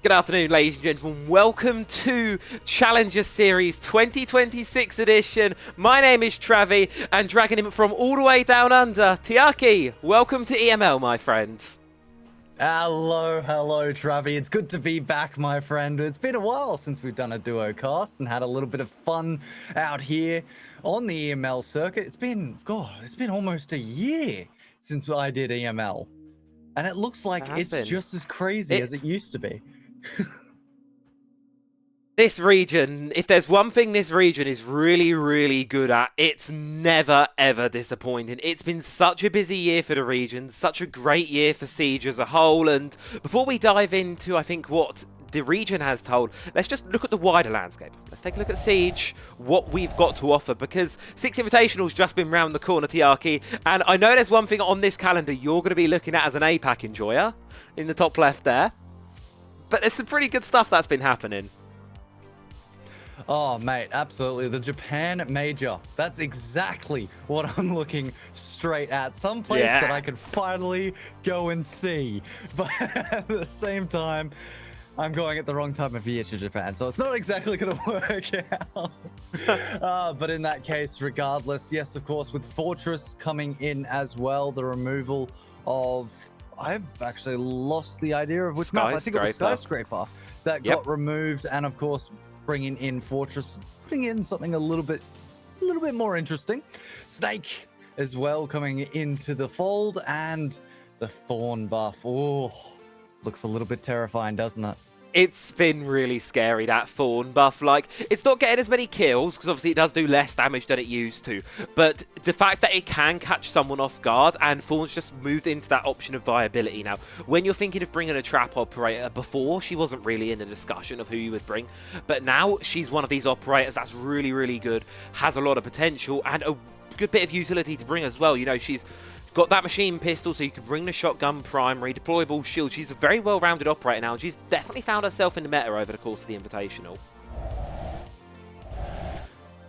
Good afternoon, ladies and gentlemen. Welcome to Challenger Series 2026 edition. My name is Travi, and dragging him from all the way down under, Tiaki. Welcome to EML, my friend. Hello, Travi. It's good to be back, my friend. It's been a while since we've done a duo cast and had a little bit of fun out here on the EML circuit. It's been almost a year since I did EML. And it looks like it's just as crazy as it used to be. This region, if there's one thing this region is really, really good at, it's never, ever disappointing. It's been such a busy year for the region, such a great year for Siege as a whole. And before we dive into, I think, what the region has told, let's just look at the wider landscape. Let's take a look at Siege, what we've got to offer, because Six Invitational's just been round the corner, Tiaki, and I know there's one thing on this calendar you're going to be looking at as an APAC enjoyer, in the top left there, but there's some pretty good stuff that's been happening. Oh, mate, absolutely. The Japan Major. That's exactly what I'm looking straight at. Some place that I can finally go and see. But at the same time, I'm going at the wrong time of year to Japan, so it's not exactly going to work out. But in that case, regardless, yes, of course, with Fortress coming in as well, the removal of... I've actually lost the idea of which map. I think it was Skyscraper that got removed, and of course, bringing in Fortress, putting in something a little bit more interesting. Snake as well coming into the fold, and the Thorn buff. Oh, looks a little bit terrifying, doesn't it? It's been really scary, that Thorn buff. Like, it's not getting as many kills, because obviously it does do less damage than it used to. But the fact that it can catch someone off guard, and Thorn's just moved into that option of viability now. When you're thinking of bringing a trap operator, before, she wasn't really in the discussion of who you would bring. But now, she's one of these operators that's really, really good, has a lot of potential, and a good bit of utility to bring as well. You know, she's got that machine pistol, so you can bring the shotgun primary, deployable shield. She's a very well-rounded operator now, and she's definitely found herself in the meta over the course of the Invitational.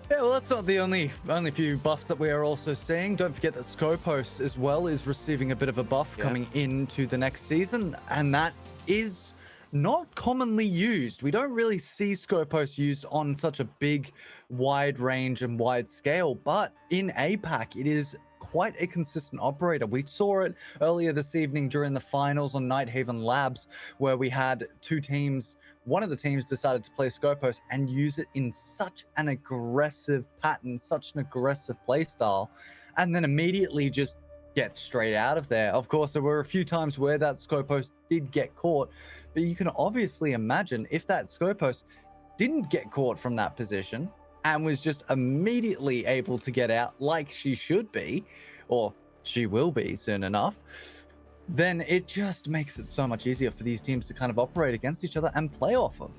Yeah, well, that's not the only few buffs that we are also seeing. Don't forget that Scopos as well is receiving a bit of a buff coming into the next season, and that is not commonly used. We don't really see Scopos used on such a big, wide range and wide scale, but in APAC, it is quite a consistent operator. We saw it earlier this evening during the finals on Nighthaven Labs, where we had two teams. One of the teams decided to play Scopos and use it in such an aggressive pattern, such an aggressive playstyle, and then immediately just get straight out of there. Of course, there were a few times where that Scopos did get caught, but you can obviously imagine if that Scopos didn't get caught from that position and was just immediately able to get out like she should be, or she will be soon enough, then it just makes it so much easier for these teams to kind of operate against each other and play off of.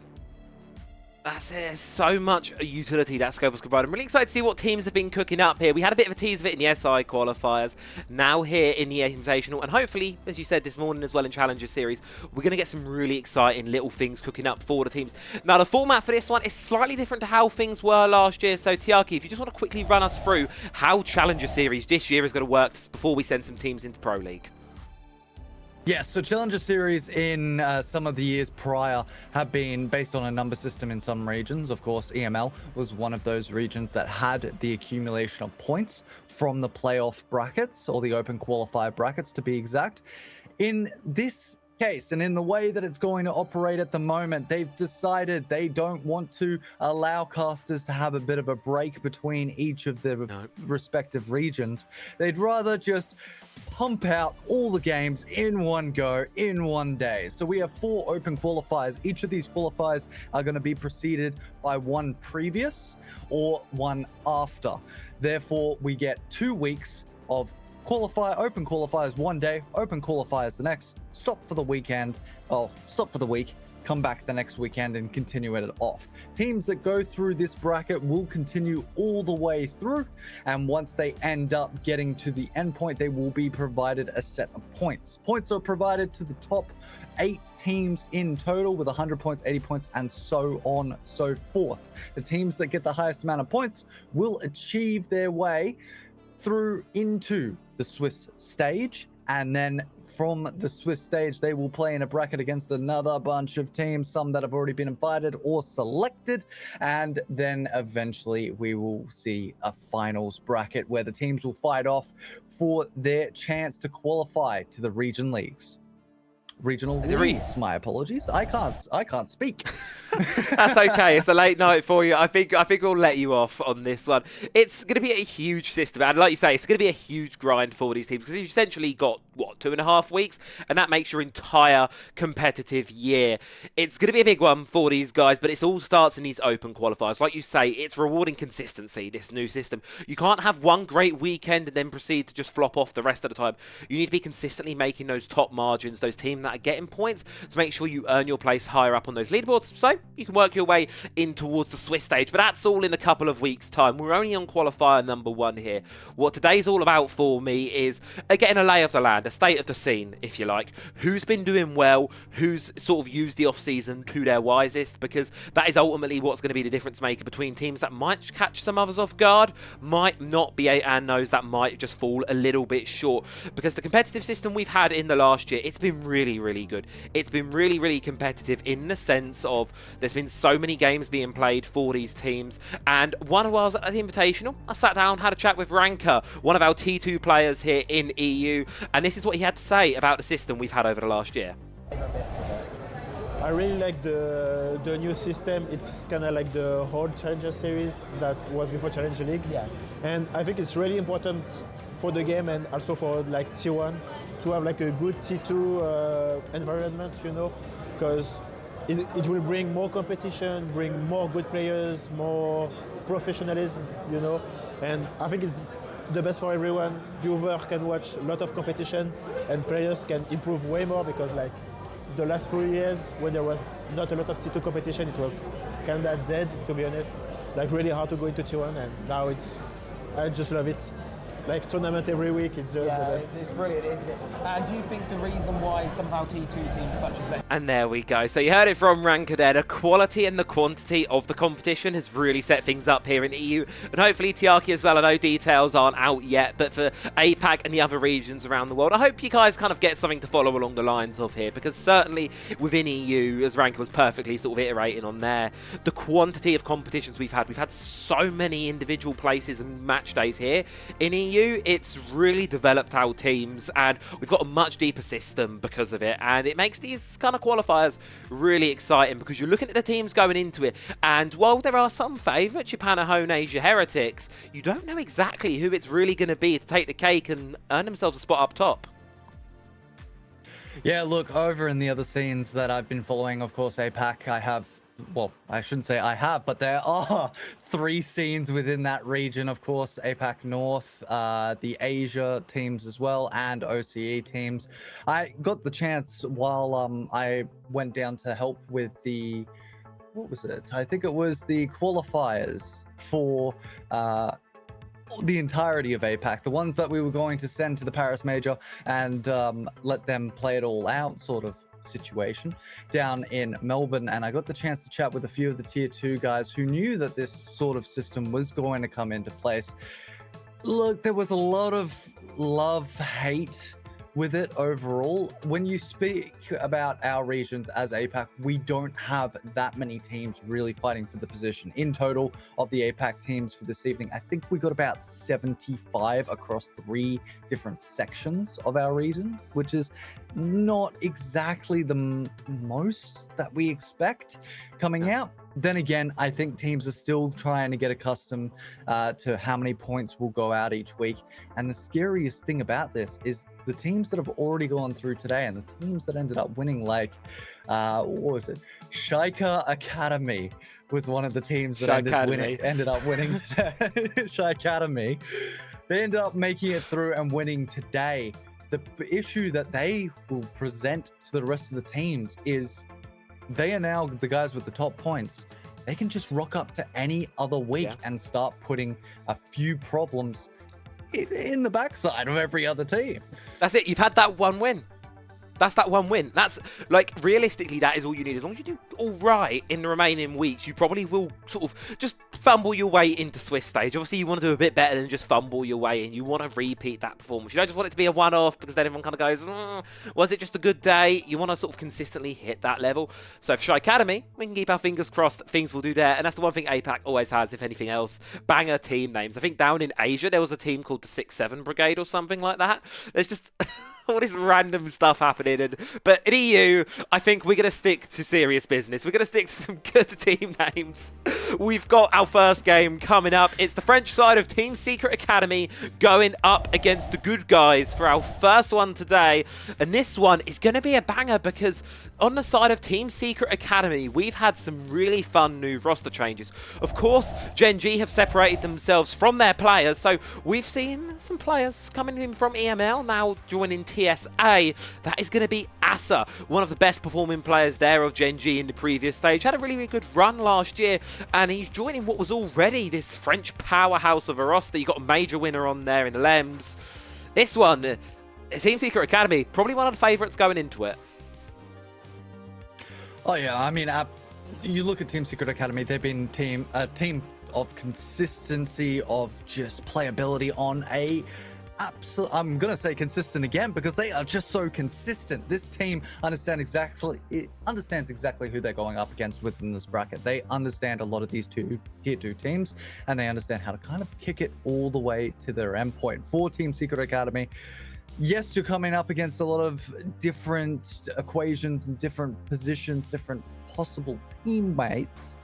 That's it. So much utility that Scopus can provide. I'm really excited to see what teams have been cooking up here. We had a bit of a tease of it in the SI qualifiers, now here in the Invitational, and hopefully, as you said this morning as well in Challenger Series, we're going to get some really exciting little things cooking up for the teams. Now, the format for this one is slightly different to how things were last year, so Tiaki, if you just want to quickly run us through how Challenger Series this year is going to work before we send some teams into Pro League. Yes, so Challenger Series in some of the years prior have been based on a number system in some regions. Of course, EML was one of those regions that had the accumulation of points from the playoff brackets, or the open qualifier brackets to be exact. In this case, and in the way that it's going to operate at the moment, they've decided they don't want to allow casters to have a bit of a break between each of the respective regions. They'd rather just pump out all the games in one go, in one day. So we have 4 open qualifiers. Each of these qualifiers are going to be preceded by one previous or one after. Therefore, we get 2 weeks of open qualifiers one day, open qualifiers the next, stop for the weekend, stop for the week, come back the next weekend and continue it off. Teams that go through this bracket will continue all the way through, and once they end up getting to the end point, they will be provided a set of points. Points are provided to the top 8 teams in total with 100 points, 80 points, and so on, so forth. The teams that get the highest amount of points will achieve their way through into the Swiss stage, and then from the Swiss stage. They will play in a bracket against another bunch of teams, some that have already been invited or selected. And then eventually we will see a finals bracket where the teams will fight off for their chance to qualify to the regional leagues. Regional leagues, my apologies. I can't speak. That's okay. It's a late night for you. I think we'll let you off on this one. It's going to be a huge system, and like you say, it's going to be a huge grind for these teams because you've essentially got what 2.5 weeks, and that makes your entire competitive year. It's going to be a big one for these guys, but it all starts in these open qualifiers. Like you say, it's rewarding consistency. This new system, you can't have one great weekend and then proceed to just flop off the rest of the time. You need to be consistently making those top margins, those teams that are getting points, to make sure you earn your place higher up on those leaderboards, so you can work your way in towards the Swiss stage. But that's all in a couple of weeks' time. We're only on qualifier number 1 here. What today's all about for me is getting a lay of the land, a state of the scene, if you like. Who's been doing well, who's sort of used the off-season to their wisest, because that is ultimately what's going to be the difference maker between teams that might catch some others off guard, might not be, and those that might just fall a little bit short. Because the competitive system we've had in the last year, it's been really, really good. It's been really, really competitive in the sense of there's been so many games being played for these teams. And while I was at the Invitational, I sat down, had a chat with Ranker, one of our T2 players here in EU, and this is what he had to say about the system we've had over the last year. I really like the new system. It's kind of like the whole Challenger series that was before Challenger League. Yeah. And I think it's really important for the game and also for like T1 to have like a good T2 environment, you know, because it will bring more competition, bring more good players, more professionalism, you know, and I think it's the best for everyone. Viewer can watch a lot of competition and players can improve way more because like the last few years when there was not a lot of T2 competition, it was kind of dead, to be honest, like really hard to go into T1, and now I just love it. Like tournament every week, it's just the best. It's brilliant, isn't it? And do you think the reason why some of our T2 teams, such as And there we go. So you heard it from Ranker there. The quality and the quantity of the competition has really set things up here in the EU. And hopefully Tiaki as well. I know details aren't out yet, but for APAC and the other regions around the world, I hope you guys kind of get something to follow along the lines of here. Because certainly within EU, as Ranker was perfectly sort of iterating on there, the quantity of competitions we've had so many individual places and match days here in EU. It's really developed our teams, and we've got a much deeper system because of it, and it makes these kind of qualifiers really exciting because you're looking at the teams going into it, and while there are some favourites, Japan, Hone, Asia, Heretics, you don't know exactly who it's really going to be to take the cake and earn themselves a spot up top. Yeah, look, over in the other scenes that I've been following, of course, APAC, I have, well, I shouldn't say I have, but there are 3 scenes within that region, of course, APAC North, the Asia teams as well, and OCE teams. I got the chance while I went down to help with the, what was it? I think it was the qualifiers for the entirety of APAC, the ones that we were going to send to the Paris Major and let them play it all out, sort of situation down in Melbourne. And I got the chance to chat with a few of the tier 2 guys who knew that this sort of system was going to come into place. Look, there was a lot of love-hate with it overall. When you speak about our regions as APAC, we don't have that many teams really fighting for the position. In total of the APAC teams for this evening, I think we got about 75 across 3 different sections of our region, which is not exactly the most that we expect coming out. Then again, I think teams are still trying to get accustomed to how many points will go out each week. And the scariest thing about this is the teams that have already gone through today and the teams that ended up winning, like, what was it? Shaika Academy was one of the teams that ended up winning today. Shaika Academy. They ended up making it through and winning today. The issue that they will present to the rest of the teams is they are now the guys with the top points. They can just rock up to any other week and start putting a few problems in the backside of every other team. That's it. You've had that one win. That's that one win. That's, like, realistically, that is all you need. As long as you do all right in the remaining weeks, you probably will sort of just fumble your way into Swiss stage. Obviously, you want to do a bit better than just fumble your way in. You want to repeat that performance. You don't just want it to be a one-off, because then everyone kind of goes, was it just a good day? You want to sort of consistently hit that level. So for Shy Academy, we can keep our fingers crossed things will do there. And that's the one thing APAC always has, if anything else. Banger team names. I think down in Asia, there was a team called the 6-7 Brigade or something like that. There's just all this random stuff happening. But in EU, I think we're going to stick to serious business. We're going to stick to some good team names. We've got our first game coming up. It's the French side of Team Secret Academy going up against the good guys for our first one today. And this one is going to be a banger because on the side of Team Secret Academy, we've had some really fun new roster changes. Of course, Gen G have separated themselves from their players. So we've seen some players coming in from EML now joining TSA. That is going to be Asa, one of the best performing players there of Gen G in the previous stage. Had a really, really good run last year, and he's joining what was already this French powerhouse of a roster. You got a major winner on there in Lems. This one, Team Secret Academy, probably one of the favourites going into it. Oh yeah, I mean, you look at Team Secret Academy, they've been a team of consistency, of just playability on a I'm going to say consistent again because they are just so consistent. This team understands exactly who they're going up against within this bracket. They understand a lot of these tier 2 teams, and they understand how to kind of kick it all the way to their endpoint. For Team Secret Academy, yes, you're coming up against a lot of different equations and different positions, different possible teammates,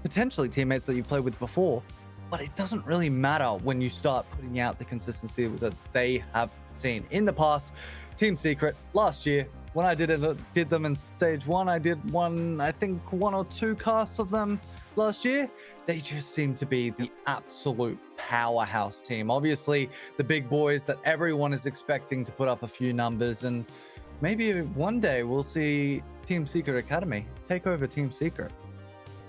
potentially teammates that you played with before. But it doesn't really matter when you start putting out the consistency that they have seen in the past. Team Secret, last year, when I did them in stage 1, I did I think 1 or 2 casts of them last year. They just seem to be the absolute powerhouse team. Obviously, the big boys that everyone is expecting to put up a few numbers, and maybe one day we'll see Team Secret Academy take over Team Secret.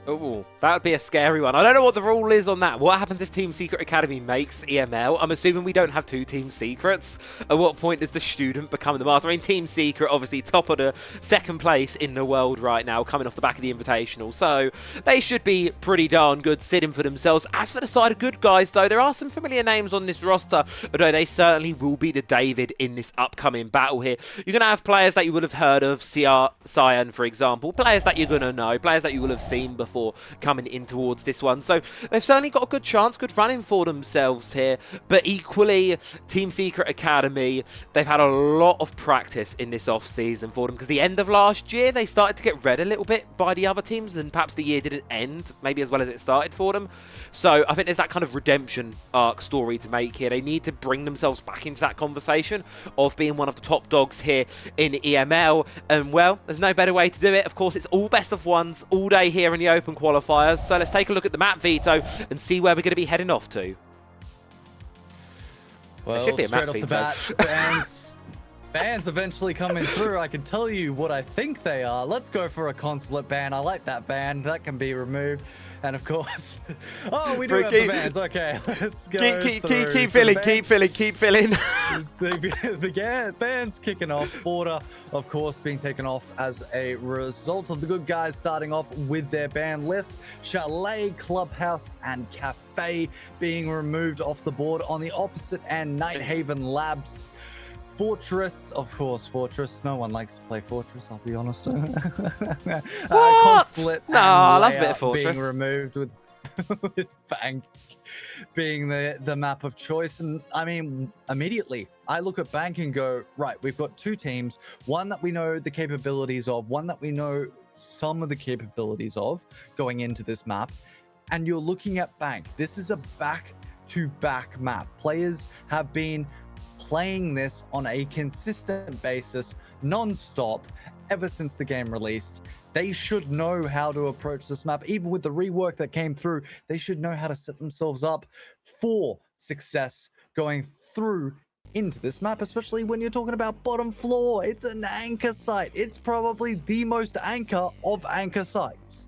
Oh, that would be a scary one. I don't know what the rule is on that. What happens if Team Secret Academy makes EML? I'm assuming we don't have 2 Team Secrets. At what point does the student become the master? I mean, Team Secret, obviously top of the 2nd place in the world right now, coming off the back of the Invitational. So they should be pretty darn good sitting for themselves. As for the side of good guys, though, there are some familiar names on this roster, although they certainly will be the David in this upcoming battle here. You're going to have players that you would have heard of, Cyan, for example, players that you're going to know, players that you will have seen before coming in towards this one. So they've certainly got a good chance, good running for themselves here. But equally, Team Secret Academy, they've had a lot of practice in this off-season for them, because the end of last year, they started to get read a little bit by the other teams, and perhaps the year didn't end maybe as well as it started for them. So I think there's that kind of redemption arc story to make here. They need to bring themselves back into that conversation of being one of the top dogs here in EML. And well, there's no better way to do it. Of course, it's all best of ones all day here in the Open Qualifiers. So let's take a look at the map, Vito, and see where we're going to be heading off to. Well, there should be a straight map, off Vito. the bat, bans eventually coming through. I can tell you what I think they are. Let's go for a consulate ban. I like that ban. That can be removed. And of course, oh, we do have the bans. Okay, let's go. Keep filling. The ban's kicking off. Border, of course, being taken off as a result of the good guys starting off with their ban list. Chalet, Clubhouse, and Cafe being removed off the board. On the opposite end, Nighthaven Labs. Fortress, of course, Fortress. No one likes to play Fortress, I'll be honest. Consulate, no, I love a bit of Fortress. Being removed with Bank being the map of choice. And I mean, immediately, I look at Bank and go, right, we've got 2 teams. One that we know the capabilities of, one that we know some of the capabilities of going into this map. And you're looking at Bank. This is a back-to-back map. Players have been playing this on a consistent basis, non-stop, ever since the game released. They should know how to approach this map. Even with the rework that came through, they should know how to set themselves up for success going through into this map, especially when you're talking about bottom floor. It's an anchor site. It's probably the most anchor of anchor sites.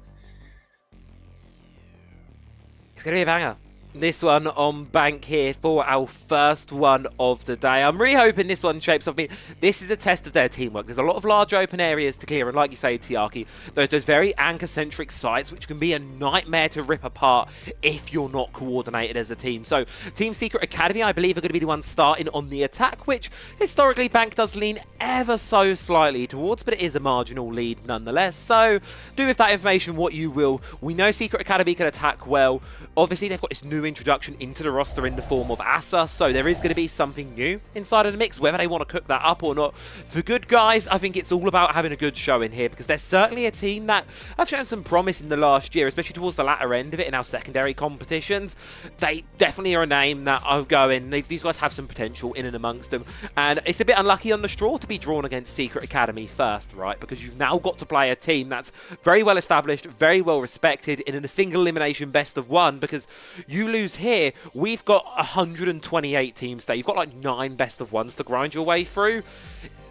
It's going to be a banger. This one on bank here for our first one of the day. I'm really hoping this one shapes up. I mean, this is a test of their teamwork. There's a lot of large open areas to clear, and like you say, Tiaki, those very anchor-centric sites, which can be a nightmare to rip apart if you're not coordinated as a team. So Team Secret Academy, I believe, are going to be the ones starting on the attack, which historically bank does lean ever so slightly towards, but it is a marginal lead nonetheless. So do with that information what you will. We know Secret Academy can attack well. Obviously, they've got this new introduction into the roster in the form of Asa, so there is going to be something new inside of the mix, whether they want to cook that up or not. For Good Guys, I think it's all about having a good show in here, because they're certainly a team that have shown some promise in the last year, especially towards the latter end of it in our secondary competitions. They definitely are a name that I'm going, these guys have some potential in and amongst them, and it's a bit unlucky on the straw to be drawn against Secret Academy first, right? Because you've now got to play a team that's very well established, very well respected in a single elimination best of one, because you lose here, we've got 128 teams there. You've got like 9 best of ones to grind your way through.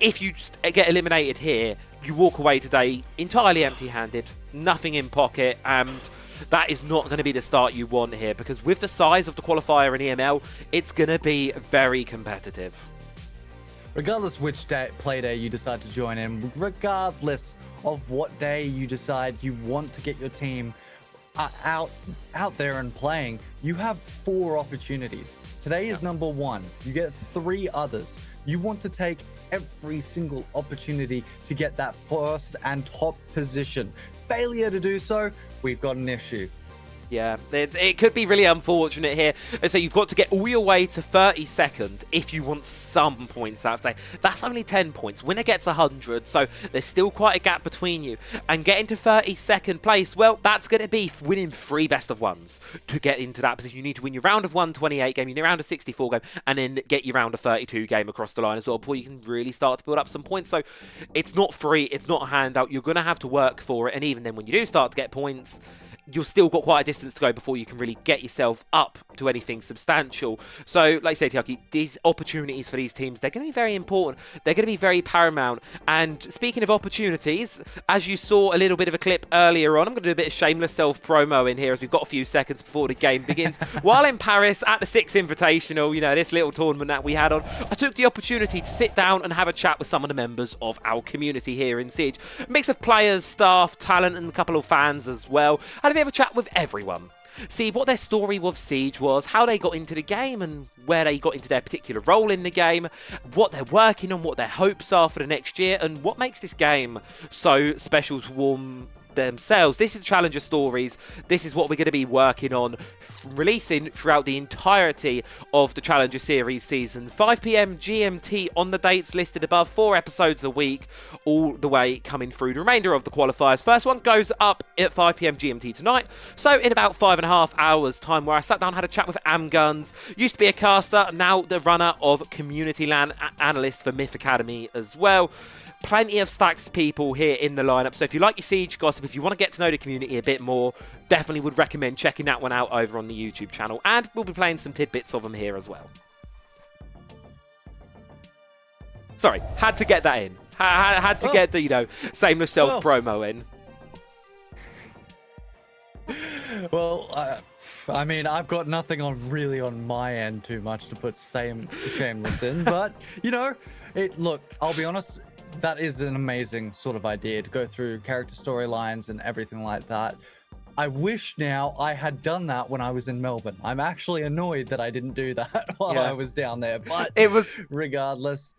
If you get eliminated here, you walk away today entirely empty-handed, nothing in pocket, and that is not going to be the start you want here, because with the size of the qualifier in EML, it's going to be very competitive. Regardless which play day you decide to join in, regardless of what day you decide you want to get your team out there and playing, you have 4 opportunities. Today is number 1. You get 3 others. You want to take every single opportunity to get that first and top position. Failure to do so, we've got an issue. Yeah, it could be really unfortunate here. So you've got to get all your way to 32nd if you want some points out of today. That's only 10 points. Winner gets 100, so there's still quite a gap between you. And getting to 32nd place, well, that's going to be winning 3 best of ones to get into that position. You need to win your round of 128 game, your round of 64 game, and then get your round of 32 game across the line as well before you can really start to build up some points. So it's not free, it's not a handout. You're going to have to work for it, and even then when you do start to get points, you've still got quite a distance to go before you can really get yourself up to anything substantial. So, like I say, Tiaki, these opportunities for these teams, they're going to be very important. They're going to be very paramount. And speaking of opportunities, as you saw a little bit of a clip earlier on, I'm going to do a bit of shameless self-promo in here as we've got a few seconds before the game begins. While in Paris at the Six Invitational, you know, this little tournament that we had on, I took the opportunity to sit down and have a chat with some of the members of our community here in Siege. A mix of players, staff, talent, and a couple of fans as well. Had a bit of a chat with everyone. See what their story with Siege was, how they got into the game and where they got into their particular role in the game, what they're working on, what their hopes are for the next year, and what makes this game so special to them themselves. This is Challenger Stories. This is what we're going to be working on, releasing throughout the entirety of the Challenger Series season. 5 PM GMT on the dates listed above, 4 episodes a week, all the way coming through the remainder of the qualifiers. First one goes up at 5 PM GMT tonight, so in about 5.5 hours time, where I sat down and had a chat with Amguns, used to be a caster, now the runner of Community LAN, analyst for Myth Academy as well. Plenty of stacks people here in the lineup, so if you like your Siege gossip, if you want to get to know the community a bit more, definitely would recommend checking that one out over on the YouTube channel, and we'll be playing some tidbits of them here as well. Sorry, had to get that in. Had to get the, you know, shameless self-promo in. Well, I mean, I've got nothing really on my end too much to put shameless in, but, you know, look, I'll be honest, that is an amazing sort of idea to go through character storylines and everything like that. I wish now I had done that when I was in Melbourne. I'm actually annoyed that I didn't do that while I was down there, but it was regardless.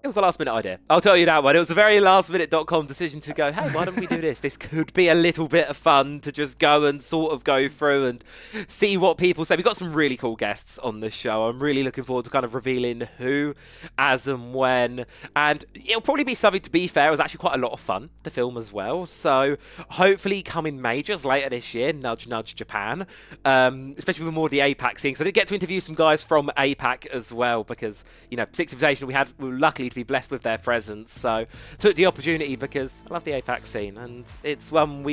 It was a last-minute idea. I'll tell you that one. It was a very last-minute.com decision to go, hey, why don't we do this? This could be a little bit of fun to just go and sort of go through and see what people say. We've got some really cool guests on the show. I'm really looking forward to kind of revealing who, as and when. And it'll probably be something, to be fair, it was actually quite a lot of fun to film as well. So hopefully coming majors later this year, nudge, nudge, Japan. Especially with more of the APAC scene. So I did get to interview some guys from APAC as well because, you know, Six Invitational, we were luckily to be blessed with their presence, so took the opportunity because I love the APAC scene, and it's one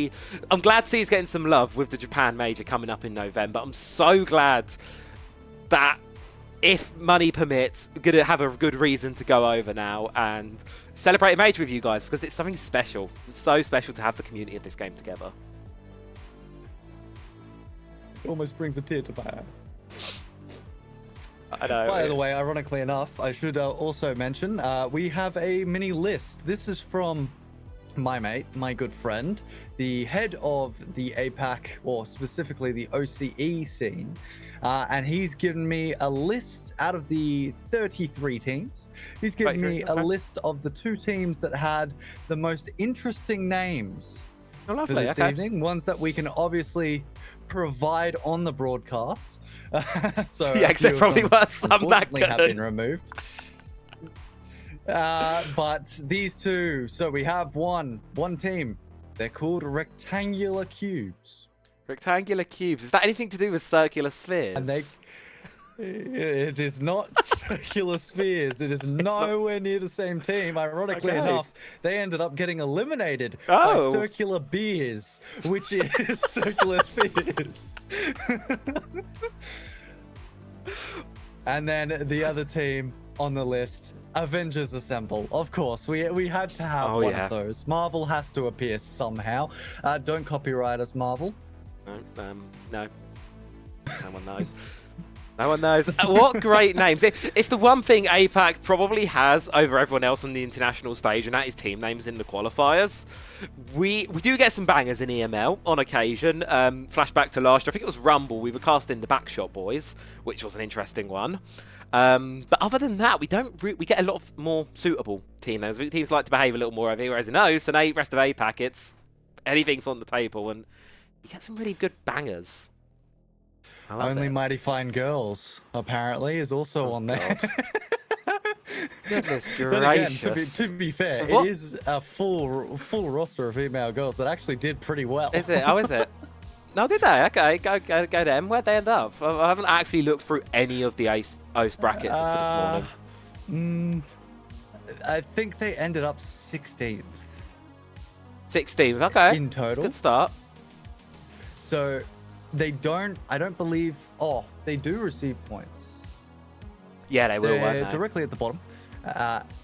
I'm glad to see is getting some love with the Japan major coming up in November. I'm so glad that, if money permits, we're gonna have a good reason to go over now and celebrate a major with you guys, because it's something special. It's so special to have the community of this game together. Almost brings a tear to my eye. I know. By the way, ironically enough, I should also mention we have a mini list. This is from my mate, my good friend, the head of the APAC, or specifically the OCE scene, and he's given me a list out of the 33 teams. He's given me a list of the 2 teams that had the most interesting names for this evening, ones that we can obviously provide on the broadcast. So yeah, because there probably were some that have been removed. But these 2, so we have one team. They're called rectangular cubes. Rectangular cubes. Is that anything to do with circular spheres? And it is not circular spheres. It is nowhere near the same team. Ironically enough, they ended up getting eliminated by circular beers, which is circular spheres. And then the other team on the list, Avengers Assemble. Of course, we had to have one of those. Marvel has to appear somehow. Don't copyright us, Marvel. No. No one knows. No one knows. What great names. It's the one thing APAC probably has over everyone else on the international stage, and that is team names in the qualifiers. We do get some bangers in EML on occasion. Flashback to last year, I think it was Rumble. We were casting the Backshot Boys, which was an interesting one. But other than that, we get a lot of more suitable team names. Teams like to behave a little more over here, whereas in OS and rest of APAC, it's anything's on the table, and you get some really good bangers. Only Mighty Fine Girls, apparently, is also on there. Goodness gracious. Again, to be fair, What? it is a full roster of female girls that actually did pretty well. Is it? Oh, is it? No, did they? Okay, go them. Where'd they end up? I haven't actually looked through any of the OS bracket for this morning. I think they ended up 16th. 16th, okay. In total. That's a good start. So I don't believe, they do receive points. Yeah, they will, won't they? Directly at the bottom.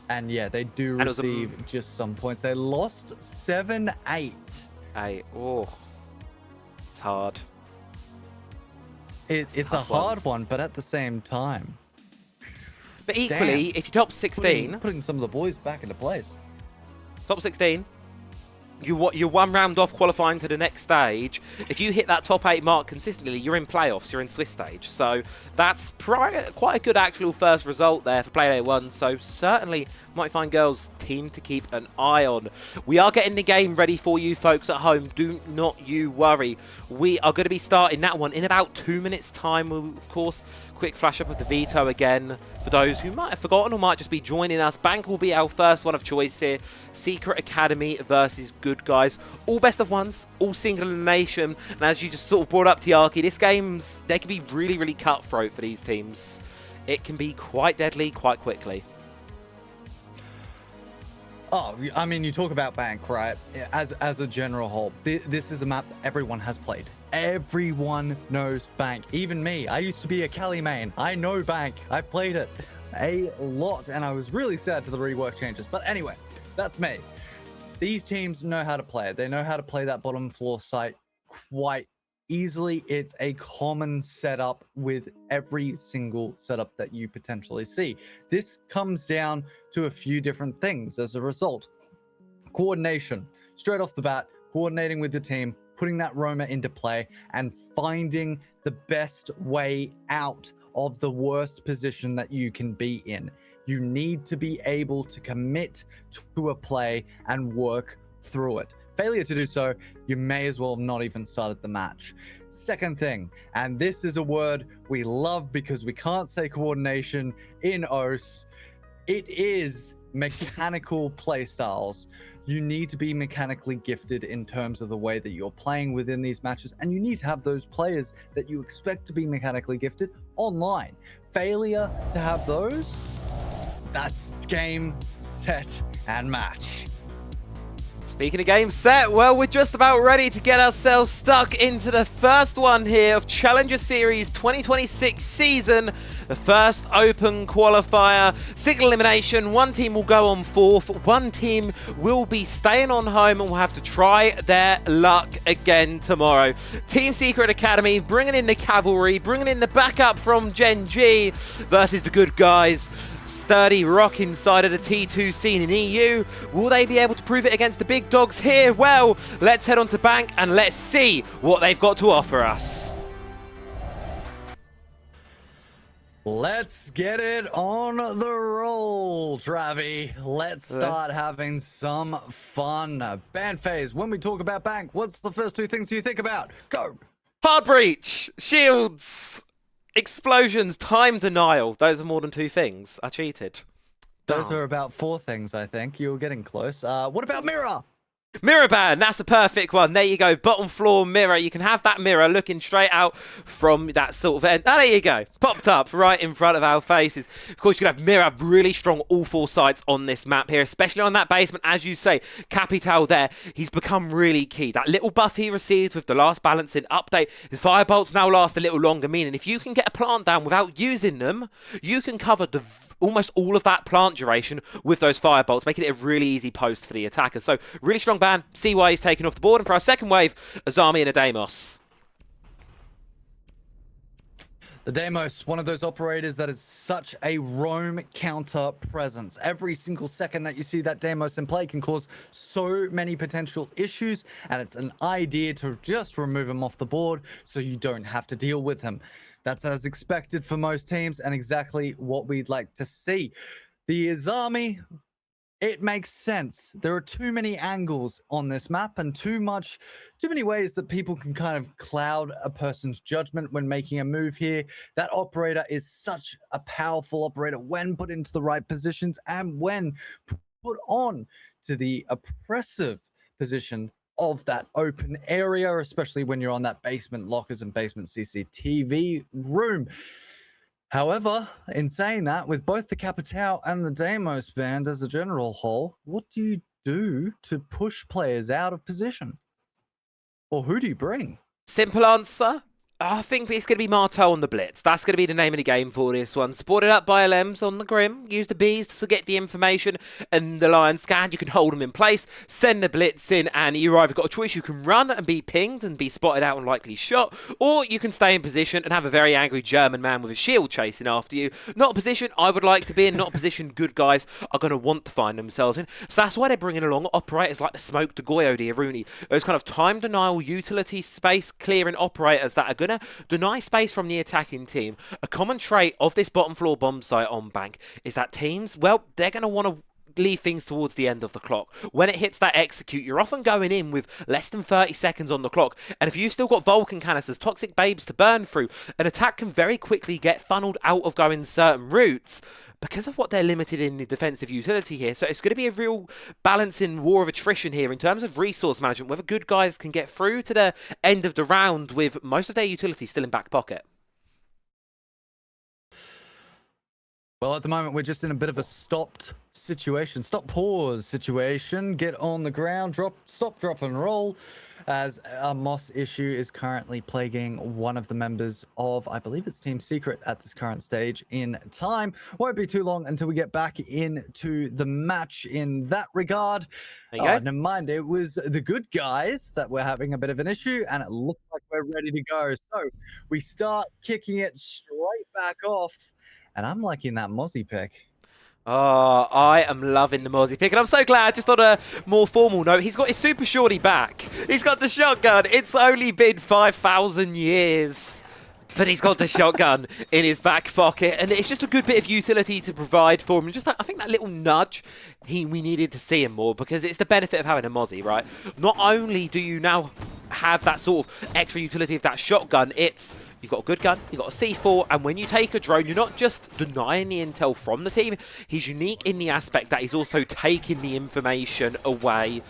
And yeah, they do receive just some points. They lost 7-8. It's hard. It's a hard one, but at the same time. But equally, if you top 16... Putting some of the boys back into place. Top 16... You're one round off qualifying to the next stage. If you hit that top 8 mark consistently, you're in playoffs, you're in Swiss stage. So that's quite a good actual first result there for Play Day 1. So certainly Mighty Fine Girls team to keep an eye on. We are getting the game ready for you folks at home. Do not you worry. We are going to be starting that one in about 2 minutes time. We'll, of course, quick flash up of the veto again for those who might have forgotten or might just be joining us. Bank will be our first one of choice here. Secret Academy versus Good Guys. All best of ones, all single elimination. And as you just sort of brought up, Tiaki, this game's, they can be really, really cutthroat for these teams. It can be quite deadly quite quickly. Oh, I mean, you talk about Bank, right? As a general whole, this is a map that everyone has played. Everyone knows Bank. Even me. I used to be a Cali main. I know Bank. I've played it a lot, and I was really sad to the rework changes. But anyway, that's me. These teams know how to play it. They know how to play that bottom floor site quite easily. It's a common setup with every single setup that you potentially see. This comes down to a few different things as a result. Coordination. Straight off the bat, coordinating with the team, putting that roamer into play, and finding the best way out of the worst position that you can be in. You need to be able to commit to a play and work through it. Failure to do so, you may as well have not even started the match. Second thing, and this is a word we love because we can't say coordination in OS, it is mechanical playstyles. You need to be mechanically gifted in terms of the way that you're playing within these matches, and you need to have those players that you expect to be mechanically gifted online. Failure to have those, that's game, set, and match. Speaking of game set, well, we're just about ready to get ourselves stuck into the first one here of Challenger Series 2026 season. The first open qualifier, single elimination. One team will go on fourth. One team will be staying on home and will have to try their luck again tomorrow. Team Secret Academy bringing in the cavalry, bringing in the backup from Gen G versus the good guys. Sturdy rock inside of the T2 scene in EU. Will they be able to prove it against the big dogs here? Well, let's head on to Bank and let's see what they've got to offer us. Let's get it on the roll, Travi. Let's start having some fun. Band phase, when we talk about Bank, what's the first two things you think about? Go! Hard breach, shields, explosions, time denial. Those are more than two things. I cheated. Those are about four things, I think. You were getting close. What about mirror? Mirror ban, that's a perfect one. There you go, bottom floor mirror. You can have that mirror looking straight out from that sort of end. Ah, there you go, popped up right in front of our faces. Of course, you can have mirror really strong all four sides on this map here, especially on that basement. As you say, Capital there, he's become really key. That little buff he received with the last balancing update, his firebolts now last a little longer, meaning if you can get a plant down without using them, you can cover the almost all of that plant duration with those firebolts, making it a really easy post for the attacker. So really strong ban. See why he's taken off the board. And for our second wave, Azami and a Deimos. The Deimos, one of those operators that is such a roam counter presence. Every single second that you see that Deimos in play can cause so many potential issues, and it's an idea to just remove him off the board so you don't have to deal with him. That's as expected for most teams and exactly what we'd like to see. The Azami, it makes sense. There are too many angles on this map and too many ways that people can kind of cloud a person's judgment when making a move here. That operator is such a powerful operator when put into the right positions and when put on to the oppressive position of that open area, especially when you're on that basement lockers and basement CCTV room. However, in saying that, with both the Capital and the Deimos band as a general whole, what do you do to push players out of position? Or who do you bring? Simple answer. I think it's going to be Martel on the Blitz. That's going to be the name of the game for this one. Supported up by LMs on the Grim. Use the Bees to get the information and the Lion scan. You can hold them in place, send the Blitz in, and you've either got a choice. You can run and be pinged and be spotted out and likely shot, or you can stay in position and have a very angry German man with a shield chasing after you. Not a position I would like to be in, not a position good guys are going to want to find themselves in. So that's why they're bringing along operators like the Smoke, the Goyo, the Aruni. Those kind of time denial, utility space clearing operators that are going to deny space from the attacking team. A common trait of this bottom floor bomb site on Bank is that teams, well, they're going to want to leave things towards the end of the clock. When it hits that execute, you're often going in with less than 30 seconds on the clock. And if you've still got Vulcan canisters, toxic babes to burn through, an attack can very quickly get funneled out of going certain routes because of what they're limited in the defensive utility here. So it's going to be a real balancing war of attrition here in terms of resource management, whether good guys can get through to the end of the round with most of their utility still in back pocket. Well, at the moment, we're just in a bit of a stop pause situation. Get on the ground, stop, drop, and roll, as a Moss issue is currently plaguing one of the members of, I believe it's Team Secret at this current stage in time. Won't be too long until we get back into the match in that regard. Never mind, it was the good guys that were having a bit of an issue, and it looks like we're ready to go. So we start kicking it straight back off. And I'm liking that Mozzie pick. Oh, I am loving the Mozzie pick. And I'm so glad, just on a more formal note, he's got his super shorty back. He's got the shotgun. It's only been 5,000 years. But he's got the shotgun in his back pocket. And it's just a good bit of utility to provide for him. Just, I think that little nudge, we needed to see him more, because it's the benefit of having a Mozzie, right? Not only do you now have that sort of extra utility of that shotgun, you've got a good gun, you've got a C4, and when you take a drone, you're not just denying the intel from the team. He's unique in the aspect that he's also taking the information away,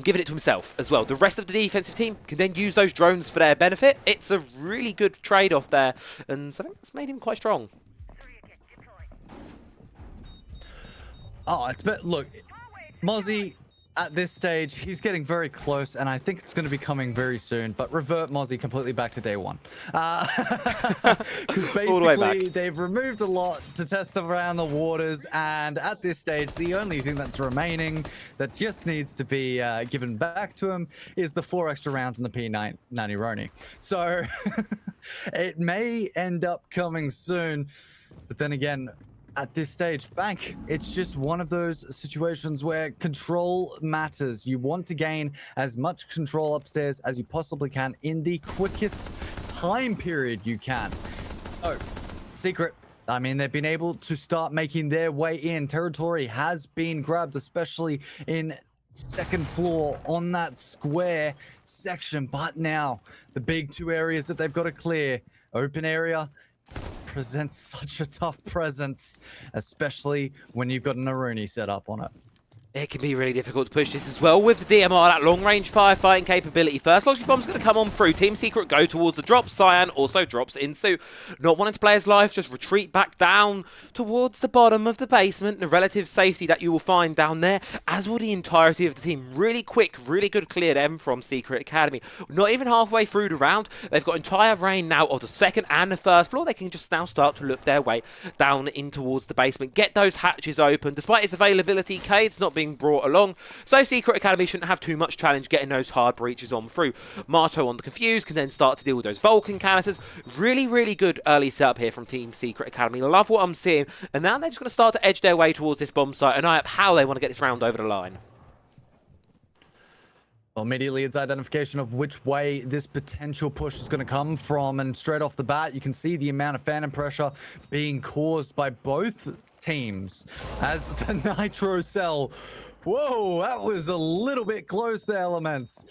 giving it to himself as well. The rest of the defensive team can then use those drones for their benefit. It's a really good trade-off there, and something that's made him quite strong. Oh, look, Mozzie At this stage, he's getting very close, and I think it's going to be coming very soon. But revert Mozzie completely back to day one. Because basically, they've removed a lot to test around the waters, and at this stage, the only thing that's remaining that just needs to be given back to him is the 4 extra rounds in the P90 Roni. So it may end up coming soon, but then again, at this stage, Bank, it's just one of those situations where control matters. You want to gain as much control upstairs as you possibly can in the quickest time period you can. So, Secret, I mean, they've been able to start making their way in. Territory has been grabbed, especially in second floor on that square section. But now, the big 2 areas that they've got to clear, open area, presents such a tough presence, especially when you've got an Aruni set up on it. It can be really difficult to push this as well with the DMR, that long-range firefighting capability. First Logic Bomb's going to come on through. Team Secret go towards the drop. Cyan also drops in. So not wanting to play his life, just retreat back down towards the bottom of the basement. The relative safety that you will find down there, as will the entirety of the team. Really quick, really good cleared M from Secret Academy. Not even halfway through the round. They've got entire reign now of the second and the first floor. They can just now start to look their way down in towards the basement. Get those hatches open. Despite its availability, Cade's not being brought along, so Secret Academy shouldn't have too much challenge getting those hard breaches on through. Marto on the Confused can then start to deal with those Vulcan canisters. Really, really good early setup here from Team Secret Academy. Love what I'm seeing, and now they're just going to start to edge their way towards this bomb site and eye up how they want to get this round over the line. Well, immediately it's identification of which way this potential push is going to come from, and straight off the bat you can see the amount of phantom pressure being caused by both teams as the Nitro cell. Whoa, that was a little bit close to Elements.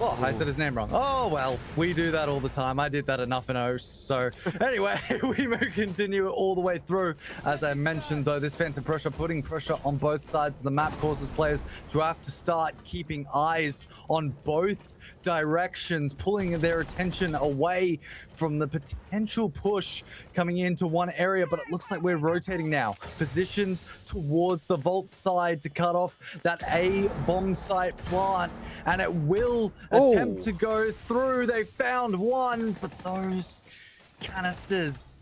Oh, I said his name wrong. Oh, well, we do that all the time. I did that enough in O's. So anyway, we may continue all the way through. As I mentioned, though, this phantom pressure, putting pressure on both sides of the map, causes players to have to start keeping eyes on both directions, pulling their attention away from the potential push coming into one area. But it looks like we're rotating now, positioned towards the vault side to cut off that A bomb site plant, and it will attempt to go through. They found one, but those canisters.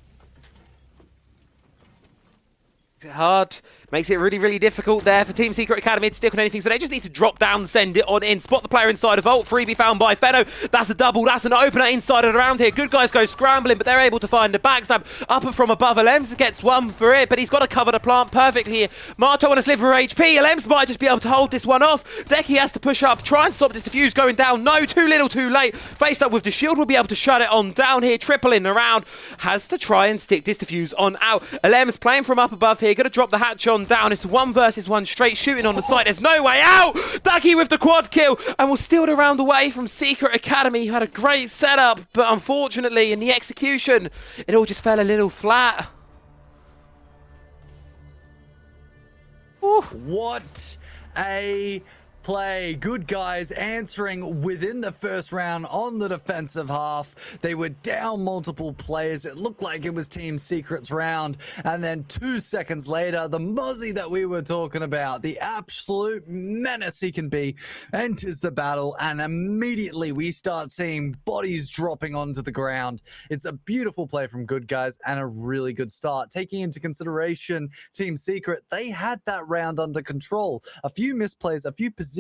Hard. Makes it really, really difficult there for Team Secret Academy to stick on anything, so they just need to drop down, send it on in, spot the player inside a vault. Freebie found by Feno. That's a double. That's an opener inside and around here. Good guys go scrambling, but they're able to find the backstab. Up from above, Alems gets one for it, but he's got to cover the plant perfectly here. Marto on a sliver of HP. Alems might just be able to hold this one off. Decky has to push up, try and stop this defuse going down. No, too little, too late. Faced up with the shield, will be able to shut it on down here. Tripling around. Has to try and stick this defuse on out. Alems playing from up above here. Going to drop the hatch on down. It's 1 versus 1 straight shooting on the site. There's no way out. Ducky with the quad kill, and was stealed around away from Secret Academy, who had a great setup, but unfortunately in the execution it all just fell a little flat. Ooh. What a play. Good guys answering within the first round on the defensive half. They were down multiple players. It looked like it was Team Secret's round, and then 2 seconds later, the Mozzie that we were talking about, the absolute menace he can be, enters the battle, and immediately we start seeing bodies dropping onto the ground. It's a beautiful play from Good Guys and a really good start. Taking into consideration Team Secret, they had that round under control. A few misplays, a few position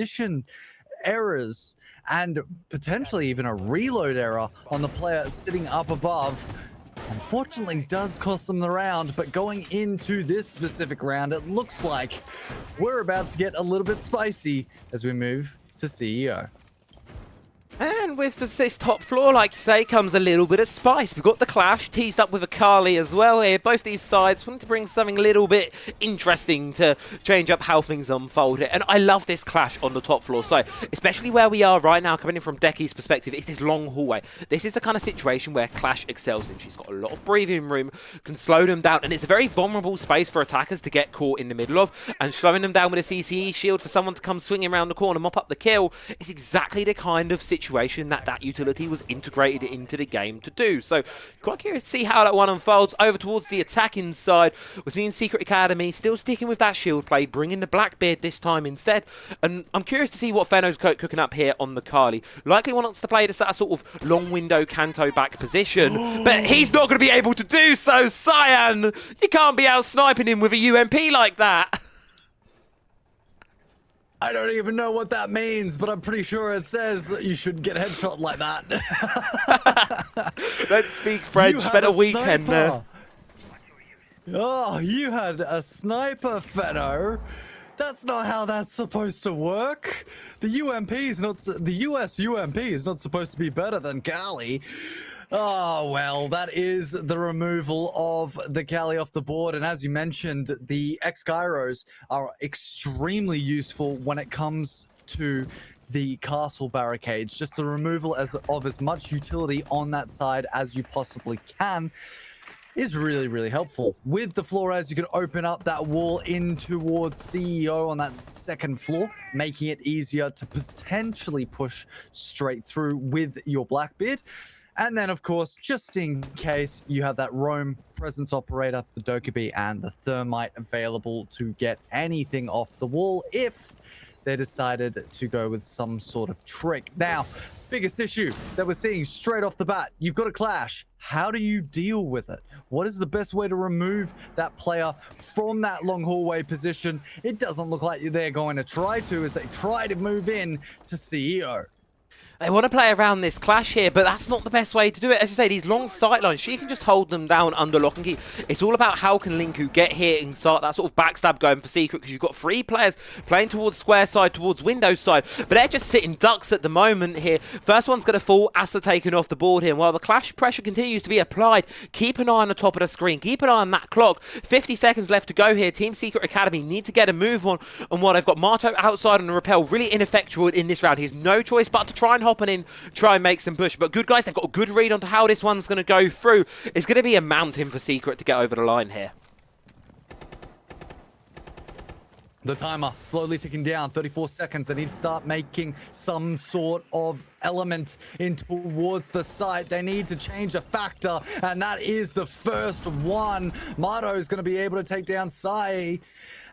errors, and potentially even a reload error on the player sitting up above, unfortunately does cost them the round. But going into this specific round, it looks like we're about to get a little bit spicy as we move to CEO. And with this top floor, like you say, comes a little bit of spice. We've got the clash teased up with Akali as well here. Both these sides wanting to bring something a little bit interesting to change up how things unfold. And I love this clash on the top floor. So, especially where we are right now, coming in from Decky's perspective, it's this long hallway. This is the kind of situation where Clash excels in. She's got a lot of breathing room, can slow them down, and it's a very vulnerable space for attackers to get caught in the middle of. And slowing them down with a CCE shield for someone to come swinging around the corner, mop up the kill, is exactly the kind of situation situation that that utility was integrated into the game to do. So quite curious to see how that one unfolds. Over towards the attacking side, we're seeing Secret Academy still sticking with that shield play, bringing the Blackbeard this time instead. And I'm curious to see what Feno's cooking up here on the Kali. Likely wants to play this that sort of long window Kanto back position, but he's not going to be able to do so. Cyan, you can't be out sniping him with a UMP like that. I don't even know what that means, but I'm pretty sure it says that you shouldn't get headshot like that. Let's speak French. Spent a weekend there. Oh, you had a sniper, Feno. That's not how that's supposed to work. The UMP is not. The US UMP is not supposed to be better than Kali. Oh, well, that is the removal of the Kali off the board. And as you mentioned, the X-Gyros are extremely useful when it comes to the castle barricades. Just the removal of as much utility on that side as you possibly can is really, really helpful. With the Flores, you can open up that wall in towards CEO on that second floor, making it easier to potentially push straight through with your Blackbeard. And then, of course, just in case, you have that roam presence operator, the Dokkaebi, and the Thermite available to get anything off the wall if they decided to go with some sort of trick. Now, biggest issue that we're seeing straight off the bat, you've got a clash. How do you deal with it? What is the best way to remove that player from that long hallway position? It doesn't look like they're going to try to as they try to move in to CEO. They want to play around this clash here, but that's not the best way to do it. As you say, these long sight lines, she can just hold them down under lock and key. It's all about how can Linku get here and start that sort of backstab going for Secret, because you've got 3 players playing towards square side, towards window side, but they're just sitting ducks at the moment here. First one's going to fall, Asa taken off the board here. And while the clash pressure continues to be applied, keep an eye on the top of the screen, keep an eye on that clock. 50 seconds left to go here. Team Secret Academy need to get a move on. And while they've got Marto outside on the rappel, really ineffectual in this round. He has no choice but to try and hop on in, try and make some push. But good guys, they've got a good read onto how this one's going to go through. It's going to be a mountain for Secret to get over the line here. The timer slowly ticking down, 34 seconds. They need to start making some sort of element in towards the site. They need to change a factor, and that is the first one. Marto is going to be able to take down Sai,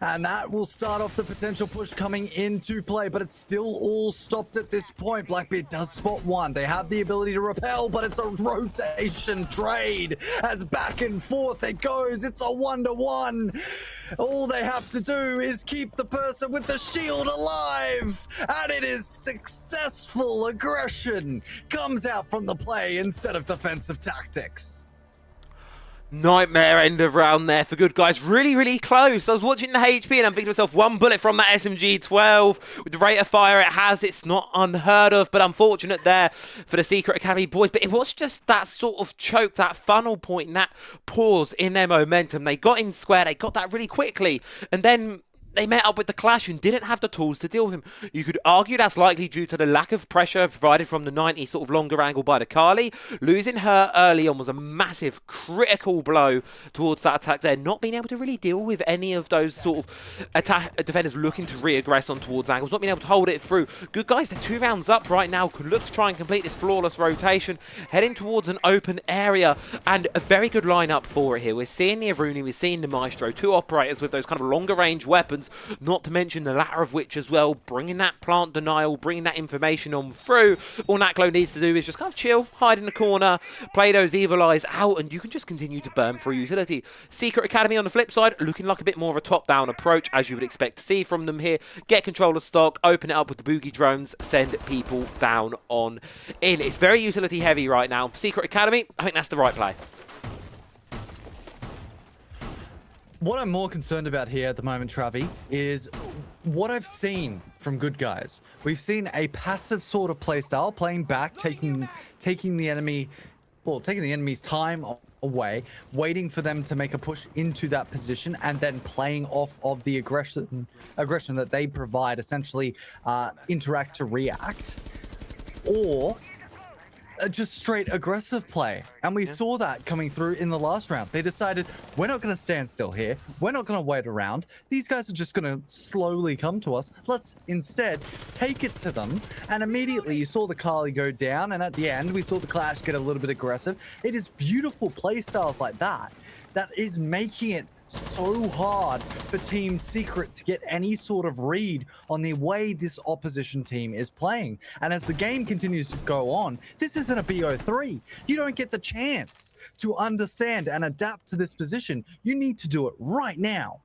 and that will start off the potential push coming into play, but it's still all stopped at this point. Blackbeard does spot one. They have the ability to repel, but it's a rotation trade as back and forth it goes. It's a 1-to-1. All they have to do is keep the person with the shield alive, and it is successful. Aggression comes out from the play instead of defensive tactics. Nightmare end of round there for good guys. Really, really close. I was watching the HP and I'm thinking to myself, one bullet from that SMG-12. With the rate of fire it has, it's not unheard of, but unfortunate there for the Secret Academy boys. But it was just that sort of choke, that funnel point, and that pause in their momentum. They got in square, they got that really quickly, and then they met up with the clash and didn't have the tools to deal with him. You could argue that's likely due to the lack of pressure provided from the 90 sort of longer angle by the Kali. Losing her early on was a massive critical blow towards that attack there. Not being able to really deal with any of those sort of defenders looking to re-aggress on towards angles. Not being able to hold it through. Good guys, they're 2 rounds up right now. Could look to try and complete this flawless rotation. Heading towards an open area and a very good lineup for it here. We're seeing the Aruni, we're seeing the Maestro. 2 operators with those kind of longer range weapons. Not to mention the latter of which as well, bringing that plant denial, bringing that information on through. All Naklo needs to do is just kind of chill, hide in the corner, play those evil eyes out, and you can just continue to burn through utility. Secret Academy on the flip side, looking like a bit more of a top-down approach, as you would expect to see from them here. Get control of stock, open it up with the boogie drones, send people down on in. It's very utility heavy right now. For Secret Academy, I think that's the right play. What I'm more concerned about here at the moment, Travi, is what I've seen from good guys. We've seen a passive sort of playstyle, playing back, taking the enemy, well, taking the enemy's time away, waiting for them to make a push into that position, and then playing off of the aggression that they provide, essentially interact to react. Or just straight aggressive play. And we saw that coming through in the last round. They decided, we're not going to stand still here. We're not going to wait around. These guys are just going to slowly come to us. Let's instead take it to them. And immediately you saw the Kali go down. And at the end, we saw the Clash get a little bit aggressive. It is beautiful play styles like that that is making it so hard for Team Secret to get any sort of read on the way this opposition team is playing. And as the game continues to go on, this isn't a BO3. You don't get the chance to understand and adapt to this position. You need to do it right now.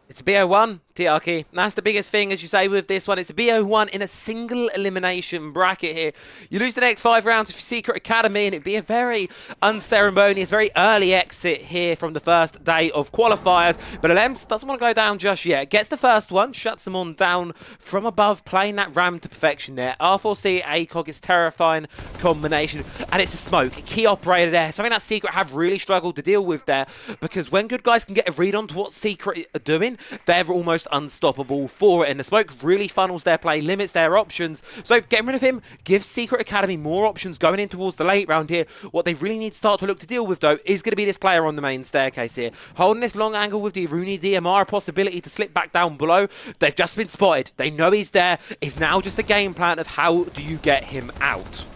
It's a BO1, Tiaki. That's the biggest thing, as you say, with this one. It's a BO1 in a single elimination bracket here. You lose the next 5 rounds of your Secret Academy, and it'd be a very unceremonious, very early exit here from the first day of qualifiers. But Alems doesn't want to go down just yet. Gets the first one, shuts them on down from above, playing that ram to perfection there. R4C, ACOG is terrifying combination, and it's a smoke. Key operator there. Something that Secret have really struggled to deal with there, because when good guys can get a read on to what Secret are doing, they're almost unstoppable for it, and the smoke really funnels their play, limits their options. So getting rid of him gives Secret Academy more options going in towards the late round here. What they really need to start to look to deal with, though, is going to be this player on the main staircase here. Holding this long angle with the Rooney DMR, a possibility to slip back down below. They've just been spotted. They know he's there. It's now just a game plan of how do you get him out.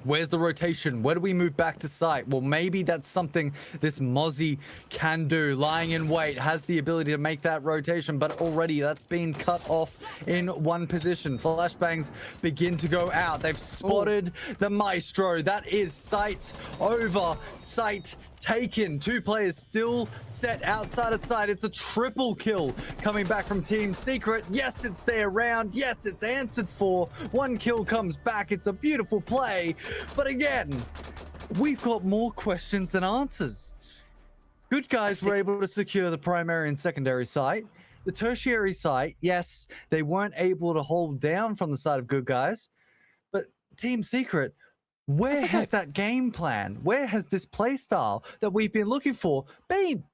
Where's the rotation? Where do we move back to site? Well, maybe that's something this Mozzie can do. Lying in wait, has the ability to make that rotation, but already that's been cut off in one position. Flashbangs begin to go out. They've spotted the Maestro. That is site over, site taken. 2 players still set outside of sight. It's a triple kill coming back from Team Secret. Yes, it's their round. Yes, it's answered for. 1 kill comes back. It's a beautiful play. But again, we've got more questions than answers. Good guys were able to secure the primary and secondary site. The tertiary site, yes, they weren't able to hold down from the side of good guys. But Team Secret, where has that game plan? Where has this play style that we've been looking for been?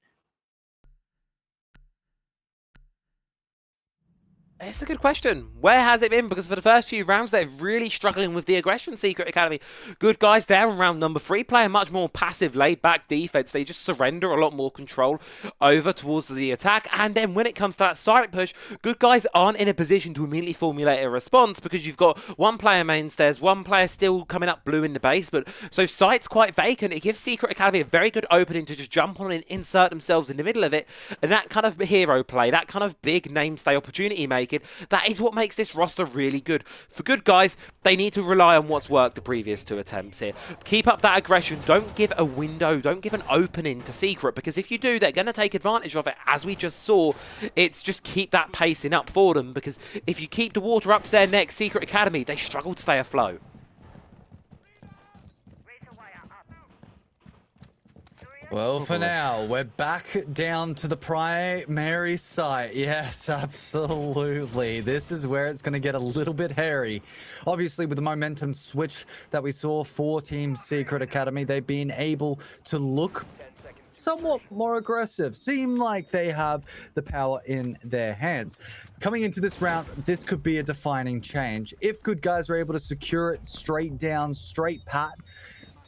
It's a good question. Where has it been? Because for the first few rounds, they're really struggling with the aggression, Secret Academy. Good guys there in round number 3, playing much more passive, laid-back defense. They just surrender a lot more control over towards the attack. And then when it comes to that silent push, good guys aren't in a position to immediately formulate a response, because you've got 1 player mainstairs, 1 player still coming up blue in the basement. So site's quite vacant. It gives Secret Academy a very good opening to just jump on and insert themselves in the middle of it. And that kind of hero play, that kind of big namestay opportunity making, that is what makes this roster really good. For good guys, they need to rely on what's worked the previous 2 attempts here. Keep up that aggression. Don't give a window, don't give an opening to Secret, because if you do, they're going to take advantage of it. As we just saw, it's just keep that pacing up for them, because if you keep the water up to their neck, Secret Academy, they struggle to stay afloat. Well, for now, we're back down to the primary site. Yes, absolutely. This is where it's going to get a little bit hairy. Obviously, with the momentum switch that we saw for Team Secret Academy, they've been able to look somewhat more aggressive. Seem like they have the power in their hands. Coming into this round, this could be a defining change. If good guys are able to secure it straight down, straight pat,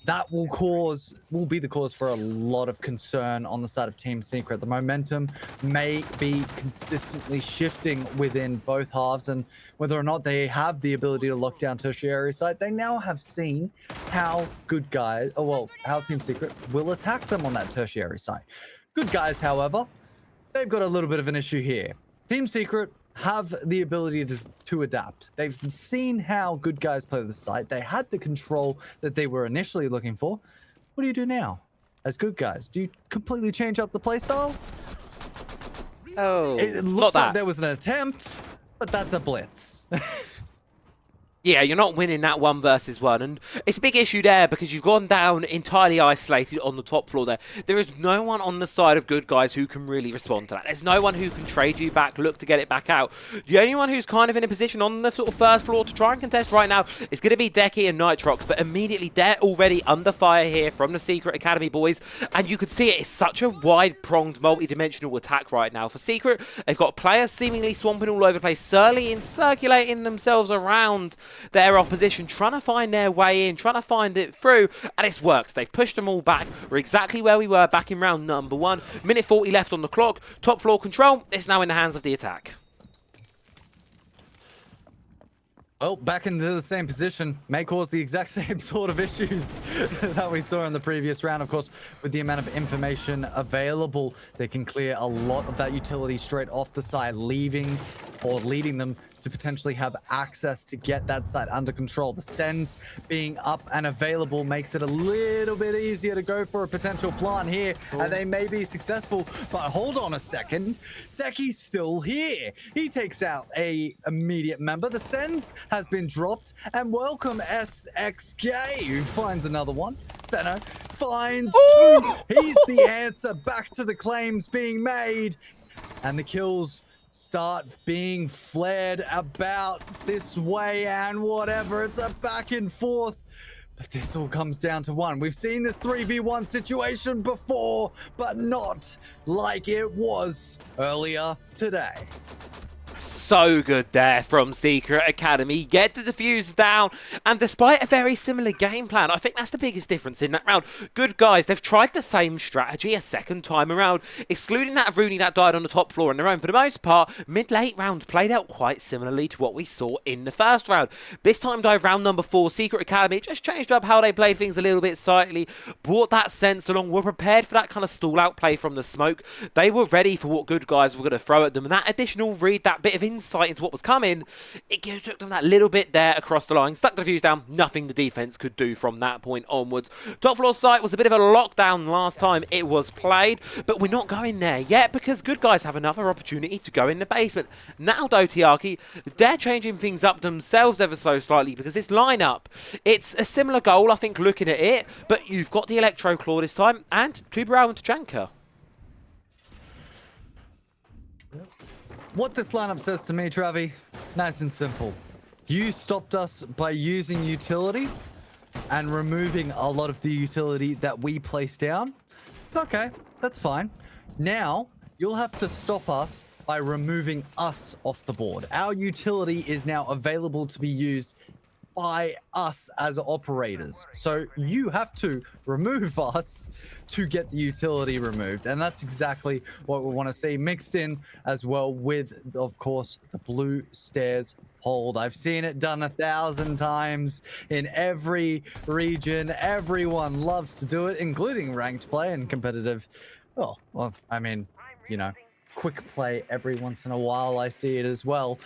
that will be the cause for a lot of concern on the side of Team Secret. The momentum may be consistently shifting within both halves, and whether or not they have the ability to lock down tertiary site, they now have seen how good guys, how Team Secret will attack them on that tertiary site. Good guys, however, they've got a little bit of an issue here. Team Secret have the ability to adapt. They've seen how good guys play the site. They had the control that they were initially looking for. What do you do now as good guys? Do you completely change up the playstyle? Oh, it looks like there was an attempt, but that's a blitz. Yeah, you're not winning that 1 versus 1, and it's a big issue there because you've gone down entirely isolated on the top floor there. There is no one on the side of good guys who can really respond to that. There's no one who can trade you back, look to get it back out. The only one who's kind of in a position on the sort of first floor to try and contest right now is going to be Decky and Nitrox, but immediately they're already under fire here from the Secret Academy boys, and you could see it is such a wide-pronged, multi-dimensional attack right now. For Secret, they've got players seemingly swamping all over the place, Surly and circulating themselves around their opposition, trying to find their way in, trying to find it through, and it's worked. They've pushed them all back. We're exactly where we were back in round number 1. Minute 40 left on the clock. Top floor control is now in the hands of the attack. Well, back into the same position may cause the exact same sort of issues that we saw in the previous round. Of course, with the amount of information available, they can clear a lot of that utility straight off the side, leaving or leading them to potentially have access to get that site under control. The sends being up and available makes it a little bit easier to go for a potential plant here, and they may be successful. But hold on a second, Decky's still here. He takes out a immediate member. The sends has been dropped, and welcome SXK, who finds another one. Benno finds two. He's the answer back to the claims being made, and the kills start being flared about this way and whatever. It's a back and forth, but this all comes down to one. We've seen this 3v1 situation before, but not like it was earlier today. So good there from Secret Academy. Get the defuse down, and despite a very similar game plan, I think that's the biggest difference in that round. Good guys, they've tried the same strategy a second time around, excluding that Rooney that died on the top floor on their own. For the most part, mid-late round played out quite similarly to what we saw in the first round. This time though, round number 4, Secret Academy just changed up how they played things a little bit slightly, brought that sense along, were prepared for that kind of stall-out play from the smoke. They were ready for what good guys were going to throw at them, and that additional read, that bit of insight into what was coming, it took them that little bit there across the line, stuck the fuse down, nothing the defense could do from that point onwards. Top floor site was a bit of a lockdown last time it was played, but we're not going there yet because good guys have another opportunity to go in the basement. Now Dotiaki, they're changing things up themselves ever so slightly because this lineup, it's a similar goal, I think, looking at it, but you've got the Electro Claw this time and Tubarão and Tachanka. What this lineup says to me, Travi, nice and simple. You stopped us by using utility and removing a lot of the utility that we placed down. Okay, that's fine. Now, you'll have to stop us by removing us off the board. Our utility is now available to be used by us as operators. So you have to remove us to get the utility removed. And that's exactly what we want to see mixed in as well with, of course, the blue stairs hold. I've seen it done 1,000 times in every region. Everyone loves to do it, including ranked play and competitive. Well, I mean, you know, quick play every once in a while. I see it as well.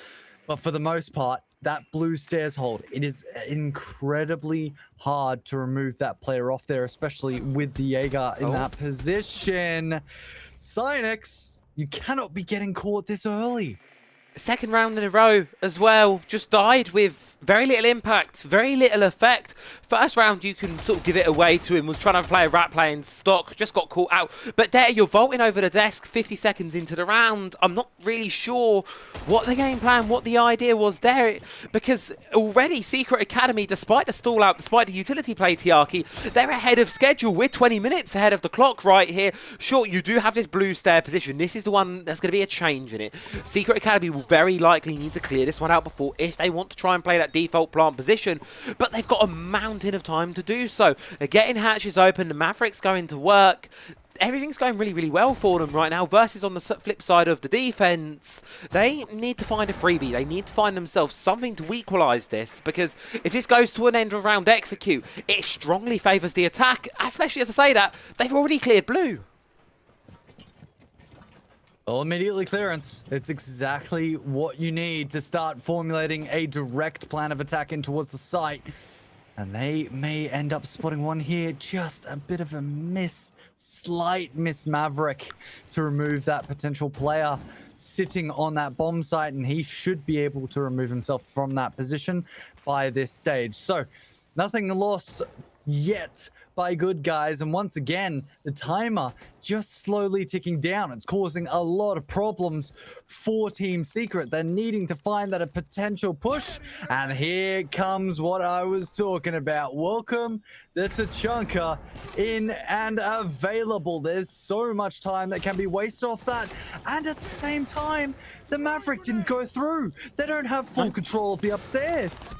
But for the most part, that blue stairs hold, it is incredibly hard to remove that player off there, especially with the Jaeger in that position. Cynex, you cannot be getting caught this early. Second round in a row as well, just died with very little impact, very little effect. First round you can sort of give it away to him, was trying to play a rat playing stock, just got caught out. But there you're vaulting over the desk 50 seconds into the round. I'm not really sure what the game plan, what the idea was there, because already Secret Academy, despite the stall out, despite the utility play Tiaki, they're ahead of schedule. We're 20 minutes ahead of the clock right here. Sure, you do have this blue stair position. This is the one that's going to be a change in it. Secret Academy will very likely need to clear this one out before if they want to try and play that default plant position, but they've got a mountain of time to do so. They're getting hatches open, the Mavericks going to work. Everything's going really, really well for them right now. Versus on the flip side of the defense, they need to find a freebie. They need to find themselves something to equalize this, because if this goes to an end of round execute, it strongly favors the attack, especially as I say that, they've already cleared blue. Well, immediately clearance. It's exactly what you need to start formulating a direct plan of attack in towards the site. And they may end up spotting one here. Just a bit of a slight miss Maverick to remove that potential player. sitting on that bomb site, and he should be able to remove himself from that position by this stage. So nothing lost yet by good guys, and once again the timer just slowly ticking down. It's causing a lot of problems for Team Secret. They're needing to find that a potential push, and here comes what I was talking about. Welcome the Tachanka in and available. There's so much time that can be wasted off that, and at the same time the Maverick didn't go through. They don't have full control of the upstairs.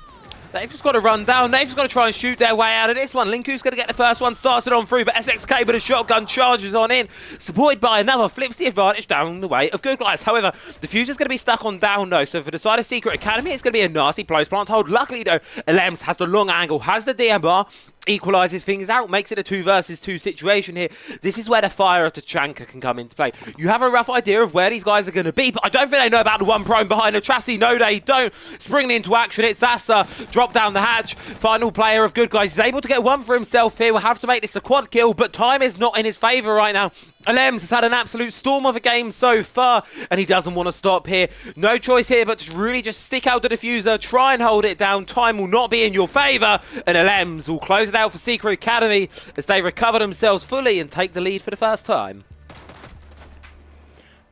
They've just got to run down. They've just got to try and shoot their way out of this one. Linku's going to get the first one started on through, but SXK with a shotgun charges on in, supported by another, flips the advantage down the way of good guys. However, the Fuser's going to be stuck on down though, so for the side of Secret Academy, it's going to be a nasty close plant hold. Luckily though, Alems has the long angle, has the DMR, equalises things out, makes it a 2 versus 2 situation here. This is where the fire of Tachanka can come into play. You have a rough idea of where these guys are going to be, but I don't think they know about the one prone behind the chassis. No, they don't. Springing into action, it's Asa. Drop down the hatch. Final player of good guys is able to get one for himself here. We'll have to make this a quad kill, but time is not in his favour right now. Alems has had an absolute storm of a game so far, and he doesn't want to stop here. No choice here but to really just stick out the diffuser, try and hold it down. Time will not be in your favour, and Alems will close it out for Secret Academy as they recover themselves fully and take the lead for the first time.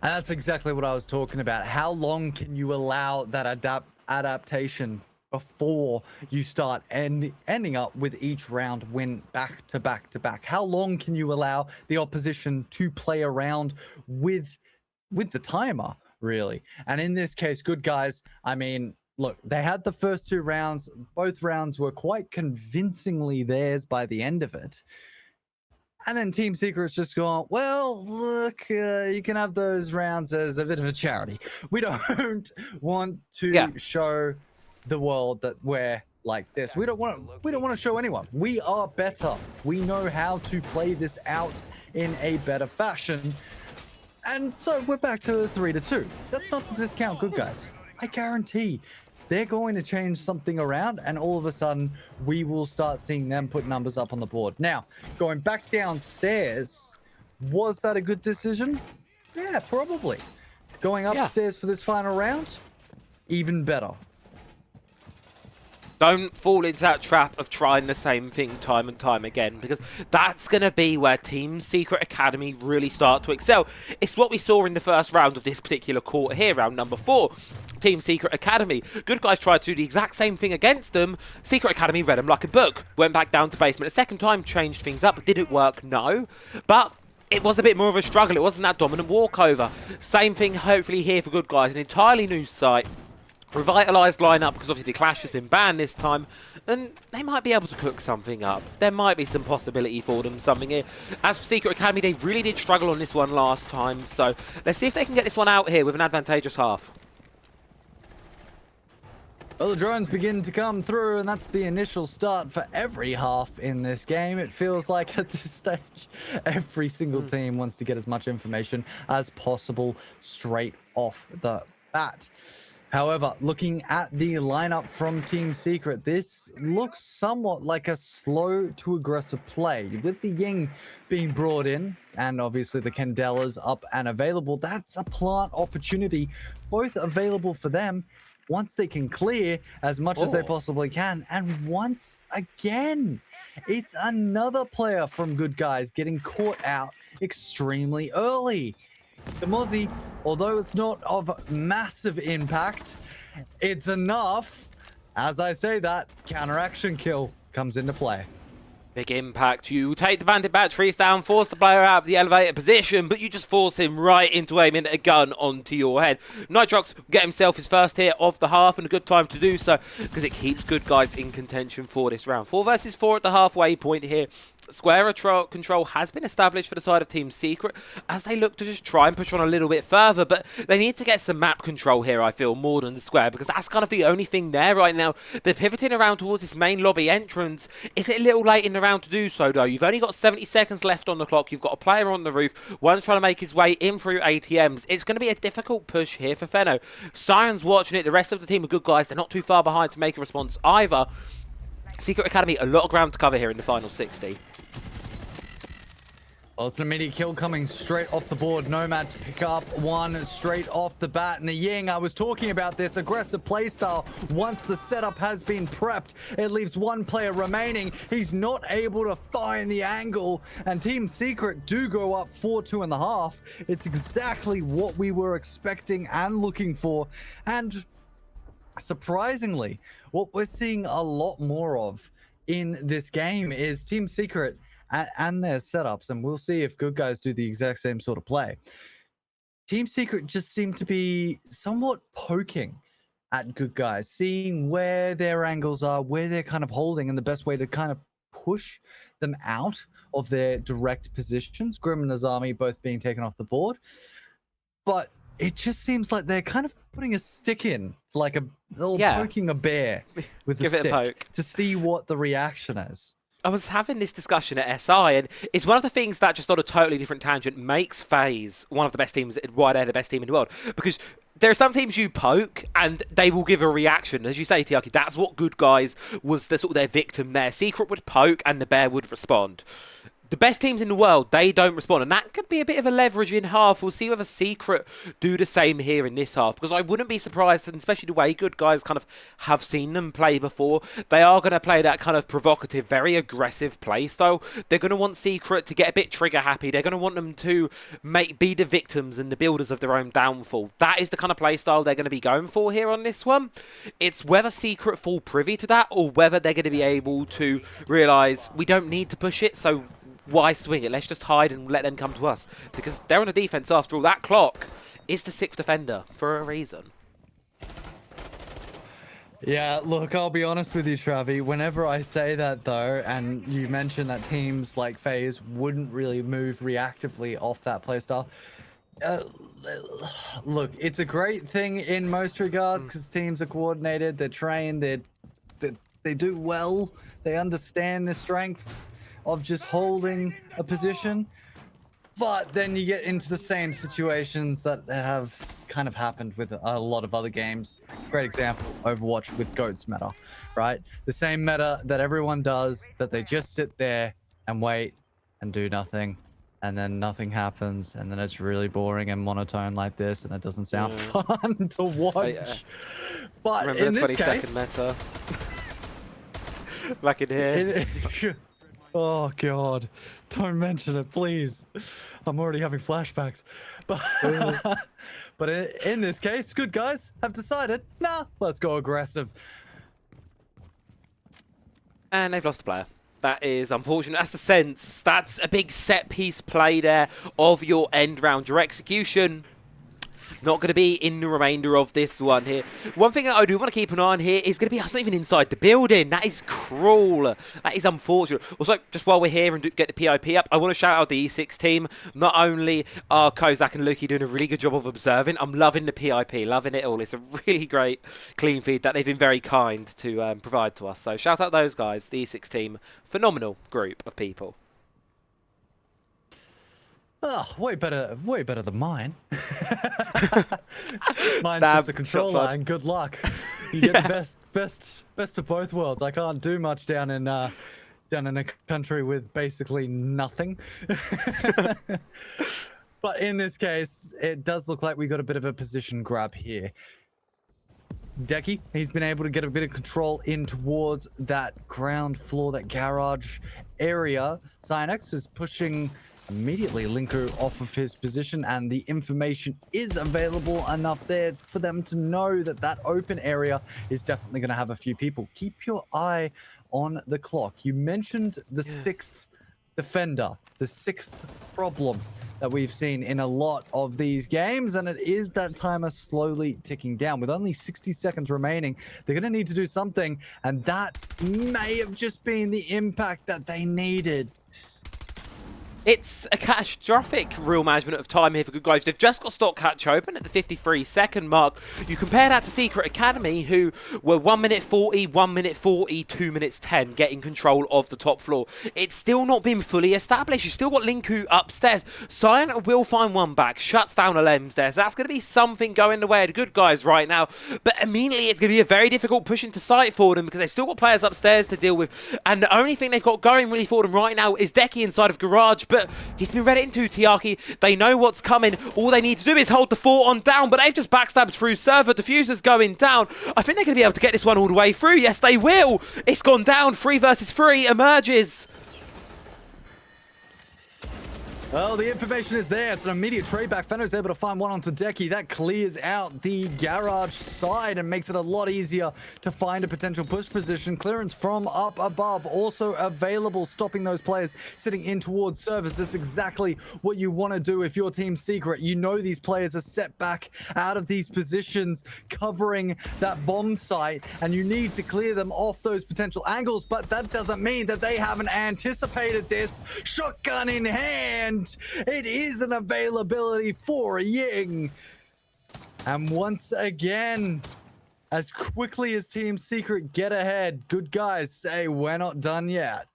And that's exactly what I was talking about. How long can you allow that adaptation before you start ending up with each round win back to back to back? How long can you allow the opposition to play around with the timer, really? And in this case, good guys, I mean, look, they had the first 2 rounds. Both rounds were quite convincingly theirs by the end of it. And then Team Secret's just gone, well, look, you can have those rounds as a bit of a charity. We don't want to show the world that we're like this. We don't want to show anyone. We are better. We know how to play this out in a better fashion. And so we're back to 3-2. That's not to discount good guys. I guarantee they're going to change something around, and all of a sudden we will start seeing them put numbers up on the board. Now, going back downstairs, was that a good decision? Yeah, probably. Going upstairs for this final round, even better. Don't fall into that trap of trying the same thing time and time again, because that's going to be where Team Secret Academy really start to excel. It's what we saw in the first round of this particular quarter here, round number 4. Team Secret Academy. Good guys tried to do the exact same thing against them. Secret Academy read them like a book. Went back down to basement a second time, changed things up. Did it work? No. But it was a bit more of a struggle. It wasn't that dominant walkover. Same thing hopefully here for good guys. An entirely new site. Revitalised lineup, because obviously the Clash has been banned this time, and they might be able to cook something up. There might be some possibility for them, something here. As for Secret Academy, they really did struggle on this one last time, so let's see if they can get this one out here with an advantageous half. Well, the drones begin to come through, and that's the initial start for every half in this game. It feels like at this stage, every single team wants to get as much information as possible straight off the bat. However, looking at the lineup from Team Secret, this looks somewhat like a slow to aggressive play. With the Ying being brought in, and obviously the Candelas up and available, that's a plant opportunity, both available for them once they can clear as much as they possibly can. And once again, it's another player from Good Guys getting caught out extremely early. The Mozzie, although it's not of massive impact, it's enough. As I say that, counteraction kill comes into play. Big impact. You take the bandit batteries down, force the player out of the elevator position, but you just force him right into aiming a gun onto your head. Nitrox will get himself his first hit of the half, and a good time to do so, because it keeps good guys in contention for this round. 4 versus 4 at the halfway point here. Square control has been established for the side of Team Secret as they look to just try and push on a little bit further, but they need to get some map control here, I feel, more than the square, because that's kind of the only thing there right now. They're pivoting around towards this main lobby entrance. Is it a little late in the round to do so, though? You've only got 70 seconds left on the clock. You've got a player on the roof. One's trying to make his way in through ATMs. It's going to be a difficult push here for Fenno. Siren's watching it. The rest of the team are good guys. They're not too far behind to make a response either. Secret Academy, a lot of ground to cover here in the final 60. Well, it's an immediate kill coming straight off the board. Nomad to pick up one straight off the bat. And the Ying, I was talking about this aggressive playstyle. Once the setup has been prepped, it leaves one player remaining. He's not able to find the angle. And Team Secret do go up 4-2.5. It's exactly what we were expecting and looking for. And surprisingly, what we're seeing a lot more of in this game is Team Secret and their setups, and we'll see if Good Guys do the exact same sort of play. Team Secret just seem to be somewhat poking at Good Guys, seeing where their angles are, where they're kind of holding, and the best way to kind of push them out of their direct positions. Grim and Azami both being taken off the board. But it just seems like they're kind of putting a stick in. It's like poking a bear with a Give stick it a poke to see what the reaction is. I was having this discussion at SI, and it's one of the things that, just on a totally different tangent, makes FaZe one of the best teams, why they're the best team in the world. Because there are some teams you poke, and they will give a reaction. As you say, Tiaki, that's what Good Guys was the sort of their victim there. Secret would poke, and the bear would respond. The best teams in the world, they don't respond, and that could be a bit of a leverage in half. We'll see whether Secret do the same here in this half, because I wouldn't be surprised, and especially the way Good Guys kind of have seen them play before, they are going to play that kind of provocative, very aggressive play style. They're going to want Secret to get a bit trigger happy. They're going to want them to be the victims and the builders of their own downfall. That is the kind of play style they're going to be going for here on this one. It's whether Secret fall privy to that, or whether they're going to be able to realise we don't need to push it, so why swing it? Let's just hide and let them come to us. Because they're on a defense after all. That clock is the 6th defender for a reason. Yeah, look, I'll be honest with you, Travi. Whenever I say that, though, and you mention that teams like FaZe wouldn't really move reactively off that playstyle, look, it's a great thing in most regards because teams are coordinated, they're trained, they do well, they understand their strengths of just holding a position. But then you get into the same situations that have kind of happened with a lot of other games. Great example, Overwatch with GOATS meta, right? The same meta that everyone does, that they just sit there and wait and do nothing, and then nothing happens, and then it's really boring and monotone like this, and it doesn't sound fun to watch. But remember in the this 20-second case, meta? Back in here. Oh God, don't mention it, please. I'm already having flashbacks. But in this case, Good Guys have decided, nah, let's go aggressive. And they've lost a player. That is unfortunate. That's the sense. That's a big set piece play there of your end round. Your execution not going to be in the remainder of this one here. One thing that I do want to keep an eye on here is going to be us not even inside the building. That is cruel. That is unfortunate. Also, just while we're here and get the PIP up, I want to shout out the E6 team. Not only are Kozak and Luki doing a really good job of observing, I'm loving the PIP, loving it all. It's a really great clean feed that they've been very kind to provide to us. So shout out those guys, the E6 team. Phenomenal group of people. Oh, way better than mine. Mine's just a controller, and good luck. You get the best of both worlds. I can't do much down in a country with basically nothing. But in this case, it does look like we got a bit of a position grab here. Decky, he's been able to get a bit of control in towards that ground floor, that garage area. Cynex is pushing immediately Linku off of his position, and the information is available enough there for them to know that that open area is definitely going to have a few people. Keep your eye on the clock. You mentioned the 6th defender, the 6th problem that we've seen in a lot of these games, and it is that timer slowly ticking down. With only 60 seconds remaining, they're going to need to do something, and that may have just been the impact that they needed. It's a catastrophic real management of time here for Good Guys. They've just got stock catch open at the 53-second mark. You compare that to Secret Academy, who were 1 minute 40, 1 minute 40, 2 minutes 10, getting control of the top floor. It's still not been fully established. You've still got Linku upstairs. Cyan will find one back, shuts down Alem's there. So that's going to be something going the way of the Good Guys right now. But immediately it's going to be a very difficult push into sight for them because they've still got players upstairs to deal with. And the only thing they've got going really for them right now is Decky inside of Garage but he's been read it into Tiaki. They know what's coming. All they need to do is hold the fort on down, but they've just backstabbed through server. Diffuser's going down. I think they're going to be able to get this one all the way through. Yes, they will. It's gone down. 3 versus 3 emerges. Well, the information is there. It's an immediate trade back. Fenno's able to find one onto Decky. That clears out the garage side and makes it a lot easier to find a potential push position. Clearance from up above also available, stopping those players sitting in towards servers. That's exactly what you want to do if you're Team Secret. You know these players are set back out of these positions, covering that bomb site, and you need to clear them off those potential angles, but that doesn't mean that they haven't anticipated this. Shotgun in hand. It is an availability for Ying. And once again, as quickly as Team Secret get ahead, good guys say we're not done yet.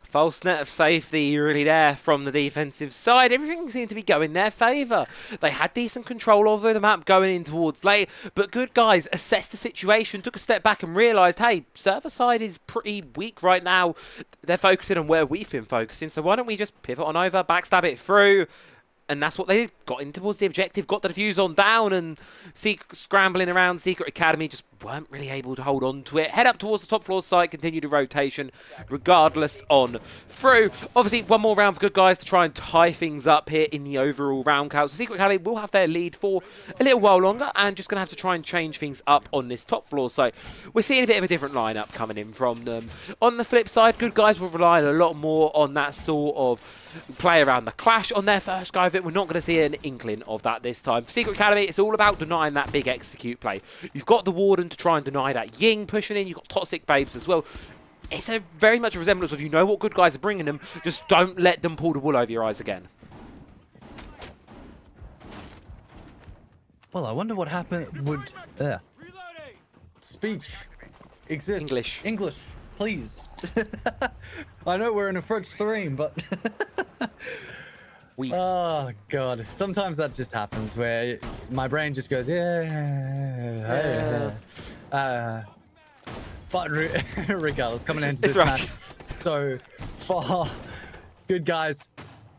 False net of safety really there from the defensive side. Everything seemed to be going their favour. They had decent control over the map going in towards late, but good guys assessed the situation, took a step back and realised, hey, server side is pretty weak right now. They're focusing on where we've been focusing, so why don't we just pivot on over, backstab it through? And that's what they did. Got in towards the objective, got the defuse on down, and scrambling around Secret Academy just weren't really able to hold on to it. Head up towards the top floor site, continue the rotation, regardless on through. Obviously, one more round for good guys to try and tie things up here in the overall round count. So Secret Academy will have their lead for a little while longer, and just going to have to try and change things up on this top floor site. We're seeing a bit of a different lineup coming in from them. On the flip side, good guys will rely a lot more on that sort of play around the clash on their first go of it. We're not going to see an inkling of that this time. For Secret Academy, it's all about denying that big execute play. You've got the Warden to try and deny that. Ying pushing in, you've got Toxic Babes as well. It's a very much a resemblance of, you know what good guys are bringing them, just don't let them pull the wool over your eyes again. Well, I wonder what happened would speech exist. English, please. I know we're in a French stream, but oh god, sometimes that just happens where my brain just goes but regardless, coming into this match so far, good guys,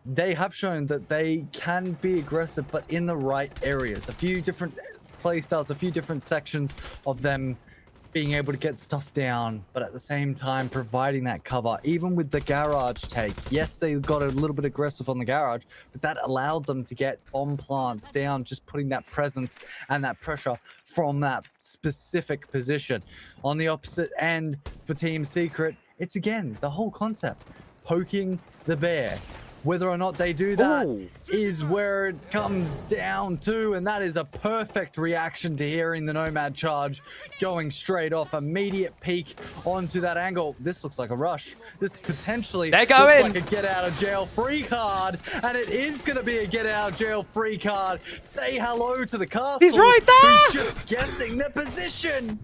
they have shown that they can be aggressive, but in the right areas. A few different play styles, a few different sections of them being able to get stuff down, but at the same time providing that cover. Even with the garage take, yes, they got a little bit aggressive on the garage, but that allowed them to get bomb plants down, just putting that presence and that pressure from that specific position. On the opposite end for Team Secret, it's again the whole concept, poking the bear. Whether or not they do that is where it comes down to, and that is a perfect reaction to hearing the Nomad charge going straight off. Immediate peek onto that angle. This looks like a rush. This potentially looks like a get out of jail free card, and it is going to be a get out of jail free card. Say hello to the castle. He's right there. Who's just guessing the position.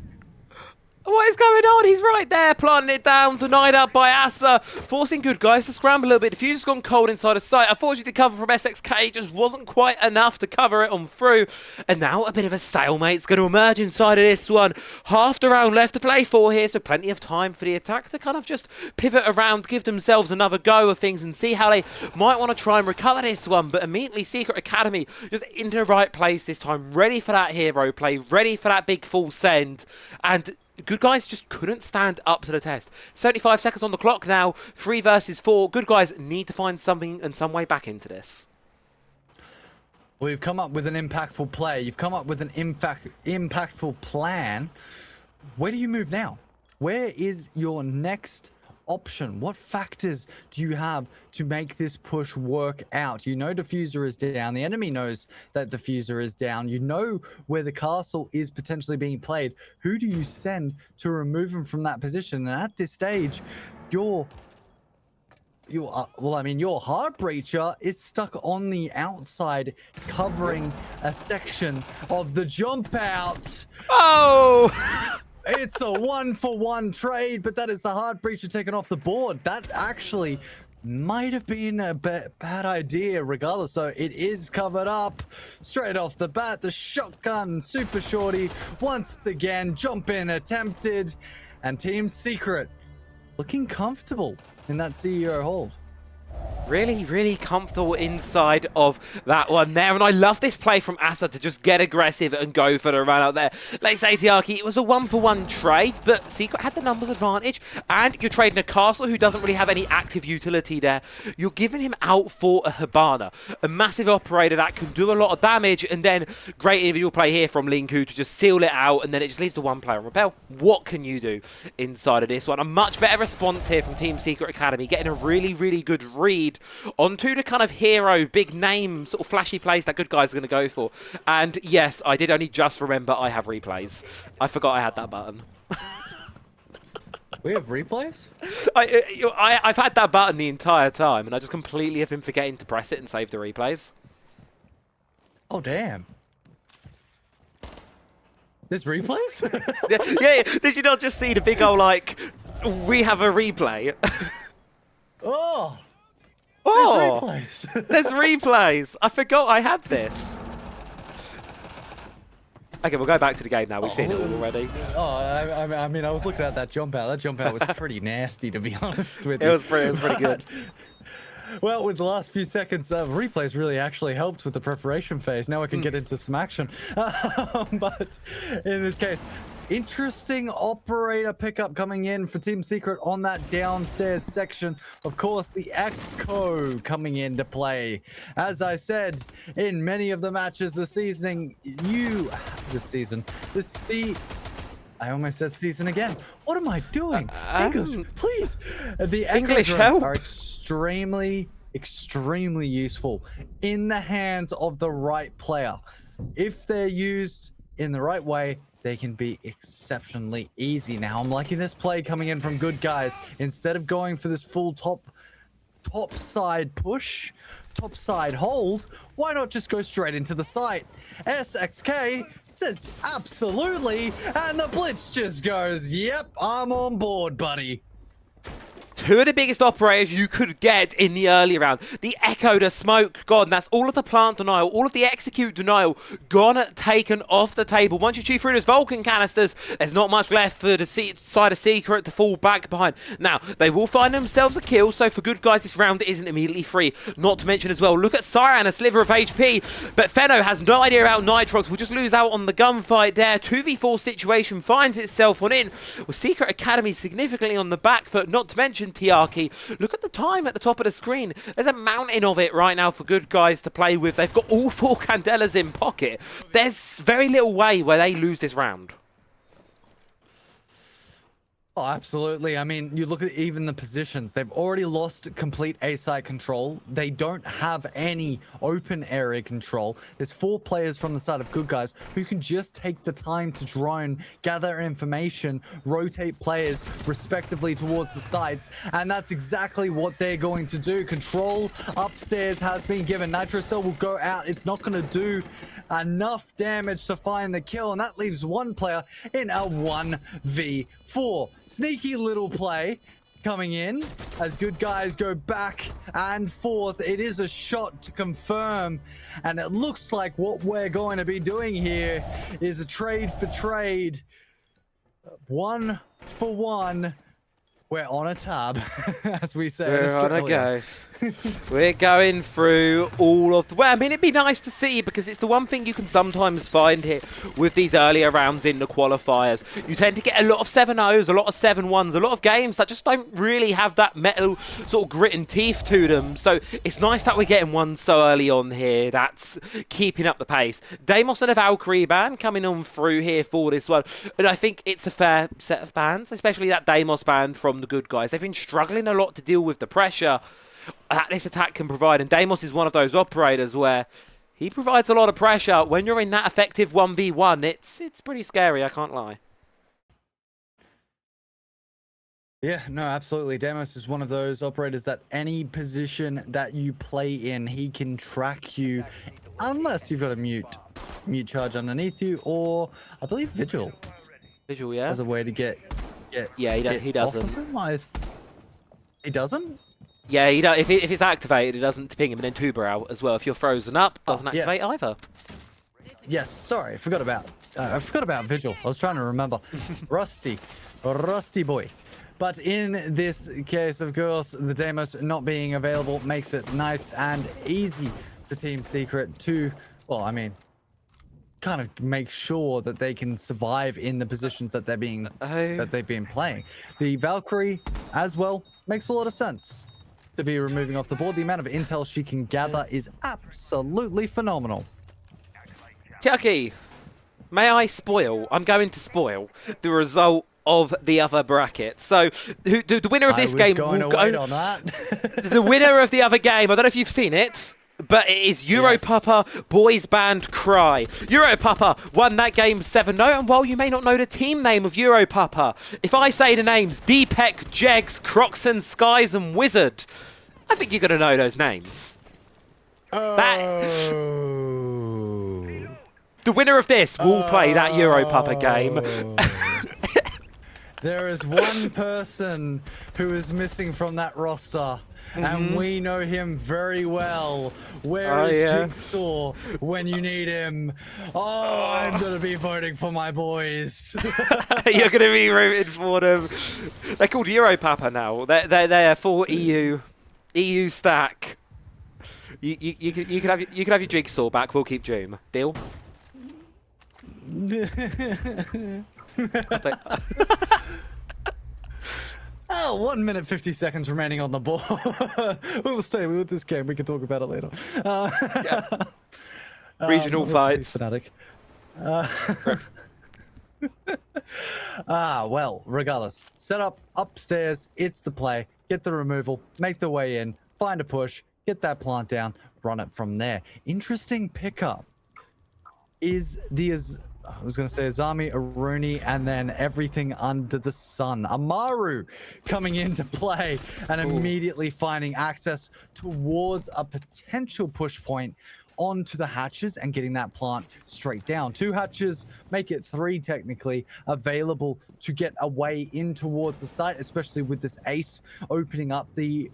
What is going on? He's right there, planting it down, denied up by Asa, forcing good guys to scramble a little bit. Diffuser's gone cold inside of sight. Unfortunately, the cover from SXK just wasn't quite enough to cover it on through. And now a bit of a stalemate's going to emerge inside of this one. Half the round left to play for here, so plenty of time for the attack to kind of just pivot around, give themselves another go of things and see how they might want to try and recover this one. But immediately, Secret Academy just in the right place this time, ready for that hero play, ready for that big full send. And good guys just couldn't stand up to the test. 75 seconds on the clock now, 3 versus 4. Good guys need to find something and some way back into this. Well, you've come up with an impactful play. You've come up with an impactful plan. Where do you move now? Where is your next option? What factors do you have to make this push work out? You know Diffuser is down. The enemy knows that Diffuser is down. You know where the castle is potentially being played. Who do you send to remove him from that position? And at this stage, your hard breacher is stuck on the outside, covering a section of the jump out. Oh! It's a 1-for-1 trade, but that is the hard breacher taken off the board. That actually might have been a bad idea regardless. So it is covered up straight off the bat. The shotgun super shorty once again, jump in attempted, and Team Secret looking comfortable in that CEO hold. Really, really comfortable inside of that one there. And I love this play from Asa to just get aggressive and go for the run out there. Like say, Tiaki, it was a 1-for-1 trade, but Secret had the numbers advantage. And you're trading a Castle who doesn't really have any active utility there. You're giving him out for a Hibana, a massive operator that can do a lot of damage. And then great individual play here from Linku to just seal it out. And then it just leaves the one player on Repel. What can you do inside of this one? A much better response here from Team Secret Academy, getting a really, really good read onto the kind of hero, big name, sort of flashy plays that good guys are going to go for. And yes, I did only just remember I have replays. I forgot I had that button. We have replays? I've had that button the entire time, and I just completely have been forgetting to press it and save the replays. Oh, damn. There's replays? yeah. Did you not just see the big old, like, we have a replay? Oh! Oh! There's replays. There's replays! I forgot I had this. Okay, we'll go back to the game now. We've seen it all already. Oh, I mean, I was looking at that jump out. That jump out was pretty nasty, to be honest with you. It was pretty good. Well, with the last few seconds of replays really actually helped with the preparation phase. Now I can get into some action. But in this case, interesting operator pickup coming in for Team Secret on that downstairs section. Of course, the Echo coming into play. As I said, in many of the matches this season, I almost said season again. What am I doing? English, please. The English Echo help. are extremely useful in the hands of the right player. If they're used in the right way, they can be exceptionally easy. Now, I'm liking this play coming in from good guys. Instead of going for this full top side push, top side hold, why not just go straight into the site? SXK says absolutely, and the blitz just goes, yep, I'm on board, buddy. Two of the biggest operators you could get in the early round. The Echo, the Smoke, gone. That's all of the plant denial, all of the execute denial gone, taken off the table. Once you shoot through those Vulcan canisters, there's not much left for the side of Secret to fall back behind. Now, they will find themselves a kill, so for good guys, this round isn't immediately free. Not to mention as well, look at Siren, a sliver of HP, but Feno has no idea about Nitrox. We'll just lose out on the gunfight there. 2v4 situation finds itself on in, with Secret Academy significantly on the back foot, not to mention Tiaki. Look at the time at the top of the screen. There's a mountain of it right now for good guys to play with. They've got all 4 Candelas in pocket. There's very little way where they lose this round. Oh, absolutely. I mean, you look at even the positions. They've already lost complete A-site control. They don't have any open area control. There's 4 players from the side of good guys who can just take the time to drone, gather information, rotate players respectively towards the sides. And that's exactly what they're going to do. Control upstairs has been given. Nitrocell will go out. It's not going to do enough damage to find the kill, and that leaves one player in a 1v4. Sneaky little play coming in as good guys go back and forth. It is a shot to confirm, and it looks like what we're going to be doing here is a trade for trade, 1 for 1. We're on a tab, as we say. We're on a go. We're going through all of the... Well, I mean, it'd be nice to see, because it's the one thing you can sometimes find here with these earlier rounds in the qualifiers. You tend to get a lot of 7-0s, a lot of 7-1s, a lot of games that just don't really have that metal sort of grit and teeth to them. So it's nice that we're getting one so early on here. That's keeping up the pace. Deimos and a Valkyrie ban coming on through here for this one. And I think it's a fair set of bans, especially that Deimos ban from the good guys. They've been struggling a lot to deal with the pressure that this attack can provide, and Deimos is one of those operators where he provides a lot of pressure. When you're in that effective 1v1, it's pretty scary, I can't lie. Yeah, no, absolutely. Deimos is one of those operators that any position that you play in, he can track you, unless you've got a mute charge underneath you, or I believe Vigil. Vigil, yeah? As a way to get yeah, he doesn't. Off of him. He doesn't? Yeah, if it's activated, it doesn't ping him, and then Tuber out as well. If you're frozen up, doesn't activate either. Yes, sorry, I forgot about Vigil. I was trying to remember. Rusty boy. But in this case, of course, the Deimos not being available makes it nice and easy for Team Secret to, well, I mean, kind of make sure that they can survive in the positions that they've been playing. The Valkyrie as well makes a lot of sense to be removing off the board. The amount of intel she can gather is absolutely phenomenal. Tiaki, may I spoil? I'm going to spoil the result of the other bracket. So the winner of this game will go on that. The winner of the other game, I don't know if you've seen it, but it is Europapa Boys Band Cry. Europapa won that game 7-0, and while you may not know the team name of Europapa, if I say the names Deepek, Jegs, Croxon, Skies, and Wizard, I think you're going to know those names. The winner of this will play that Europapa game. There is one person who is missing from that roster. And we know him very well. Where is Jigsaw when you need him? Oh, I'm going to be voting for my boys. You're going to be rooting for them. They're called Europapa now. They're full EU stack. You can have your Jigsaw back. We'll keep Doom. Deal? Oh, 1 minute 50 seconds remaining on the ball. We'll stay with this game. We can talk about it later. Regional fights. Fanatic. Well, regardless. Set up upstairs. It's the play. Get the removal. Make the way in. Find a push. Get that plant down. Run it from there. Interesting pickup is the... I was going to say Azami, Aruni, and then everything under the sun. Amaru coming into play and immediately finding access towards a potential push point onto the hatches and getting that plant straight down. 2 hatches, make it 3 technically, available to get a way in towards the site, especially with this ace opening up the...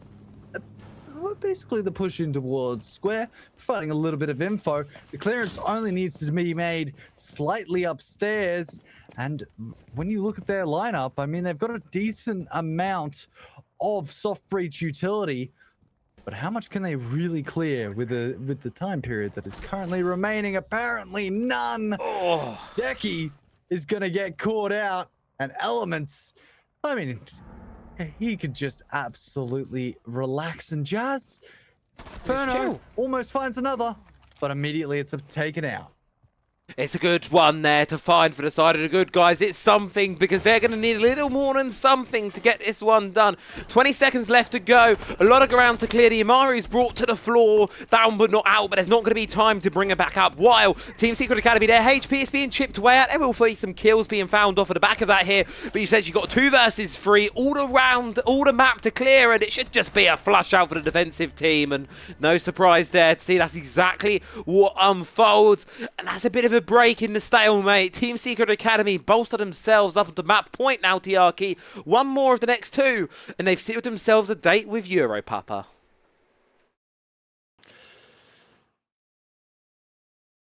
basically the push in towards square, providing a little bit of info. The clearance only needs to be made slightly upstairs, and when you look at their lineup, I mean, they've got a decent amount of soft breach utility, but how much can they really clear with the time period that is currently remaining? Apparently none. Deki is gonna get caught out, and Elements, I mean, he could just absolutely relax and jazz. Ferno almost finds another, but immediately it's taken out. It's a good one there to find for the side of the good guys. It's something because they're going to need a little more than something to get this one done. 20 seconds left to go. A lot of ground to clear. The Amaru's brought to the floor. Down but not out, but there's not going to be time to bring it back up. While Team Secret Academy, their HP is being chipped away at. There will be some kills being found off at the back of that here. But you said you got 2 versus 3 all around, all the map to clear, and it should just be a flush out for the defensive team. And no surprise there to see that's exactly what unfolds. And that's a bit of a break in the stalemate. Team Secret Academy bolster themselves up onto map point now, Tiaki. 1 more of the next 2, and they've sealed themselves a date with Europapa.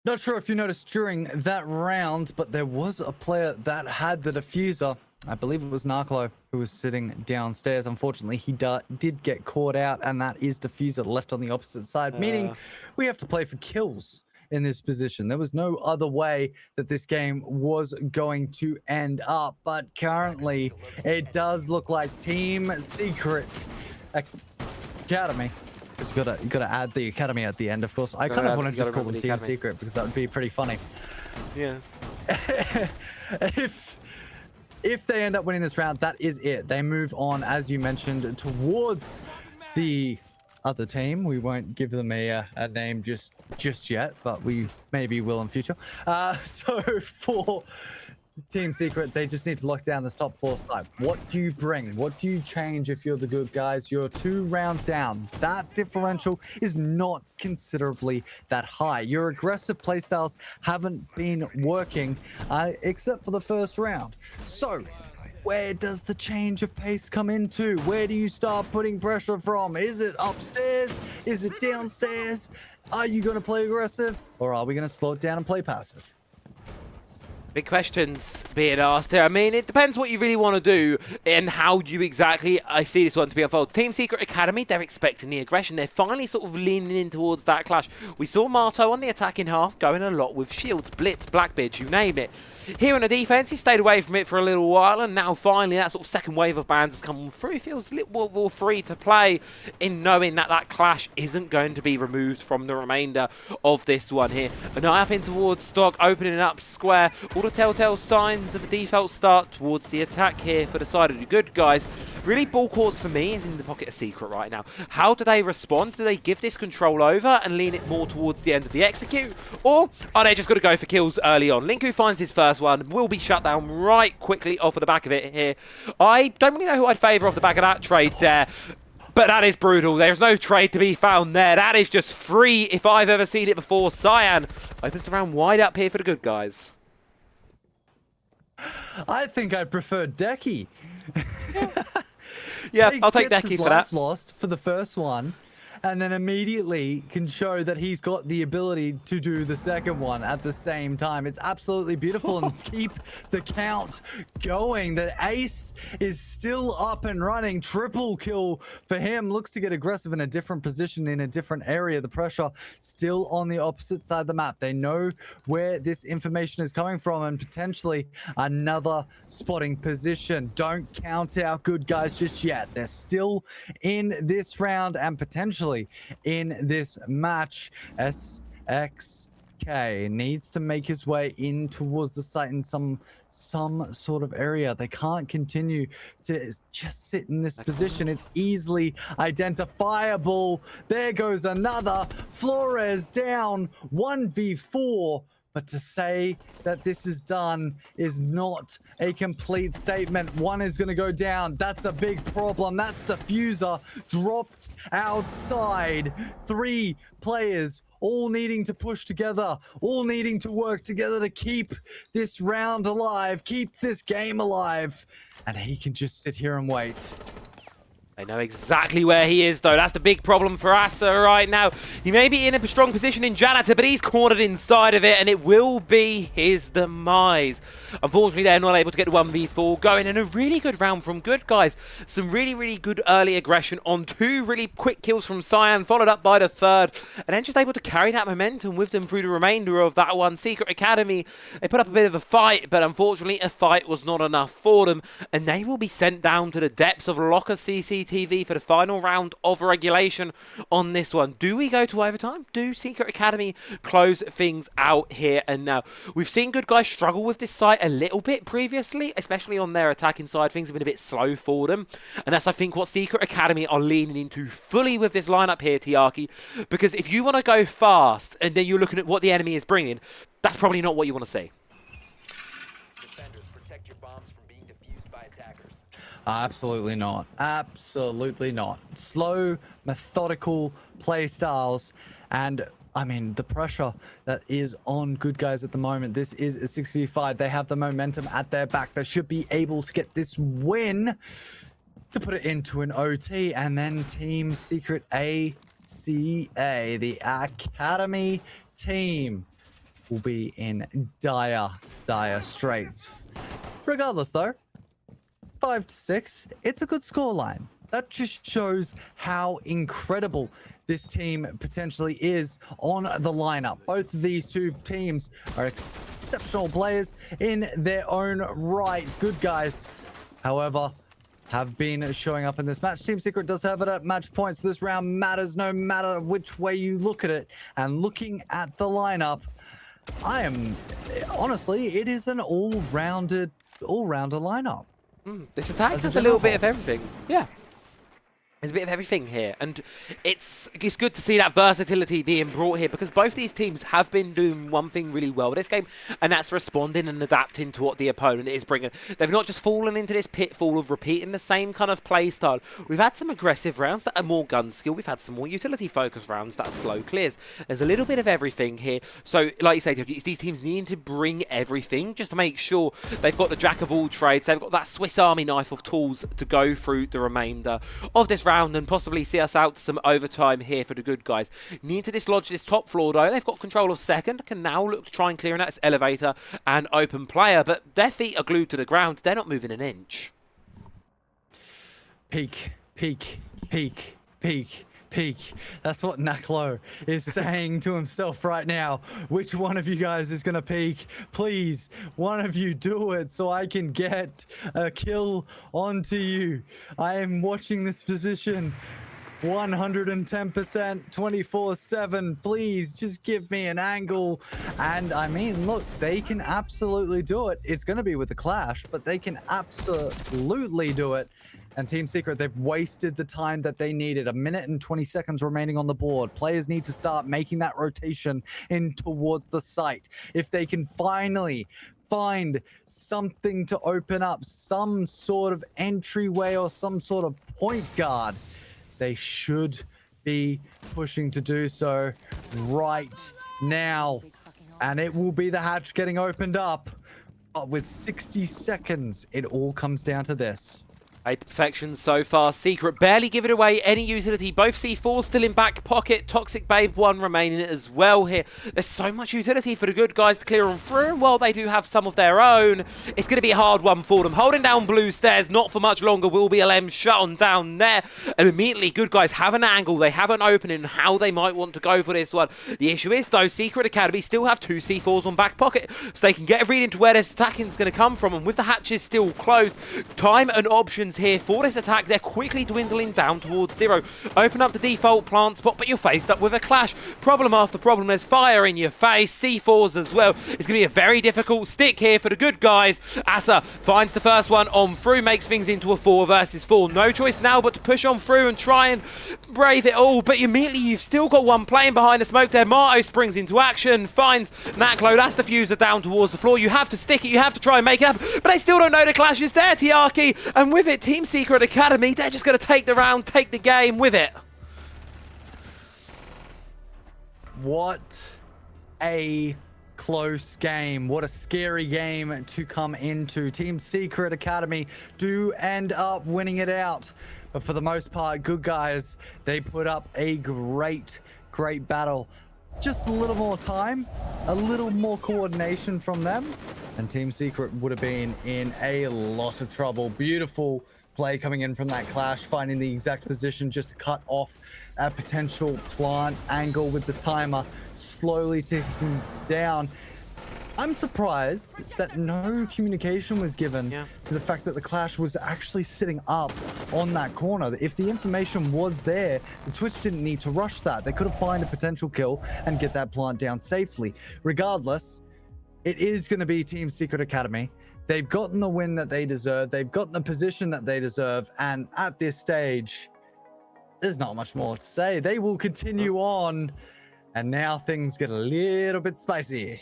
Not sure if you noticed during that round, but there was a player that had the diffuser. I believe it was Narclo who was sitting downstairs. Unfortunately, he did get caught out, and that is diffuser left on the opposite side, meaning we have to play for kills in this position. There was no other way that this game was going to end up, but currently it does look like Team Secret Academy. You gotta add the academy at the end, of course. I kind of want to just call them Team Secret because that would be pretty funny. Yeah. If they end up winning this round, that is it. They move on, as you mentioned, towards the other team. We won't give them a name just yet, but we maybe will in future. So for Team Secret, they just need to lock down this top 4 side. What do you bring? What do you change if you're the good guys? You're 2 rounds down. That differential is not considerably that high. Your aggressive playstyles haven't been working, except for the first round. So where does the change of pace come into? Where do you start putting pressure from? Is it upstairs? Is it downstairs? Are you going to play aggressive, or are we going to slow it down and play passive? Big questions being asked here. I mean, it depends what you really want to do and how you exactly I see this one to be unfolded. Team Secret Academy, they're expecting the aggression. They're finally sort of leaning in towards that clash. We saw Marto on the attacking half going a lot with shields, blitz, Blackbeard, you name it. Here on the defense, he stayed away from it for a little while, and now finally that sort of second wave of bans has come through. He feels a little more free to play in knowing that that clash isn't going to be removed from the remainder of this one here. An eye up in towards Stock, opening up square. All the telltale signs of a default start towards the attack here for the side of the good guys. Really, ball courts for me is in the pocket of Secret right now. How do they respond? Do they give this control over and lean it more towards the end of the execute? Or are they just going to go for kills early on? Linku finds his first one, will be shut down right quickly off of the back of it here. I don't really know who I'd favour off the back of that trade there. But that is brutal. There's no trade to be found there. That is just free if I've ever seen it before. Cyan opens the round wide up here for the good guys. I think I prefer Decky. Yeah, I'll take Decky for that. Lost for the first one, and then immediately can show that he's got the ability to do the second one at the same time. It's absolutely beautiful and keep the count going. The ace is still up and running. Triple kill for him. Looks to get aggressive in a different position, in a different area. The pressure still on the opposite side of the map. They know where this information is coming from, and potentially another spotting position. Don't count out good guys just yet. They're still in this round and potentially in this match. SXK needs to make his way in towards the site in some sort of area. They can't continue to just sit in this position. It's easily identifiable. There goes another. Flores down 1v4. But to say that this is done is not a complete statement. One is going to go down. That's a big problem. That's Diffuser dropped outside. 3 players all needing to push together, all needing to work together to keep this round alive, keep this game alive. And he can just sit here and wait. They know exactly where he is, though. That's the big problem for Asa right now. He may be in a strong position in Janitor, but he's cornered inside of it, and it will be his demise. Unfortunately, they're not able to get the 1v4 going, and a really good round from good guys. Some really, really good early aggression on 2 really quick kills from Cyan, followed up by the third, and then just able to carry that momentum with them through the remainder of that one. Secret Academy, they put up a bit of a fight, but unfortunately, a fight was not enough for them, and they will be sent down to the depths of Locker CCTV for the final round of regulation on this one. Do we go to overtime? Do Secret Academy close things out here and now? We've seen good guys struggle with this site a little bit previously, especially on their attacking side. Things have been a bit slow for them, and that's, I think, what Secret Academy are leaning into fully with this lineup here, Tiaki, because if you want to go fast and then you're looking at what the enemy is bringing, that's probably not what you want to see. Absolutely not. Absolutely not. Slow, methodical play styles. And, I mean, the pressure that is on good guys at the moment. This is a 6v5. They have the momentum at their back. They should be able to get this win to put it into an OT. And then Team Secret ACA, the Academy team, will be in dire straits. Regardless, though, 5-6, it's a good scoreline. That just shows how incredible this team potentially is on the lineup. Both of these 2 teams are exceptional players in their own right. Good guys, however, have been showing up in this match. Team Secret does have it at match points. This round matters no matter which way you look at it. And looking at the lineup, honestly, it is an all-rounder lineup. This attack has a little bit of everything. Yeah. There's a bit of everything here, and it's good to see that versatility being brought here, because both these teams have been doing one thing really well with this game, and that's responding and adapting to what the opponent is bringing. They've not just fallen into this pitfall of repeating the same kind of play style. We've had some aggressive rounds that are more gun skill. We've had some more utility-focused rounds that are slow clears. There's a little bit of everything here. So, like you say, these teams need to bring everything just to make sure they've got the jack of all trades. They've got that Swiss Army knife of tools to go through the remainder of this round. round and possibly see us out to some overtime here for the good guys. Need to dislodge this top floor though. They've got control of second, can now look to try and clear in that elevator and open player, but their feet are glued to the ground. They're not moving an inch. Peek, peek, peek, peek, peek. That's what Naklo is saying to himself right now. Which one of you guys is going to peek? Please, one of you do it so I can get a kill onto you. I am watching this position 110%, 24/7. Please just give me an angle. And I mean, look, they can absolutely do it. It's going to be with the clash, but they can absolutely do it. And Team Secret, they've wasted the time that they needed. 1 minute and 20 seconds remaining on the board. Players need to start making that rotation in towards the site. If they can finally find something to open up, some sort of entryway or some sort of point guard, they should be pushing to do so right now. And it will be the hatch getting opened up. But with 60 seconds, it all comes down to this. Played to perfection so far. Secret barely giving away any utility. Both C4 still in back pocket. Toxic Babe 1 remaining as well here. There's so much utility for the good guys to clear on through. While they do have some of their own, it's going to be a hard one for them. Holding down blue stairs, not for much longer. Will be LM shut on down there. And immediately, good guys have an angle. They have an opening how they might want to go for this one. The issue is, though, Secret Academy still have 2 C4s on back pocket. So they can get a read into where this attacking is going to come from. And with the hatches still closed, time and options here for this attack, they're quickly dwindling down towards 0. Open up the default plant spot, but you're faced up with a clash. Problem after problem, there's fire in your face, C4s as well. It's going to be a very difficult stick here for the good guys. Asa finds the first one on through, makes things into a 4 versus 4. No choice now but to push on through and try and brave it all, but immediately you've still got one playing behind the smoke there. Marto springs into action, finds Naklo, that's the fuser down towards the floor. You have to stick it, you have to try and make it up, but they still don't know the clash is there, Tiaki, and with it, Team Secret Academy, they're just going to take the round, take the game with it. What a close game. What a scary game to come into. Team Secret Academy do end up winning it out. But for the most part, good guys, they put up a great battle. Just a little more time, a little more coordination from them, and Team Secret would have been in a lot of trouble. Beautiful play coming in from that clash, finding the exact position just to cut off a potential plant angle with the timer slowly ticking down. I'm surprised that no communication was given to the fact that the clash was actually sitting up on that corner. If the information was there, the Twitch didn't need to rush that. They could have found a potential kill and get that plant down safely. Regardless, it is going to be Team Secret Academy. They've gotten the win that they deserve. They've gotten the position that they deserve. And at this stage, there's not much more to say. They will continue on. And now things get a little bit spicy.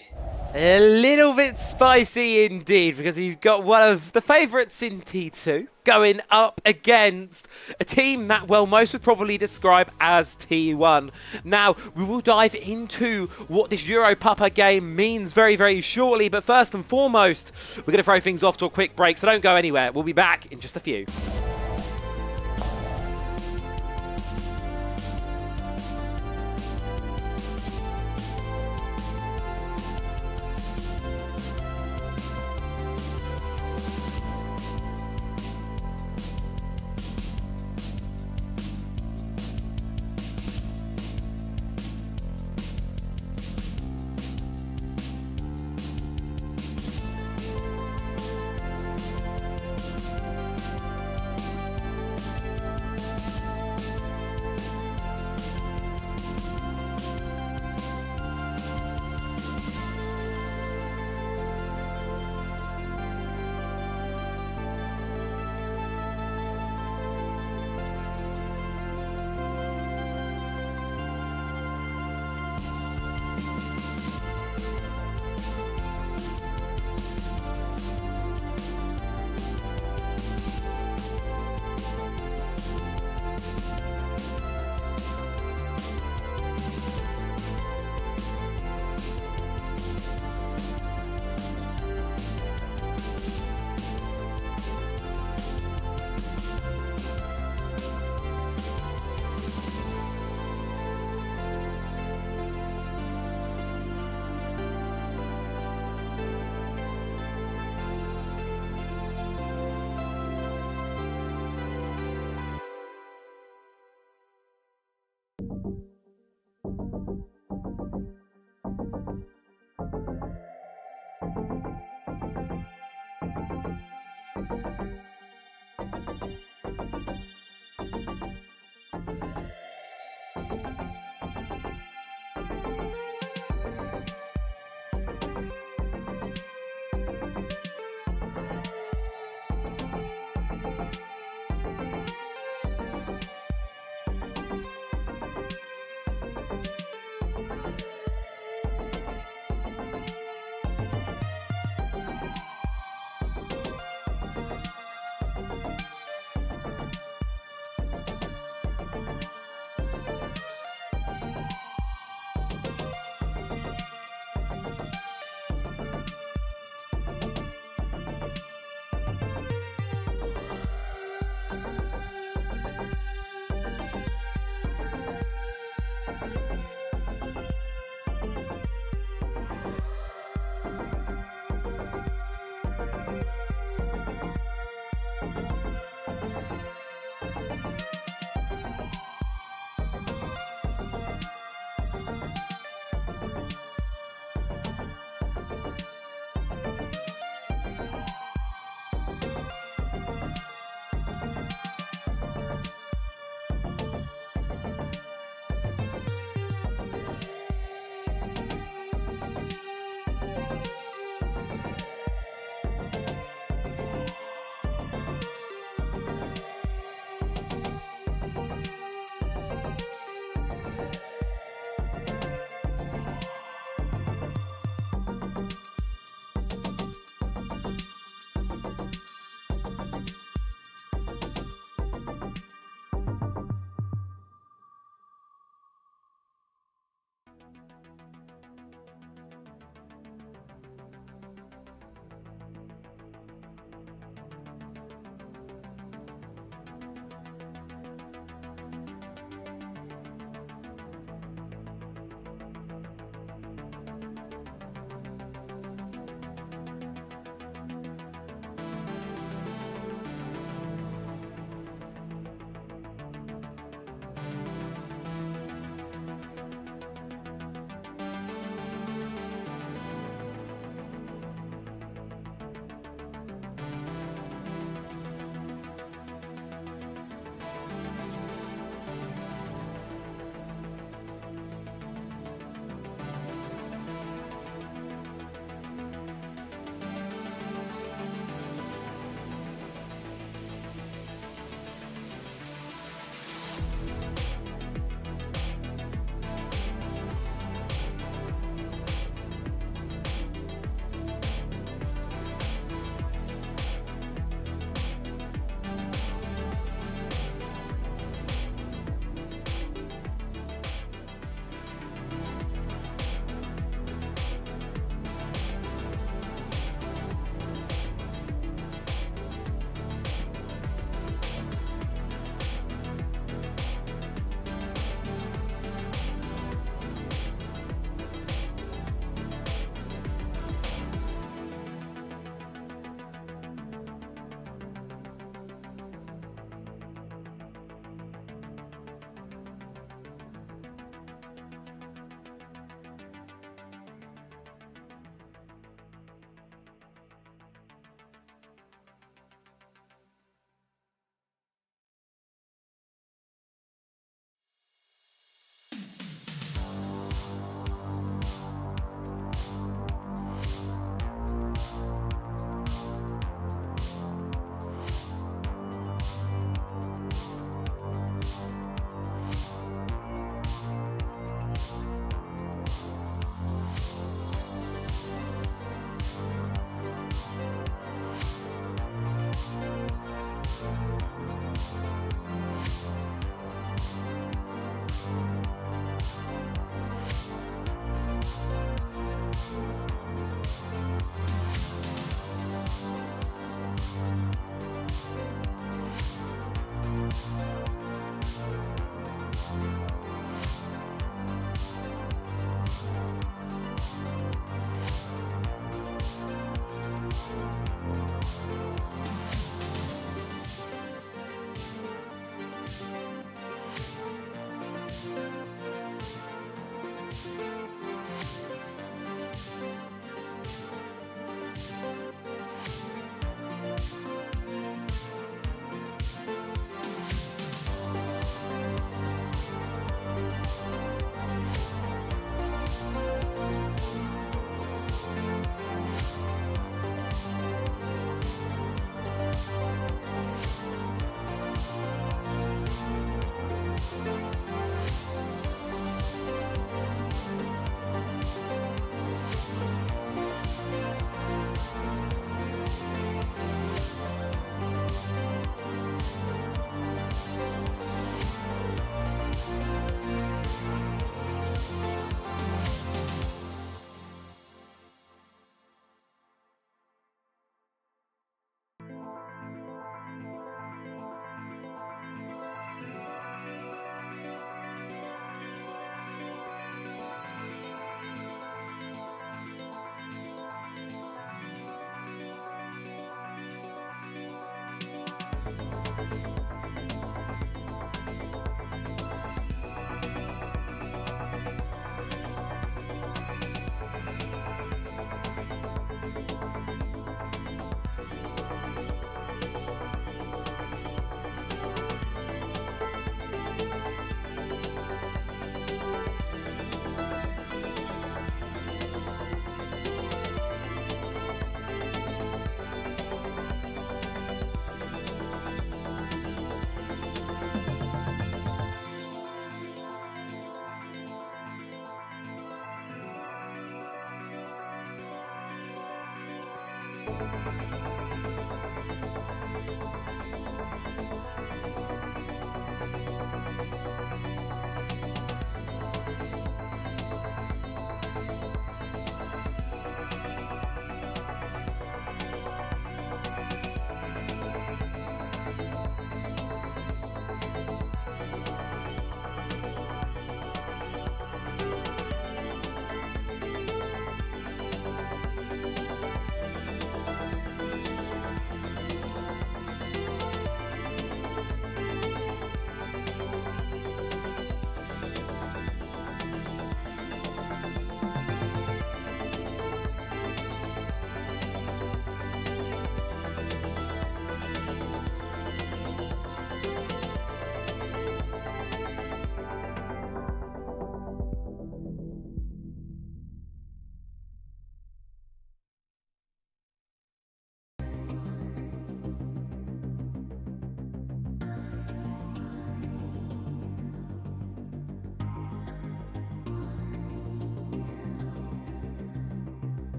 A little bit spicy indeed, because you've got one of the favourites in T2 going up against a team that, well, most would probably describe as T1. Now, we will dive into what this Euro Papa game means very, very shortly, but first and foremost, we're going to throw things off to a quick break, so don't go anywhere. We'll be back in just a few.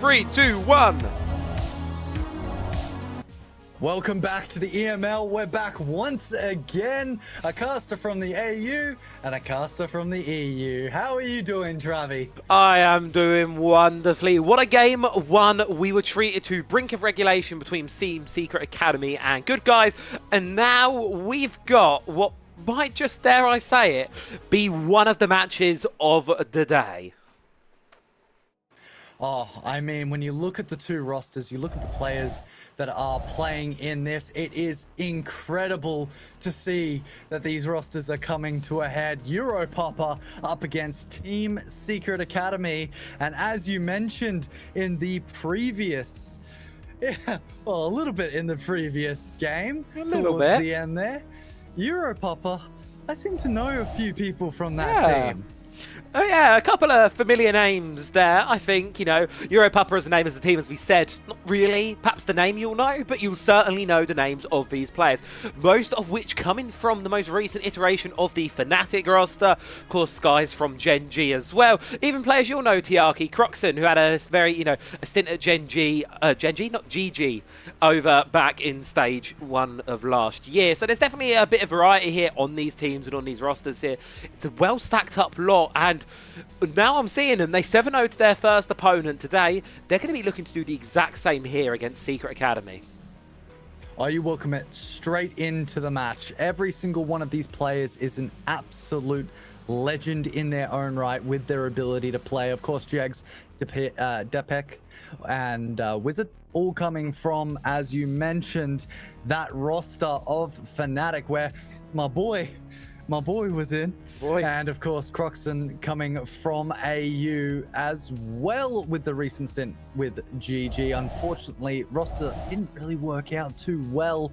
3, 2, 1. Welcome back to the EML. We're back once again. A caster from the AU and a caster from the EU. How are you doing, Travi? I am doing wonderfully. What a game one. We were treated to brink of regulation between Team Secret Academy and Good Guys. And now we've got what might just, dare I say it, be one of the matches of the day. Oh, I mean, when you look at the two rosters, you look at the players that are playing in this, it is incredible to see that these rosters are coming to a head. Europapa up against Team Secret Academy. And as you mentioned in the previous, a little bit in the previous game, a little towards bit. the end there, Europapa, I seem to know a few people from that team. Oh yeah, a couple of familiar names there, I think. You know, Europapa as a name, as a team, as we said, not really perhaps the name you'll know, but you'll certainly know the names of these players. Most of which coming from the most recent iteration of the Fnatic roster. Of course, guys from Gen G as well. Even players you'll know, Tiaki, Croxon, who had a very, a stint at Gen G, not GG, over back in stage 1 of last year. So there's definitely a bit of variety here on these teams and on these rosters here. It's a well stacked up lot, and now I'm seeing them. They 7-0 to their first opponent today. They're going to be looking to do the exact same here against Secret Academy. Oh, you will commit straight into the match. Every single one of these players is an absolute legend in their own right with their ability to play. Of course, Jegs, Depek, and Wizard all coming from, as you mentioned, that roster of Fnatic where my boy was in. And of course, Croxon coming from AU as well with the recent stint with GG. Unfortunately, roster didn't really work out too well,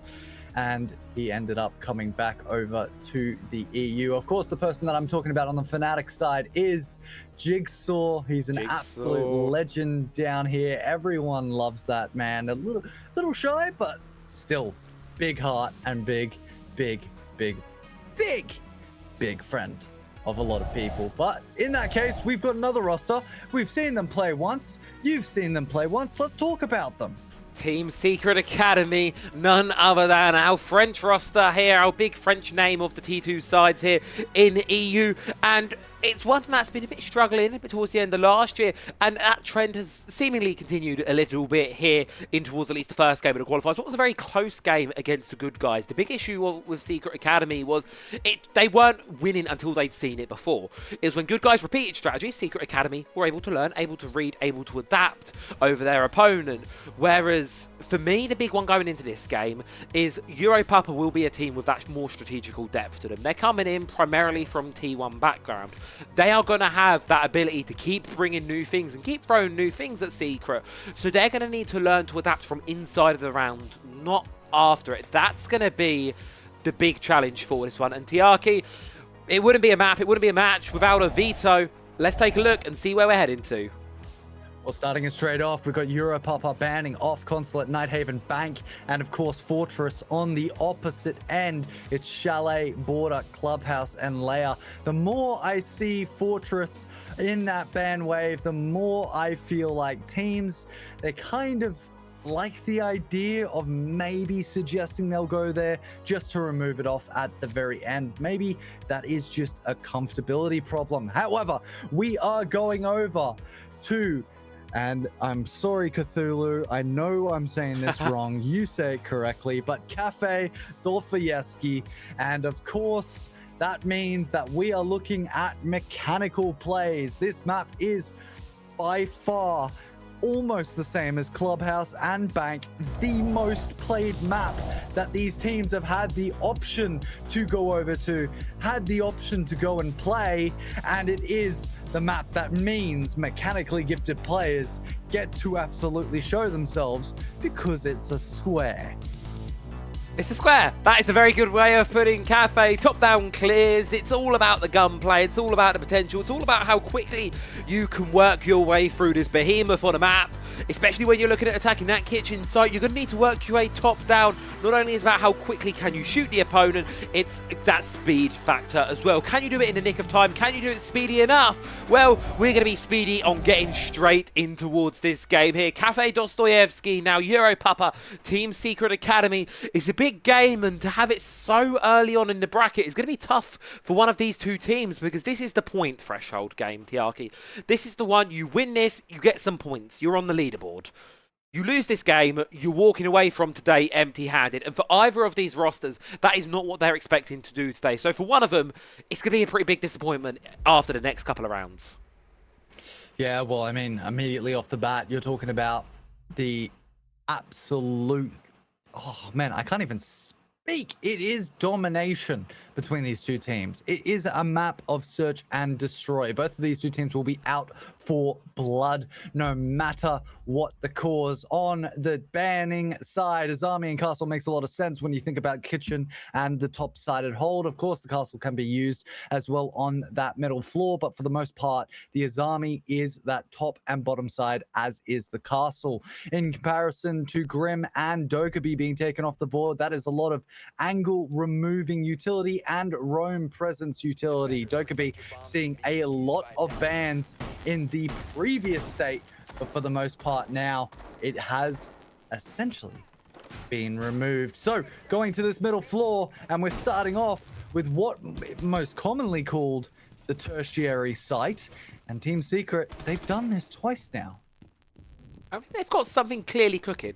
and he ended up coming back over to the EU. Of course, the person that I'm talking about on the Fnatic side is Jigsaw. He's an absolute legend down here. Everyone loves that man. A little shy, but still big heart and big friend of a lot of people. But in that case, we've got another roster. We've seen them play once. You've seen them play once. Let's talk about them. Team Secret Academy, none other than our French roster here, our big French name of the T2 sides here in EU. And it's one that's been a bit struggling towards the end of last year, and that trend has seemingly continued a little bit here in towards at least the first game of the qualifiers. What was a very close game against the Good Guys. The big issue with Secret Academy was they weren't winning until they'd seen it before. It was when Good Guys repeated strategies, Secret Academy were able to learn, able to read, able to adapt over their opponent. Whereas for me, the big one going into this game is Europapa will be a team with that more strategical depth to them. They're coming in primarily from T1 background. They are going to have that ability to keep bringing new things and keep throwing new things at Secret. So they're going to need to learn to adapt from inside of the round, not after it. That's going to be the big challenge for this one. And Tiaki, it wouldn't be a map, it wouldn't be a match without a veto. Let's take a look and see where we're heading to. Well, starting it straight off, we've got Europapa banning off Consulate, Nighthaven, Bank, and of course Fortress on the opposite end. It's Chalet, Border, Clubhouse, and Leia. The more I see Fortress in that ban wave, the more I feel like teams, they kind of like the idea of maybe suggesting they'll go there just to remove it off at the very end. Maybe that is just a comfortability problem. However, we are going over to, and I'm sorry, Cthulhu, I know I'm saying this wrong. You say it correctly, but Cafe Dostoevsky. And of course, that means that we are looking at mechanical plays. This map is by far almost the same as Clubhouse and Bank, the most played map that these teams have had the option to go over to, had the option to go and play, and it is the map that means mechanically gifted players get to absolutely show themselves because it's a square. It's a square. That is a very good way of putting Cafe. Top-down clears. It's all about the gunplay. It's all about the potential. It's all about how quickly you can work your way through this behemoth on a map. Especially when you're looking at attacking that kitchen site, you're going to need to work your way top-down. Not only is it about how quickly can you shoot the opponent, it's that speed factor as well. Can you do it in the nick of time? Can you do it speedy enough? Well, we're going to be speedy on getting straight in towards this game here. Cafe Dostoyevsky, now Europapa, Team Secret Academy. It's a big game, and to have it so early on in the bracket is going to be tough for one of these two teams, because this is the point threshold game, Tiaki. This is the one, you win this, you get some points. You're on the leaderboard. You lose this game, you're walking away from today empty-handed. And for either of these rosters, that is not what they're expecting to do today. So for one of them, it's going to be a pretty big disappointment after the next couple of rounds. Yeah, well, I mean, immediately off the bat, you're talking about the absolute... Oh, man, I can't even speak. It is domination between these two teams. It is a map of search and destroy. Both of these two teams will be out for blood, no matter what the cause. On the banning side, Azami and Castle makes a lot of sense when you think about kitchen and the top-sided hold. Of course, the Castle can be used as well on that middle floor, but for the most part, the Azami is that top and bottom side, as is the Castle. In comparison to Grim and Dokkaebi being taken off the board, that is a lot of angle removing utility and roam presence utility. Dokkaebi seeing a lot of bans in the previous state, but for the most part now it has essentially been removed. So going to this middle floor, and we're starting off with what most commonly called the tertiary site, and Team Secret, they've done this twice now. I mean, they've got something clearly cooking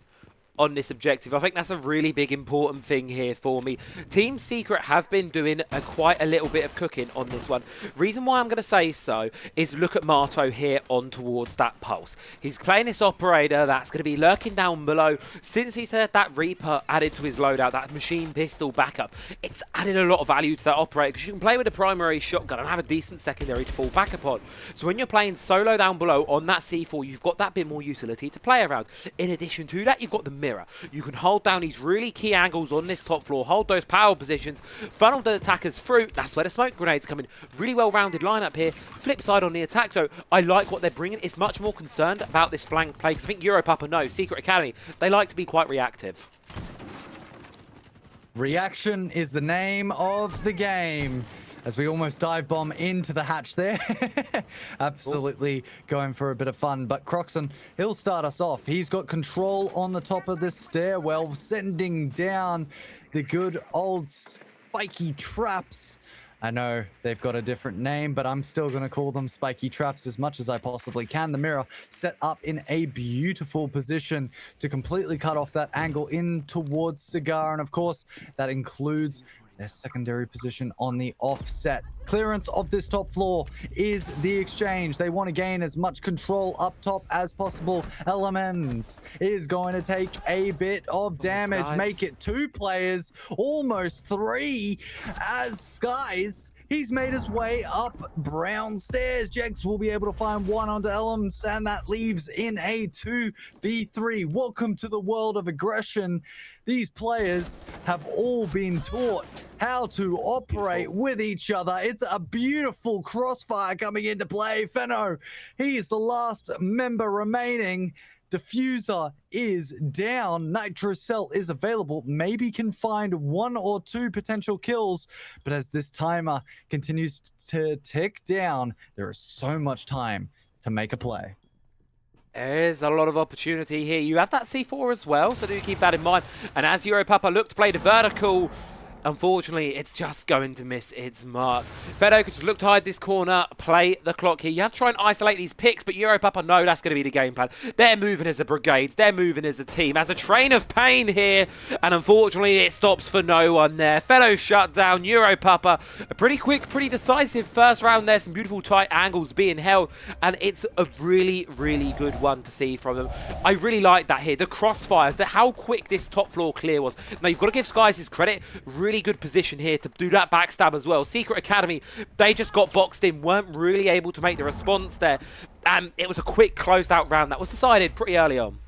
on this objective. I think that's a really big important thing here for me. Team Secret have been doing quite a little bit of cooking on this one. Reason why I'm going to say so is look at Marto here on towards that pulse. He's playing this operator that's going to be lurking down below. Since he's had that Reaper added to his loadout, that machine pistol backup, it's added a lot of value to that operator, because you can play with a primary shotgun and have a decent secondary to fall back upon. So when you're playing solo down below on that C4, you've got that bit more utility to play around. In addition to that, you've got the mirror. You can hold down these really key angles on this top floor, hold those power positions, funnel the attackers through. That's where the smoke grenades come in. Really well-rounded lineup here. Flip side on the attack, though, I like what they're bringing. It's much more concerned about this flank play, because I think Europapa knows, Secret Academy, they like to be quite reactive. Reaction is the name of the game. As we almost dive bomb into the hatch there. Absolutely going for a bit of fun. But Croxon, he'll start us off. He's got control on the top of this stairwell, sending down the good old spiky traps. I know they've got a different name, but I'm still going to call them spiky traps as much as I possibly can. The mirror set up in a beautiful position to completely cut off that angle in towards Cigar. And of course, that includes their secondary position on the offset. Clearance of this top floor is the exchange. They want to gain as much control up top as possible. Elements is going to take a bit of damage, make it 2 players, almost 3, as Skies, he's made his way up brown stairs. Jex will be able to find one onto Elements, and that leaves in a 2v3. Welcome to the world of aggression. These players have all been taught how to operate with each other. It's a beautiful crossfire coming into play. Fenno, he is the last member remaining. Diffuser is down. Nitro Cell is available. Maybe can find 1 or 2 potential kills. But as this timer continues to tick down, there is so much time to make a play. There's a lot of opportunity here. You have that C4 as well, so do keep that in mind. And as Europapa look to play the vertical, unfortunately, it's just going to miss its mark. Fedo could just look to hide this corner, play the clock here. You have to try and isolate these picks, but Europapa know that's going to be the game plan. They're moving as a brigade. They're moving as a team. As a train of pain here, and unfortunately, it stops for no one there. Fedo shut down. Europapa, a pretty quick, pretty decisive first round there. Some beautiful tight angles being held, and it's a really, really good one to see from them. I really like that here. The crossfires, how quick this top floor clear was. Now, you've got to give Skies his credit. Really good position here to do that backstab as well. Secret Academy, they just got boxed in, weren't really able to make the response there, and it was a quick closed out round that was decided pretty early on.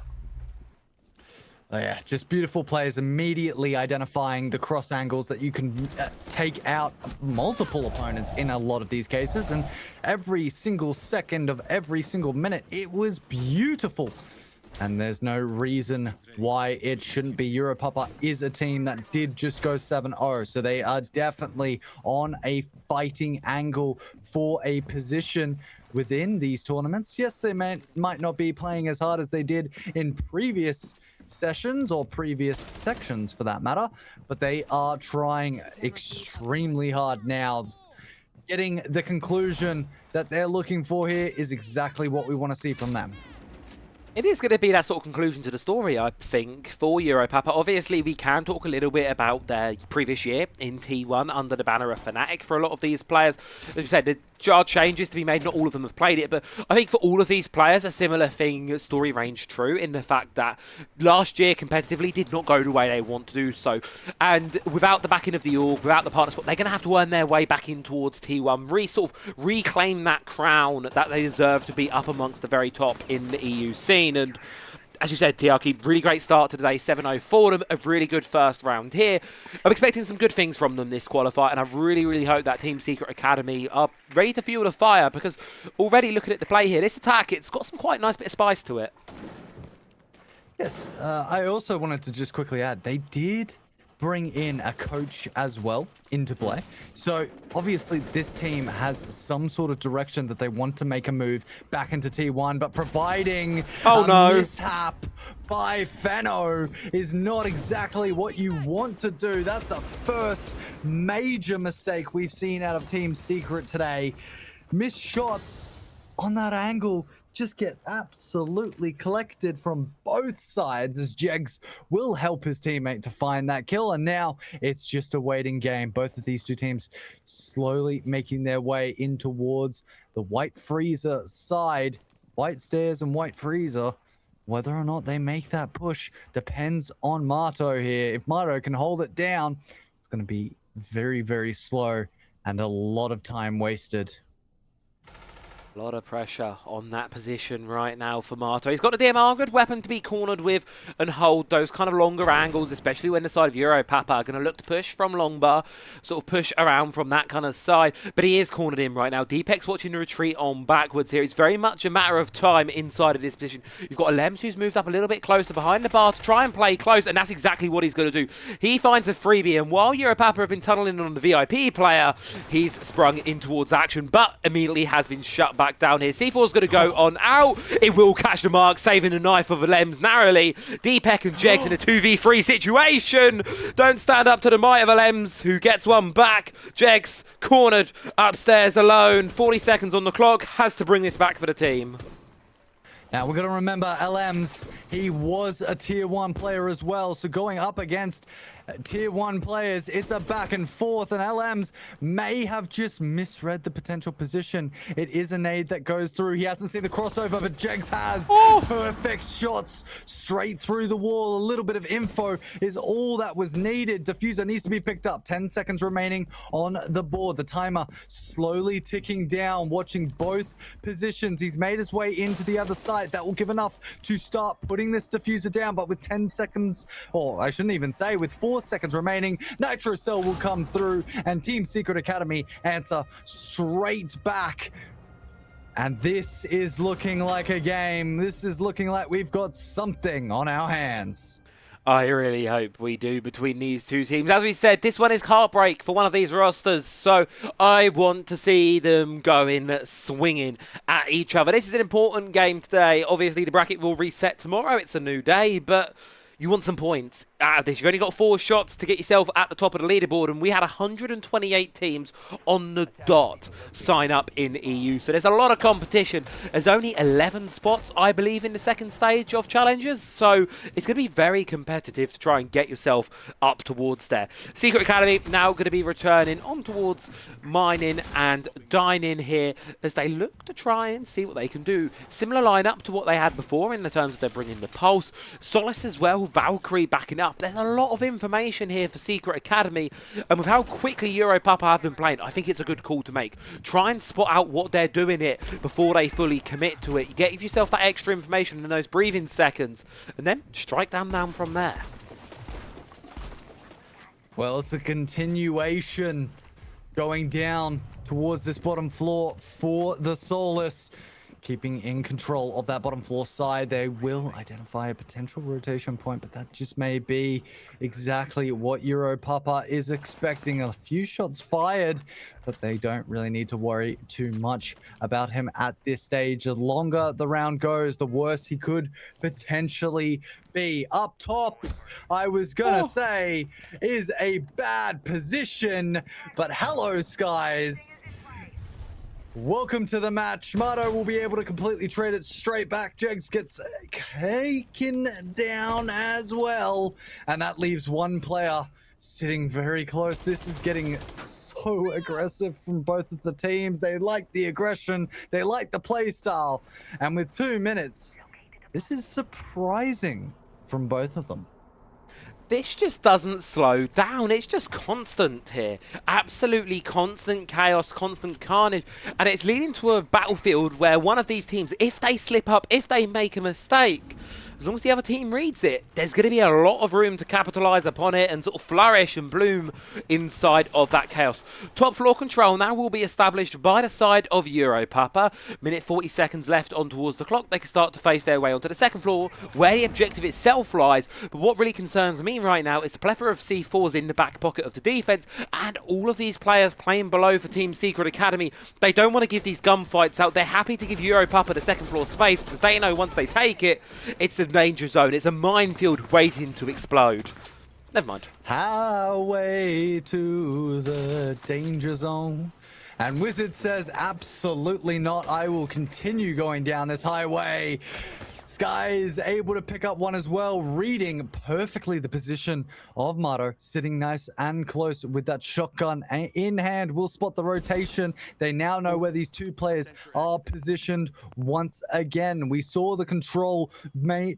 Oh yeah, just beautiful players immediately identifying the cross angles that you can take out multiple opponents in a lot of these cases. And every single second of every single minute, it was beautiful. And there's no reason why it shouldn't be. Europapa is a team that did just go 7-0. So they are definitely on a fighting angle for a position within these tournaments. Yes, they might not be playing as hard as they did in previous sessions or previous sections for that matter, but they are trying extremely hard now. Getting the conclusion that they're looking for here is exactly what we want to see from them. It is going to be that sort of conclusion to the story, I think, for Europapa. Obviously, we can talk a little bit about their previous year in T1 under the banner of Fnatic for a lot of these players. As you said, there are changes to be made. Not all of them have played it, but I think for all of these players, a similar thing story range true in the fact that last year competitively did not go the way they want to do so. And without the backing of the org, without the partner spot, they're going to have to earn their way back in towards T1, sort of reclaim that crown that they deserve to be up amongst the very top in the EU scene. And as you said, Tiaki, really great start to today, 7-0 for them, a really good first round here. I'm expecting some good things from them this qualifier, and I really, really hope that Team Secret Academy are ready to fuel the fire, because already looking at the play here, this attack, it's got some quite nice bit of spice to it. Yes, I also wanted to just quickly add, they did bring in a coach as well into play. So obviously this team has some sort of direction that they want to make a move back into T1, but providing a mishap by Feno is not exactly what you want to do. That's a first major mistake we've seen out of Team Secret today. Missed shots on that angle just get absolutely collected from both sides, as Jegs will help his teammate to find that kill. And now it's just a waiting game. Both of these two teams slowly making their way in towards the White Freezer side. White Stairs and White Freezer. Whether or not they make that push depends on Marto here. If Marto can hold it down, it's going to be very, very slow and a lot of time wasted. A lot of pressure on that position right now for Marto. He's got a DMR, good weapon to be cornered with and hold those kind of longer angles, especially when the side of Europapa are going to look to push from long bar, sort of push around from that kind of side. But he is cornered in right now. Deepek's watching the retreat on backwards here. It's very much a matter of time inside of this position. You've got Lems who's moved up a little bit closer behind the bar to try and play close, and that's exactly what he's going to do. He finds a freebie, and while Europapa have been tunneling on the VIP player, he's sprung in towards action, but immediately has been shut back down here. C4's going to go on out. It will catch the mark, saving the knife of Lems narrowly. Deepek and Jegs in a 2v3 situation. Don't stand up to the might of Lems, who gets one back. Jegs cornered upstairs alone. 40 seconds on the clock. Has to bring this back for the team. Now, we're going to remember LMs, he was a tier 1 player as well, so going up against tier 1 players, it's a back and forth, and LMs may have just misread the potential position. It is a nade that goes through. He hasn't seen the crossover, but Jegs has. Perfect shots straight through the wall. A little bit of info is all that was needed. Diffuser needs to be picked up. 10 seconds remaining on the board. The timer slowly ticking down, watching both positions. He's made his way into the other side. That will give enough to start putting this diffuser down, but with 10 seconds, or I shouldn't even say, with 4 seconds remaining, Nitro Cell will come through and Team Secret Academy answer straight back. And this is looking like a game. This is looking like we've got something on our hands. I really hope we do between these two teams. As we said, this one is heartbreak for one of these rosters, so I want to see them going swinging at each other. This is an important game today. Obviously, the bracket will reset tomorrow. It's a new day, but you want some points out of this. You've only got 4 shots to get yourself at the top of the leaderboard, and we had 128 teams on the dot sign up in EU. So there's a lot of competition. There's only 11 spots, I believe, in the second stage of challenges. So it's going to be very competitive to try and get yourself up towards there. Secret Academy now going to be returning on towards mining and dining here as they look to try and see what they can do. Similar lineup to what they had before in the terms of they're bringing the Pulse. Solace as well. Valkyrie backing up. enough. There's a lot of information here for Secret Academy, and with how quickly Europapa have been playing, I think it's a good call to make. Try and spot out what they're doing it before they fully commit to it. Give yourself that extra information in those breathing seconds, and then strike them down from there. Well, it's a continuation going down towards this bottom floor for the Solus. Keeping in control of that bottom floor side. They will identify a potential rotation point, but that just may be exactly what Europapa is expecting. A few shots fired, but they don't really need to worry too much about him at this stage. The longer the round goes, the worse he could potentially be. Up top, I was gonna say, is a bad position, but hello, Skies. Welcome to the match. Marto will be able to completely trade it straight back. Jegs gets taken down as well. And that leaves one player sitting very close. This is getting so aggressive from both of the teams. They like the aggression. They like the play style. And with 2 minutes, this is surprising from both of them. This just doesn't slow down. It's just constant here. Absolutely constant chaos, constant carnage. And it's leading to a battlefield where one of these teams, if they slip up, if they make a mistake, as long as the other team reads it, there's going to be a lot of room to capitalize upon it and sort of flourish and bloom inside of that chaos. Top floor control now will be established by the side of Europapa. Minute 40 seconds left on towards the clock. They can start to face their way onto the second floor where the objective itself lies. But what really concerns me right now is the plethora of C4s in the back pocket of the defense and all of these players playing below for Team Secret Academy. They don't want to give these gunfights out. They're happy to give Europapa the second floor space because they know once they take it, it's a danger zone. It's a minefield waiting to explode. Never mind. Highway to the danger zone. And Wizard says, absolutely not. I will continue going down this highway. Sky is able to pick up one as well, reading perfectly the position of Mato, sitting nice and close with that shotgun in hand. Will spot the rotation. They now know where these two players are positioned once again. We saw the control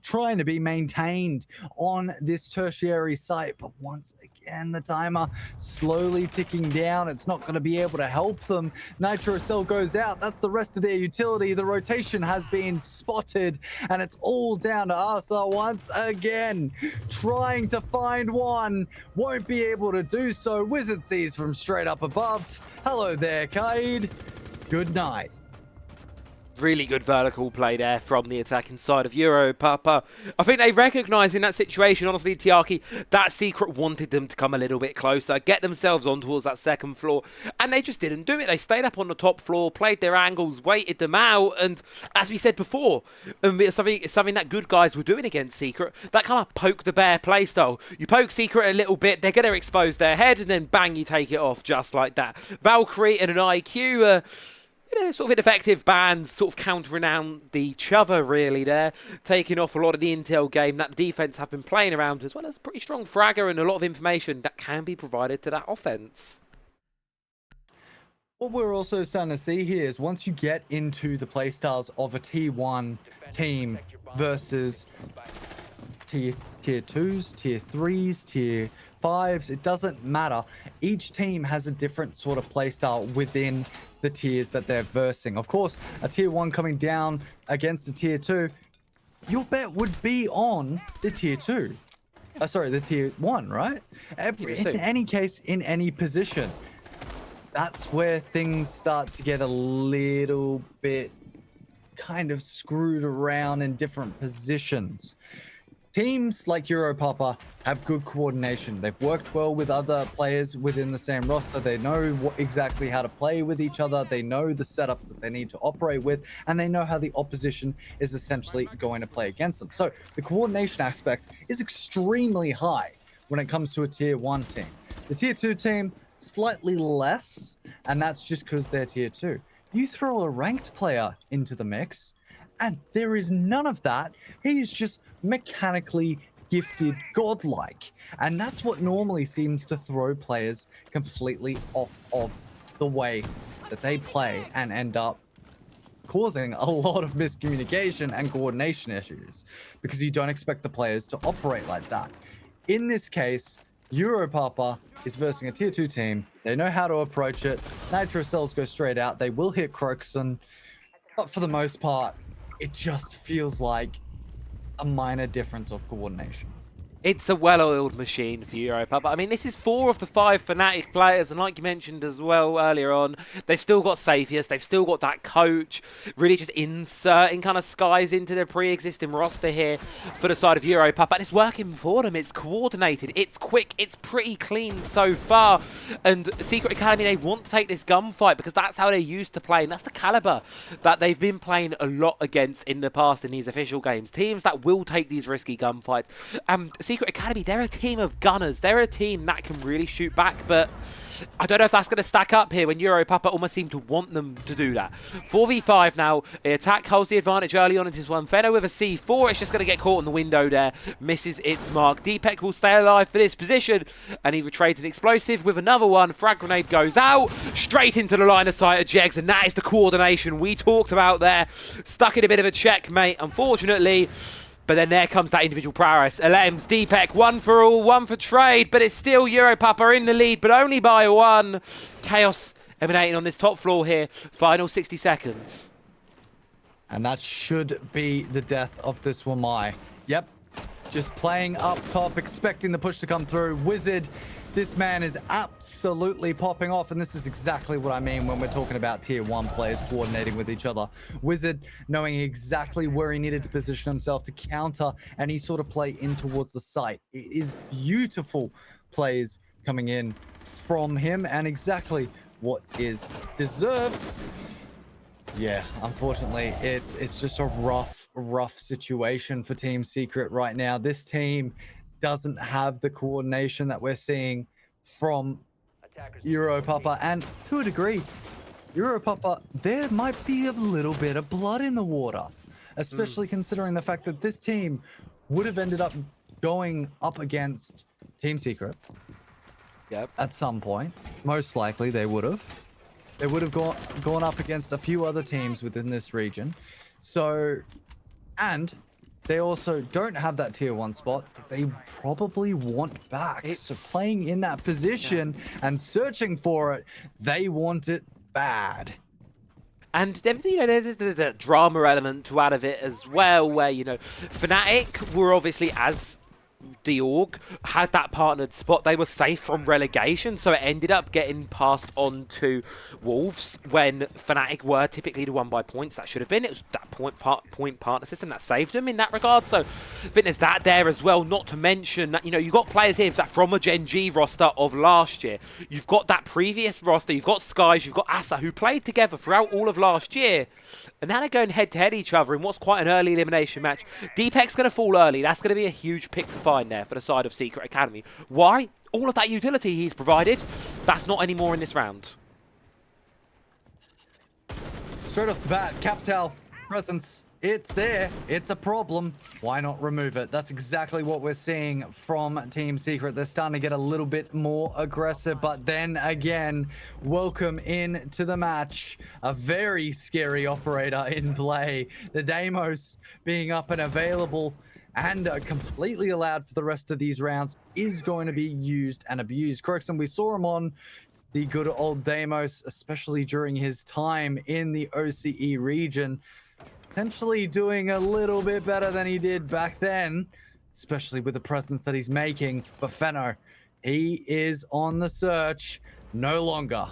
trying to be maintained on this tertiary site, but once again, the timer slowly ticking down. It's not going to be able to help them. Nitro Cell goes out. That's the rest of their utility. The rotation has been spotted, and it's all down to Asa once again. Trying to find one. Won't be able to do so. Wizard sees from straight up above. Hello there, Kaid. Good night. Really good vertical play there from the attacking side of Europapa. I think they recognise in that situation, honestly, Tiaki, that Secret wanted them to come a little bit closer, get themselves on towards that second floor, and they just didn't do it. They stayed up on the top floor, played their angles, waited them out, and as we said before, it's something that good guys were doing against Secret, that kind of poke the bear playstyle. You poke Secret a little bit, they're going to expose their head, and then bang, you take it off just like that. Valkyrie and an IQ, sort of ineffective bands, sort of countering out each other really there, taking off a lot of the intel game that the defense have been playing around, as well as a pretty strong fragger and a lot of information that can be provided to that offense. What we're also starting to see here is once you get into the playstyles of a tier 1 team versus tier 2s, tier 3s, tier 5s, it doesn't matter. Each team has a different sort of playstyle within the tiers that they're versing. Of course, a tier 1 coming down against a tier 2, your bet would be on the tier 2. Sorry, the tier 1, right? In any case, in any position. That's where things start to get a little bit kind of screwed around in different positions. Teams like Europapa have good coordination. They've worked well with other players within the same roster. They know exactly how to play with each other. They know the setups that they need to operate with, and they know how the opposition is essentially going to play against them. So the coordination aspect is extremely high when it comes to a tier 1 team. The tier 2 team, slightly less, and that's just because they're tier 2. You throw a ranked player into the mix, and there is none of that. He is just mechanically gifted, godlike. And that's what normally seems to throw players completely off of the way that they play and end up causing a lot of miscommunication and coordination issues because you don't expect the players to operate like that. In this case, Europapa is versing a tier 2 team. They know how to approach it. Nitro cells go straight out. They will hit Croxon. But for the most part, it just feels like a minor difference of coordination. It's a well-oiled machine for Europa, but I mean, this is 4 of the 5 Fnatic players, and like you mentioned as well earlier on, they've still got Saphius, they've still got that coach, really just inserting kind of skies into their pre-existing roster here for the side of Europa, but it's working for them, it's coordinated, it's quick, it's pretty clean so far, and Secret Academy, they want to take this gunfight because that's how they're used to playing, that's the caliber that they've been playing a lot against in the past in these official games, teams that will take these risky gunfights. Secret Academy, they're a team of gunners. They're a team that can really shoot back, but I don't know if that's going to stack up here when Europapa almost seem to want them to do that. 4v5 now. The attack holds the advantage early on into this one. Fenno with a C4. It's just going to get caught in the window there. Misses its mark. Deepek will stay alive for this position, and he retrades an explosive with another one. Frag grenade goes out. Straight into the line of sight of Jegs, and that is the coordination we talked about there. Stuck in a bit of a checkmate, unfortunately. But then there comes that individual prowess. Alems, Deepek, one for all, one for trade, but it's still Europapa in the lead, but only by 1. Chaos emanating on this top floor here. Final 60 seconds. And that should be the death of this Wamai. Yep, just playing up top, expecting the push to come through. Wizard, this man is absolutely popping off, and this is exactly what I mean when we're talking about tier 1 players coordinating with each other. Wizard knowing exactly where he needed to position himself to counter any sort of play in towards the site. It is beautiful plays coming in from him, and exactly what is deserved. Yeah, unfortunately, it's just a rough situation for Team Secret right now. This team doesn't have the coordination that we're seeing from Europapa, and to a degree, Europapa, there might be a little bit of blood in the water, especially considering the fact that this team would have ended up going up against Team Secret. Yep. At some point. Most likely they would have. They would have gone up against a few other teams within this region. So, and they also don't have that tier 1 spot that they probably want back. So playing in that position and searching for it, they want it bad. And you know, there's a drama element to out of it as well, where, you know, Fnatic were obviously, as the org had that partnered spot, they were safe from relegation, so it ended up getting passed on to Wolves when Fnatic were typically the one by points. That should have been. It was that point partner system that saved them in that regard. So I think there's that there as well, not to mention that, you know, you've got players here that from a Gen G roster of last year. You've got that previous roster, you've got Skies, you've got Asa, who played together throughout all of last year, and now they're going head-to-head each other in what's quite an early elimination match. Deepek's going to fall early. That's going to be a huge pick to find there for the side of Secret Academy. Why? All of that utility he's provided, that's not anymore in this round. Straight off the bat, Captel presence. It's there. It's a problem. Why not remove it? That's exactly what we're seeing from Team Secret. They're starting to get a little bit more aggressive, but then again, welcome in to the match. A very scary operator in play. The Deimos being up and available and completely allowed for the rest of these rounds is going to be used and abused. Croxon, we saw him on the good old Deimos, especially during his time in the OCE region, potentially doing a little bit better than he did back then, especially with the presence that he's making. But Fenno, he is on the search no longer.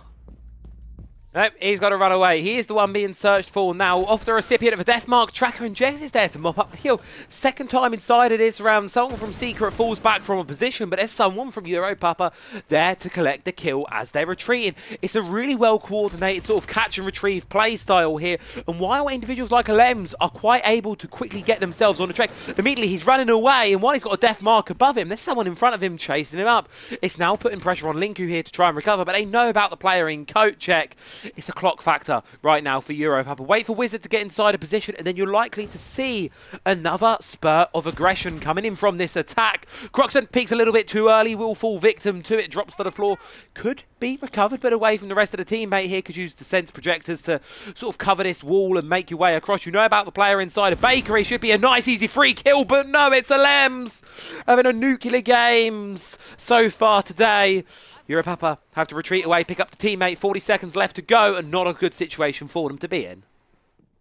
Nope, he's got to run away. He is the one being searched for now. Off the recipient of a death mark, Tracker, and Jegs is there to mop up the kill. Second time inside of this round, someone from Secret falls back from a position, but there's someone from Europapa there to collect the kill as they're retreating. It's a really well coordinated sort of catch and retrieve play style here, and while individuals like Alems are quite able to quickly get themselves on the track, immediately he's running away, and while he's got a death mark above him, there's someone in front of him chasing him up. It's now putting pressure on Linku here to try and recover, but they know about the player in coat check. It's a clock factor right now for Europe. Wait for Wizard to get inside a position, and then you're likely to see another spurt of aggression coming in from this attack. Croxon peaks a little bit too early, will fall victim to it, drops to the floor. Could be recovered, but away from the rest of the teammate here. Could use the sense projectors to sort of cover this wall and make your way across. You know about the player inside of Bakery. Should be a nice, easy free kill, but no, it's a Lems having a nuclear games so far today. Europe have to retreat away, pick up the teammate. 40 seconds left to go, and not a good situation for them to be in.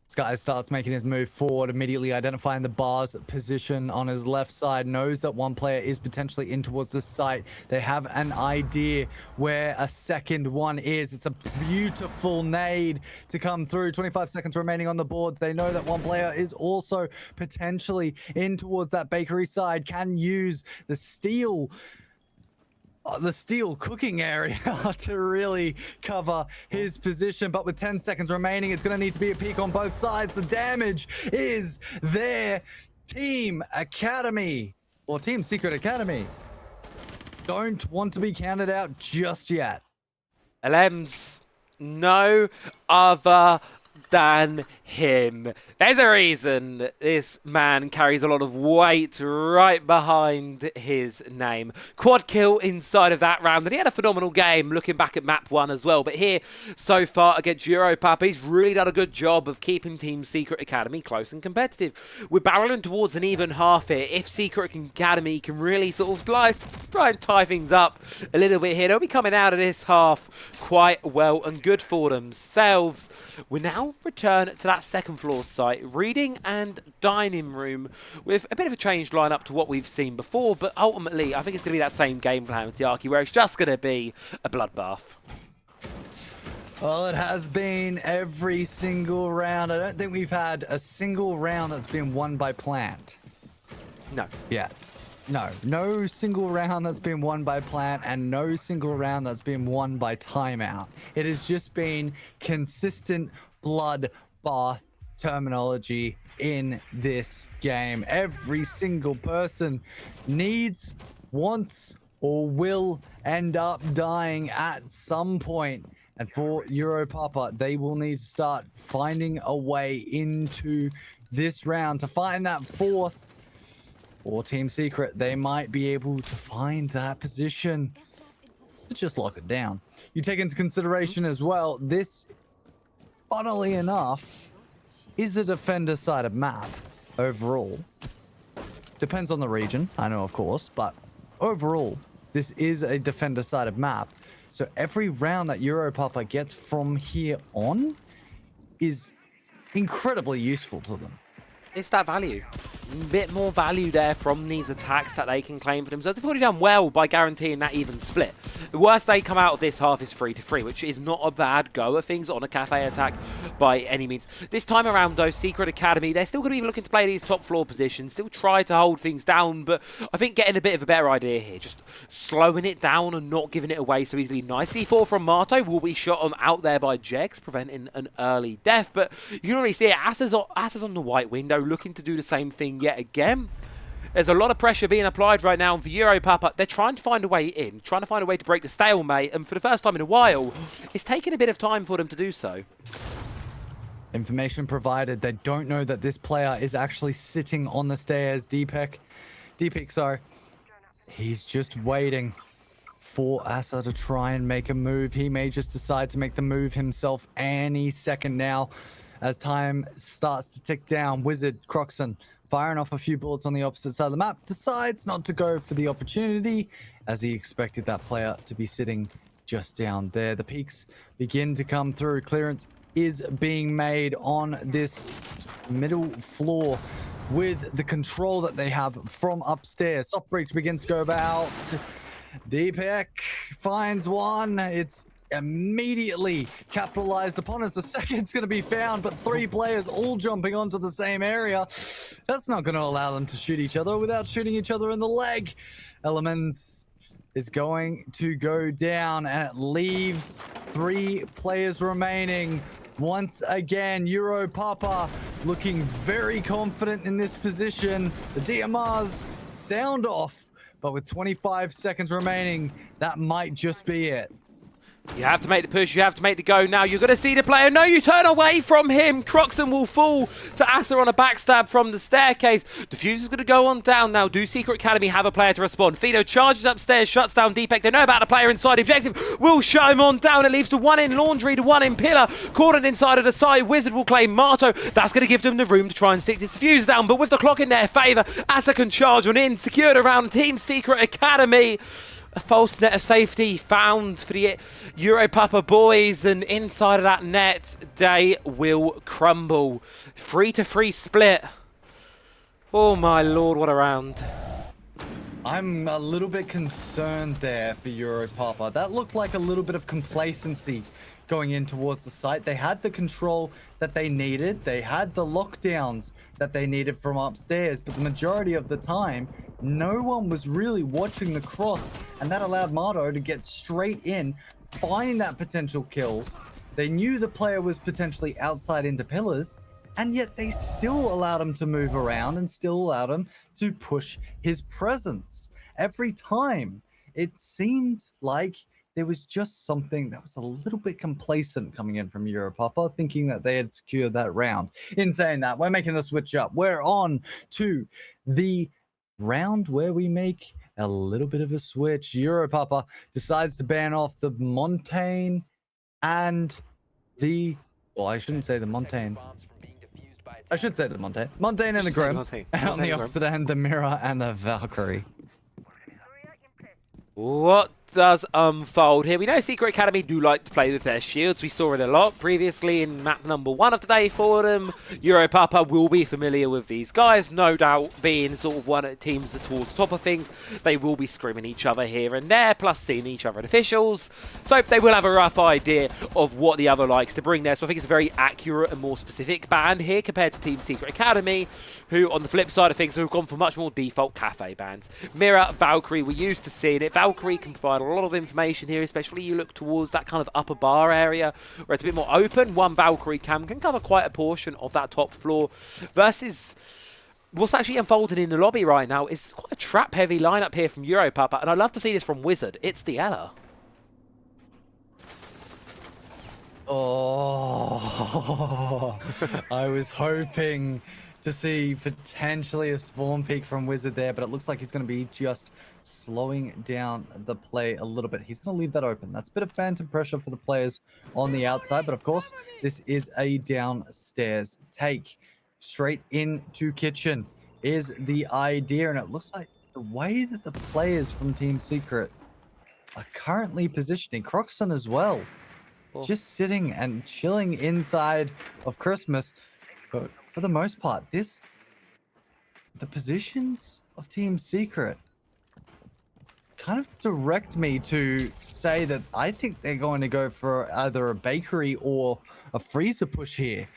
Sky starts making his move forward, immediately identifying the bar's position on his left side, knows that one player is potentially in towards the site. They have an idea where a second one is. It's a beautiful nade to come through. 25 seconds remaining on the board. They know that one player is also potentially in towards that Bakery side, can use the steel cooking area to really cover his position. But with 10 seconds remaining, it's going to need to be a peak on both sides. The damage is there. Team Academy, or Team Secret Academy, don't want to be counted out just yet. LM's no other than him. There's a reason this man carries a lot of weight right behind his name. Quad kill inside of that round, and he had a phenomenal game looking back at map 1 as well. But here, so far against Europe, he's really done a good job of keeping Team Secret Academy close and competitive. We're barreling towards an even half here. If Secret Academy can really sort of try and tie things up a little bit here, they'll be coming out of this half quite well and good for themselves. We're now return to that second floor site, reading and dining room, with a bit of a changed lineup to what we've seen before, but ultimately I think it's going to be that same game plan with Tiaki, where it's just going to be a bloodbath. Well, it has been every single round. I don't think we've had a single round that's been won by plant. No. Yeah. No single round that's been won by plant, and no single round that's been won by timeout. It has just been consistent bloodbath terminology in this game. Every single person needs, wants, or will end up dying at some point. And for Europapa, they will need to start finding a way into this round to find that fourth. Or Team Secret, they might be able to find that position to just lock it down. You take into consideration as well, this, funnily enough, is a defender-sided map overall. Depends on the region, I know, of course, but overall, this is a defender-sided map. So every round that Europapa gets from here on is incredibly useful to them. It's that value. A bit more value there from these attacks that they can claim for themselves. They've already done well by guaranteeing that even split. The worst they come out of this half is 3-3, which is not a bad go at things on a cafe attack by any means. This time around, though, Secret Academy, they're still going to be looking to play these top floor positions, still try to hold things down, but I think getting a bit of a better idea here, just slowing it down and not giving it away so easily. Nice C4 from Marto will be shot on out there by Jegs, preventing an early death, but you can already see it. Asa's on the white window, looking to do the same thing yet again. There's a lot of pressure being applied right now for Europapa. They're trying to find a way in, trying to find a way to break the stalemate, and for the first time in a while, it's taken a bit of time for them to do so. Information provided. They don't know that this player is actually sitting on the stairs. Deepik, sorry. He's just waiting for Asa to try and make a move. He may just decide to make the move himself any second now as time starts to tick down. Wizard, Croxon, firing off a few bullets on the opposite side of the map, decides not to go for the opportunity as he expected that player to be sitting just down there. The peaks begin to come through. Clearance is being made on this middle floor with the control that they have from upstairs. Soft breach begins to go about. Deepik finds one. It's immediately capitalized upon as the second's going to be found, but 3 players all jumping onto the same area. That's not going to allow them to shoot each other without shooting each other in the leg. Elements is going to go down, and it leaves 3 players remaining. Once again, Europapa looking very confident in this position. The DMRs sound off, but with 25 seconds remaining, that might just be it. You have to make the push, you have to make the go now. You're going to see the player. No, you turn away from him. Croxon will fall to Asa on a backstab from the staircase. Diffuser's going to go on down now. Do Secret Academy have a player to respond? Fido charges upstairs, shuts down Deepak. They know about the player inside. The objective will shut him on down. It leaves the one in Laundry, the one in Pillar. Cornered inside of the side. Wizard will claim Marto. That's going to give them the room to try and stick this Diffuser down. But with the clock in their favour, Asa can charge on in. Secured around Team Secret Academy. A false net of safety found for the Europapa boys, and inside of that net, they will crumble. 3-3 split. Oh my lord, what a round. I'm a little bit concerned there for Europapa. That looked like a little bit of complacency going in towards the site. They had the control that they needed. They had the lockdowns that they needed from upstairs, but the majority of the time, no one was really watching the cross, and that allowed Marto to get straight in, find that potential kill. They knew the player was potentially outside into pillars, and yet they still allowed him to move around and still allowed him to push his presence. Every time, it seemed like there was just something that was a little bit complacent coming in from Europapa, thinking that they had secured that round. In saying that, we're making the switch up. We're on to the round where we make a little bit of a switch. Europapa decides to ban off the Montaigne and the... Well, I shouldn't say the Montaigne. I should say the Montaigne. Montaigne and the Grim. And on the opposite end, the Mirror and the Valkyrie. What does unfold here? We know Secret Academy do like to play with their shields. We saw it a lot previously in map number 1 of the day for them. Europapa will be familiar with these guys, no doubt being sort of one of the teams towards the top of things. They will be screaming each other here and there, plus seeing each other at officials. So they will have a rough idea of what the other likes to bring there. So I think it's a very accurate and more specific band here compared to Team Secret Academy, who on the flip side of things have gone for much more default cafe bands. Mirror, Valkyrie, we're used to seeing it. Valkyrie can provide a lot of information here, especially you look towards that kind of upper bar area where it's a bit more open. One Valkyrie can cover quite a portion of that top floor versus what's actually unfolding in the lobby right now is quite a trap-heavy lineup here from Europapa, and I'd love to see this from Wizard. It's the Ella. Oh, I was hoping to see potentially a spawn peek from Wizard there, but it looks like he's going to be just slowing down the play a little bit. He's going to leave that open. That's a bit of phantom pressure for the players on the outside, but of course, this is a downstairs take. Straight into kitchen is the idea, and it looks like the way that the players from Team Secret are currently positioning, Croxon as well, just sitting and chilling inside of Christmas. But for the most part, the positions of Team Secret kind of direct me to say that I think they're going to go for either a bakery or a freezer push here.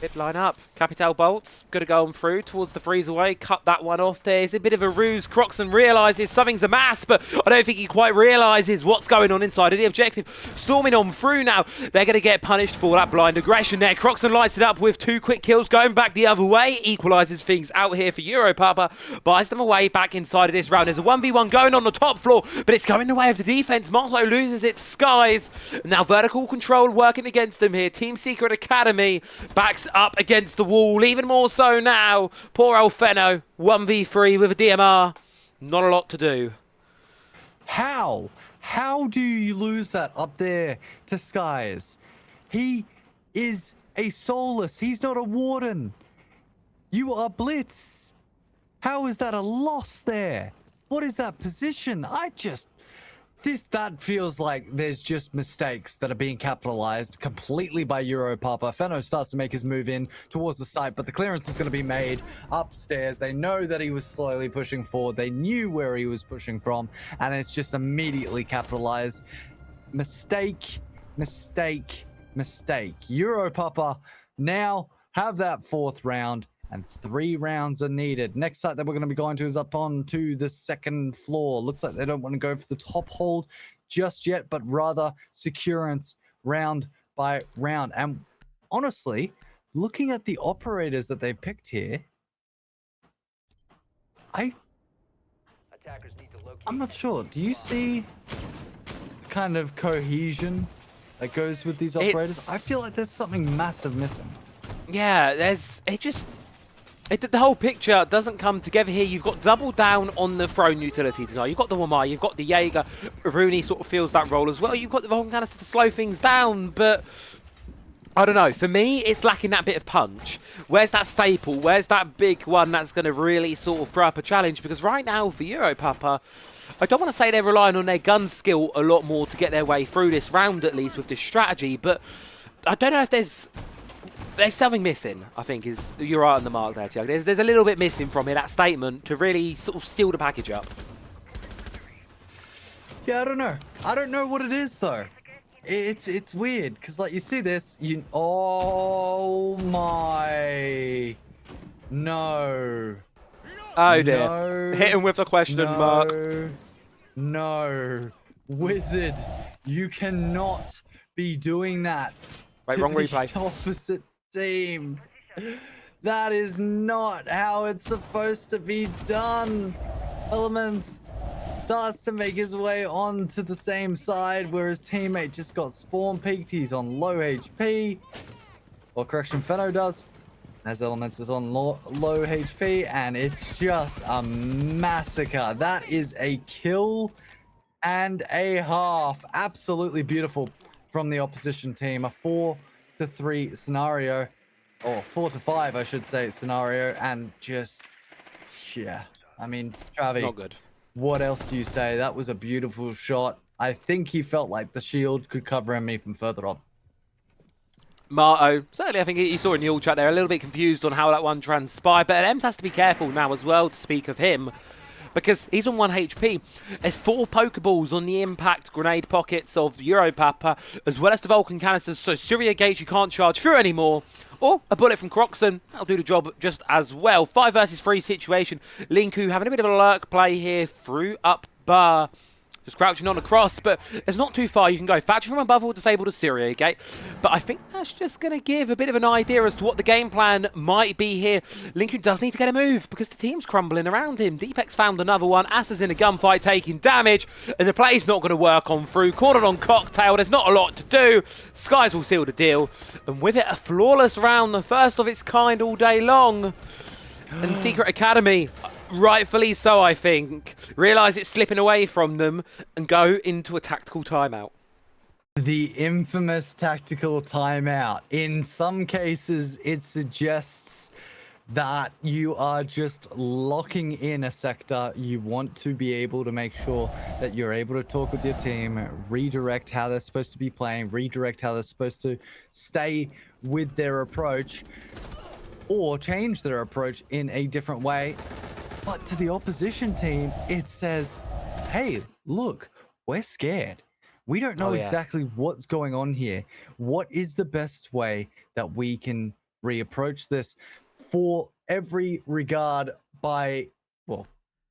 Mid line up. Capital Bolts going to go on through towards the freeze away. Cut that one off. There's a bit of a ruse. Croxon realises something's amiss, but I don't think he quite realises what's going on inside of the objective. Storming on through now. They're going to get punished for that blind aggression there. Croxon lights it up with 2 quick kills. Going back the other way. Equalises things out here for Europapa. Buys them away back inside of this round. There's a 1v1 going on the top floor, but it's going the way of the defence. Marto loses it to Skies. Now vertical control working against them here. Team Secret Academy backs up against the wall, even more so now. Poor Alfeno, 1v3 with a DMR. Not a lot to do. How do you lose that up there to Skies? He is a soulless. He's not a warden. You are Blitz. How is that a loss there? What is that position? That feels like there's just mistakes that are being capitalized completely by Europapa. Feno starts to make his move in towards the site, but the clearance is going to be made upstairs. They know that he was slowly pushing forward. They knew where he was pushing from, and it's just immediately capitalized. Mistake. Europapa now have that 4th round, and 3 rounds are needed. Next site that we're going to be going to is up on to the 2nd floor. Looks like they don't want to go for the top hold just yet, but rather securance round by round. And honestly, looking at the operators that they've picked here, I'm not sure. Do you see kind of cohesion that goes with these operators. I feel like there's something massive missing. Yeah, the whole picture doesn't come together here. You've got double down on the throne utility tonight. You've got the Wamai, you've got the Jaeger. Rooney sort of feels that role as well. You've got the Vulcan Canister to slow things down, but I don't know. For me, it's lacking that bit of punch. Where's that staple? Where's that big one that's going to really sort of throw up a challenge? Because right now for Europapa, I don't want to say they're relying on their gun skill a lot more to get their way through this round, at least with this strategy, but I don't know if there's something missing, I think, is you're right on the mark there, Tiago. There's a little bit missing from it, that statement, to really sort of seal the package up. Yeah, I don't know. I don't know what it is, though. It's weird, because, like, you see this, oh my... No. Oh, dear. No. Hit him with the question mark. No. Wizard, you cannot be doing that. Wait, wrong replay. Opposite team. That is not how it's supposed to be done. Elements starts to make his way onto the same side where his teammate just got spawn peaked. He's on low HP. Or correction, Feno does. As Elements is on low HP, and it's just a massacre. That is a kill and a half. Absolutely beautiful from the opposition team. A 4-3 scenario, or 4-5, I should say, scenario, and just, yeah. I mean, Travi, not good. What else do you say? That was a beautiful shot. I think he felt like the shield could cover him even further up. Marto, certainly I think he saw in the all chat there, a little bit confused on how that one transpired, but Ems has to be careful now as well to speak of him, because he's on 1 HP. There's 4 Pokeballs on the impact grenade pockets of Europapa, as well as the Vulcan canisters, so Syria Gates you can't charge through anymore. Or a bullet from Croxon, that'll do the job just as well. 5 versus 3 situation. Linku having a bit of a lurk play here through up bar. Just crouching on across, but it's not too far. You can go Factory from above or disable to Syria Gate. But I think that's just going to give a bit of an idea as to what the game plan might be here. Linku does need to get a move because the team's crumbling around him. Deepex found another one. Asa's in a gunfight taking damage, and the play's not going to work on through. Cornered on Cocktail. There's not a lot to do. Skies will seal the deal. And with it, a flawless round, the first of its kind all day long. And Secret Academy, rightfully so, I think, realise it's slipping away from them and go into a tactical timeout. The infamous tactical timeout. In some cases, it suggests that you are just locking in a sector. You want to be able to make sure that you're able to talk with your team, redirect how they're supposed to be playing, redirect how they're supposed to stay with their approach, or change their approach in a different way. But to the opposition team, it says, hey, look, we're scared. We don't know exactly what's going on here. What is the best way that we can reapproach this? For every regard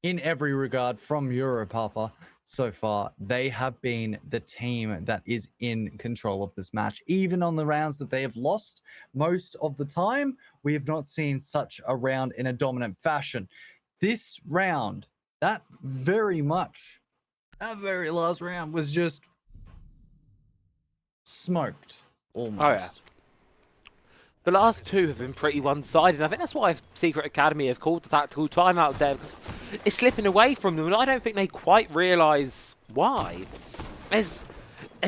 in every regard from Europapa so far, they have been the team that is in control of this match. Even on the rounds that they have lost, most of the time, we have not seen such a round in a dominant fashion. This round, that very last round was just smoked almost. Oh, yeah. The last 2 have been pretty one-sided, and I think that's why Secret Academy have called the tactical timeout there, because it's slipping away from them, and I don't think they quite realise why. There's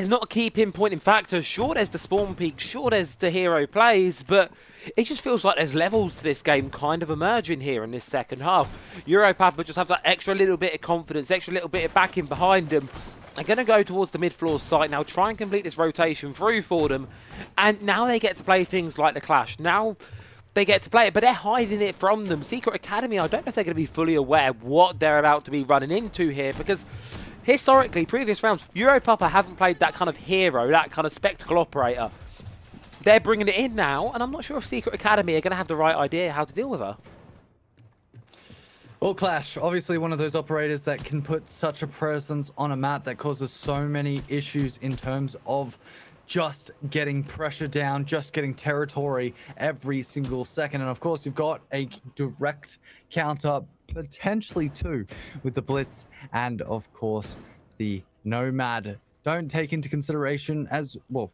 not a key pinpointing factor. Sure, there's the spawn peak, sure, there's the hero plays, but it just feels like there's levels to this game kind of emerging here in this second half. Europapa just have that extra little bit of confidence, extra little bit of backing behind them. They're going to go towards the mid-floor site now, try and complete this rotation through for them. And now they get to play things like the Clash. Now they get to play it, but they're hiding it from them. Secret Academy, I don't know if they're going to be fully aware what they're about to be running into here, because historically, previous rounds, Europapa haven't played that kind of hero, that kind of spectacle operator. They're bringing it in now, and I'm not sure if Secret Academy are going to have the right idea how to deal with her. Well, Clash, obviously one of those operators that can put such a presence on a map that causes so many issues in terms of just getting pressure down, just getting territory every single second. And of course, you've got a direct counter, potentially 2, with the Blitz and of course the Nomad don't take into consideration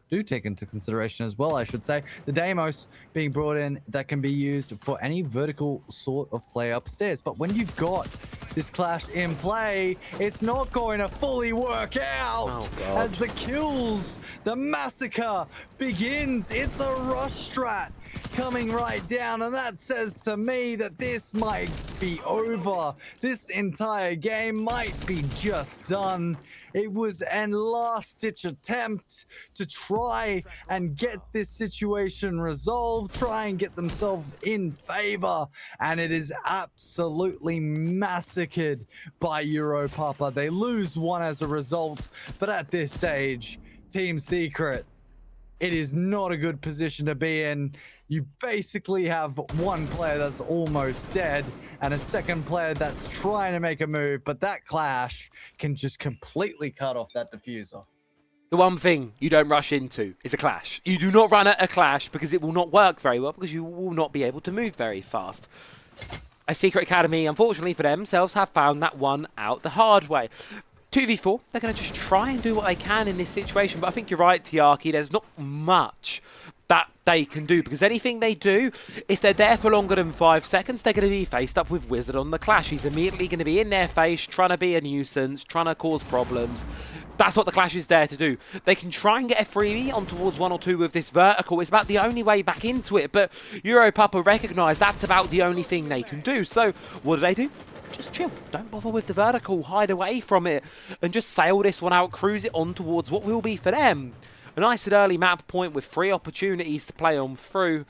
do take into consideration as well, I should say, the Deimos being brought in that can be used for any vertical sort of play upstairs. But when you've got this clash in play, it's not going to fully work out as the kills, the massacre begins. It's a rush strat coming right down, and that says to me that this might be over. This entire game might be just done. It was a last-ditch attempt to try and get this situation resolved, try and get themselves in favor, and it is absolutely massacred by Europapa. They lose one as a result, but at this stage, Team Secret, it is not a good position to be in. You basically have one player that's almost dead and a second player that's trying to make a move, but that clash can just completely cut off that diffuser. The one thing you don't rush into is a clash. You do not run at a clash because it will not work very well, because you will not be able to move very fast. A Secret Academy, unfortunately for themselves, have found that one out the hard way. 2v4, they're going to just try and do what they can in this situation, but I think you're right, Tiaki, there's not much that they can do, because anything they do, if they're there for longer than 5 seconds, they're going to be faced up with Wizard on the clash. He's immediately going to be in their face, trying to be a nuisance, trying to cause problems. That's what the clash is there to do. They can try and get a freebie on towards 1 or 2 with this vertical. It's about the only way back into it, but Europapa recognise that's about the only thing they can do. So what do? Just chill. Don't bother with the vertical. Hide away from it and just sail this one out, cruise it on towards what will be for them a nice and early map point with 3 opportunities to play on through.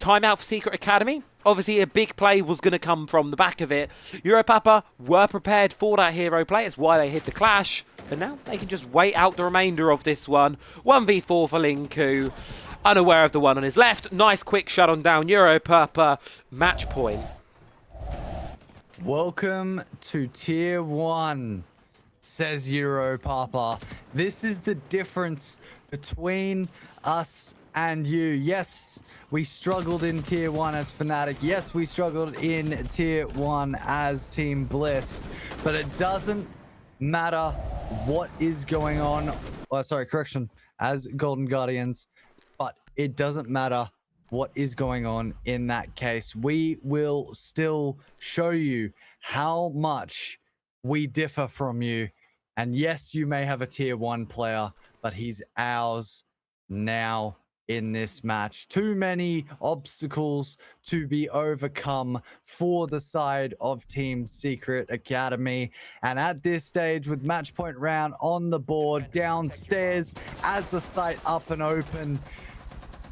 Timeout for Secret Academy. Obviously, a big play was going to come from the back of it. Europapa were prepared for that hero play. It's why they hit the clash. And now they can just wait out the remainder of this one. 1v4 for Linku. Unaware of the one on his left. Nice quick shut on down Europapa. Match point. Welcome to Tier 1, says Europapa. This is the difference between us and you. Yes, we struggled in Tier 1 as Fnatic. Yes, we struggled in Tier 1 as Team Bliss. But it doesn't matter what is going on. Oh, sorry, correction. As Golden Guardians. But it doesn't matter what is going on in that case. We will still show you how much we differ from you. And yes, you may have a Tier 1 player, but he's ours now in this match. Too many obstacles to be overcome for the side of Team Secret Academy. And at this stage, with match point round on the board, downstairs as the site up and open,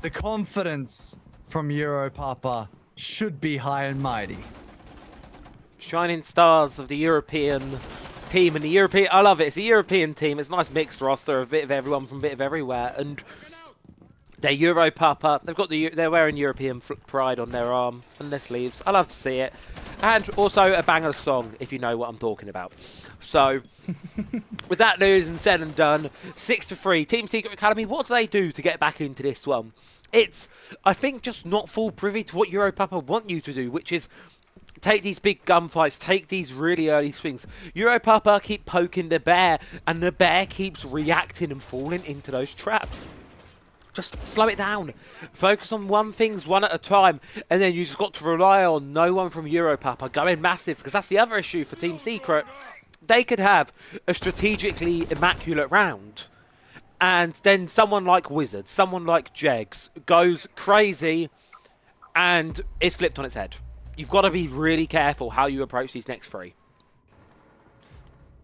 the confidence from Europapa should be high and mighty. Shining stars of the European team, and the European, I love it. It's a European team. It's a nice mixed roster of a bit of everyone from a bit of everywhere, and they're Europapa. They're wearing European pride on their arm and their sleeves. I love to see it, and also a banger song if you know what I'm talking about. So, with that news and said and done, 6-3, Team Secret Academy. What do they do to get back into this one? It's, I think, just not full privy to what Europapa want you to do, which is take these big gunfights, take these really early swings. Europapa keep poking the bear, and the bear keeps reacting and falling into those traps. Just slow it down. Focus on one at a time, and then you just got to rely on no one from Europapa going massive, because that's the other issue for Team Secret. They could have a strategically immaculate round, and then someone like Wizard, someone like Jegs goes crazy, and it's flipped on its head. You've got to be really careful how you approach these next 3.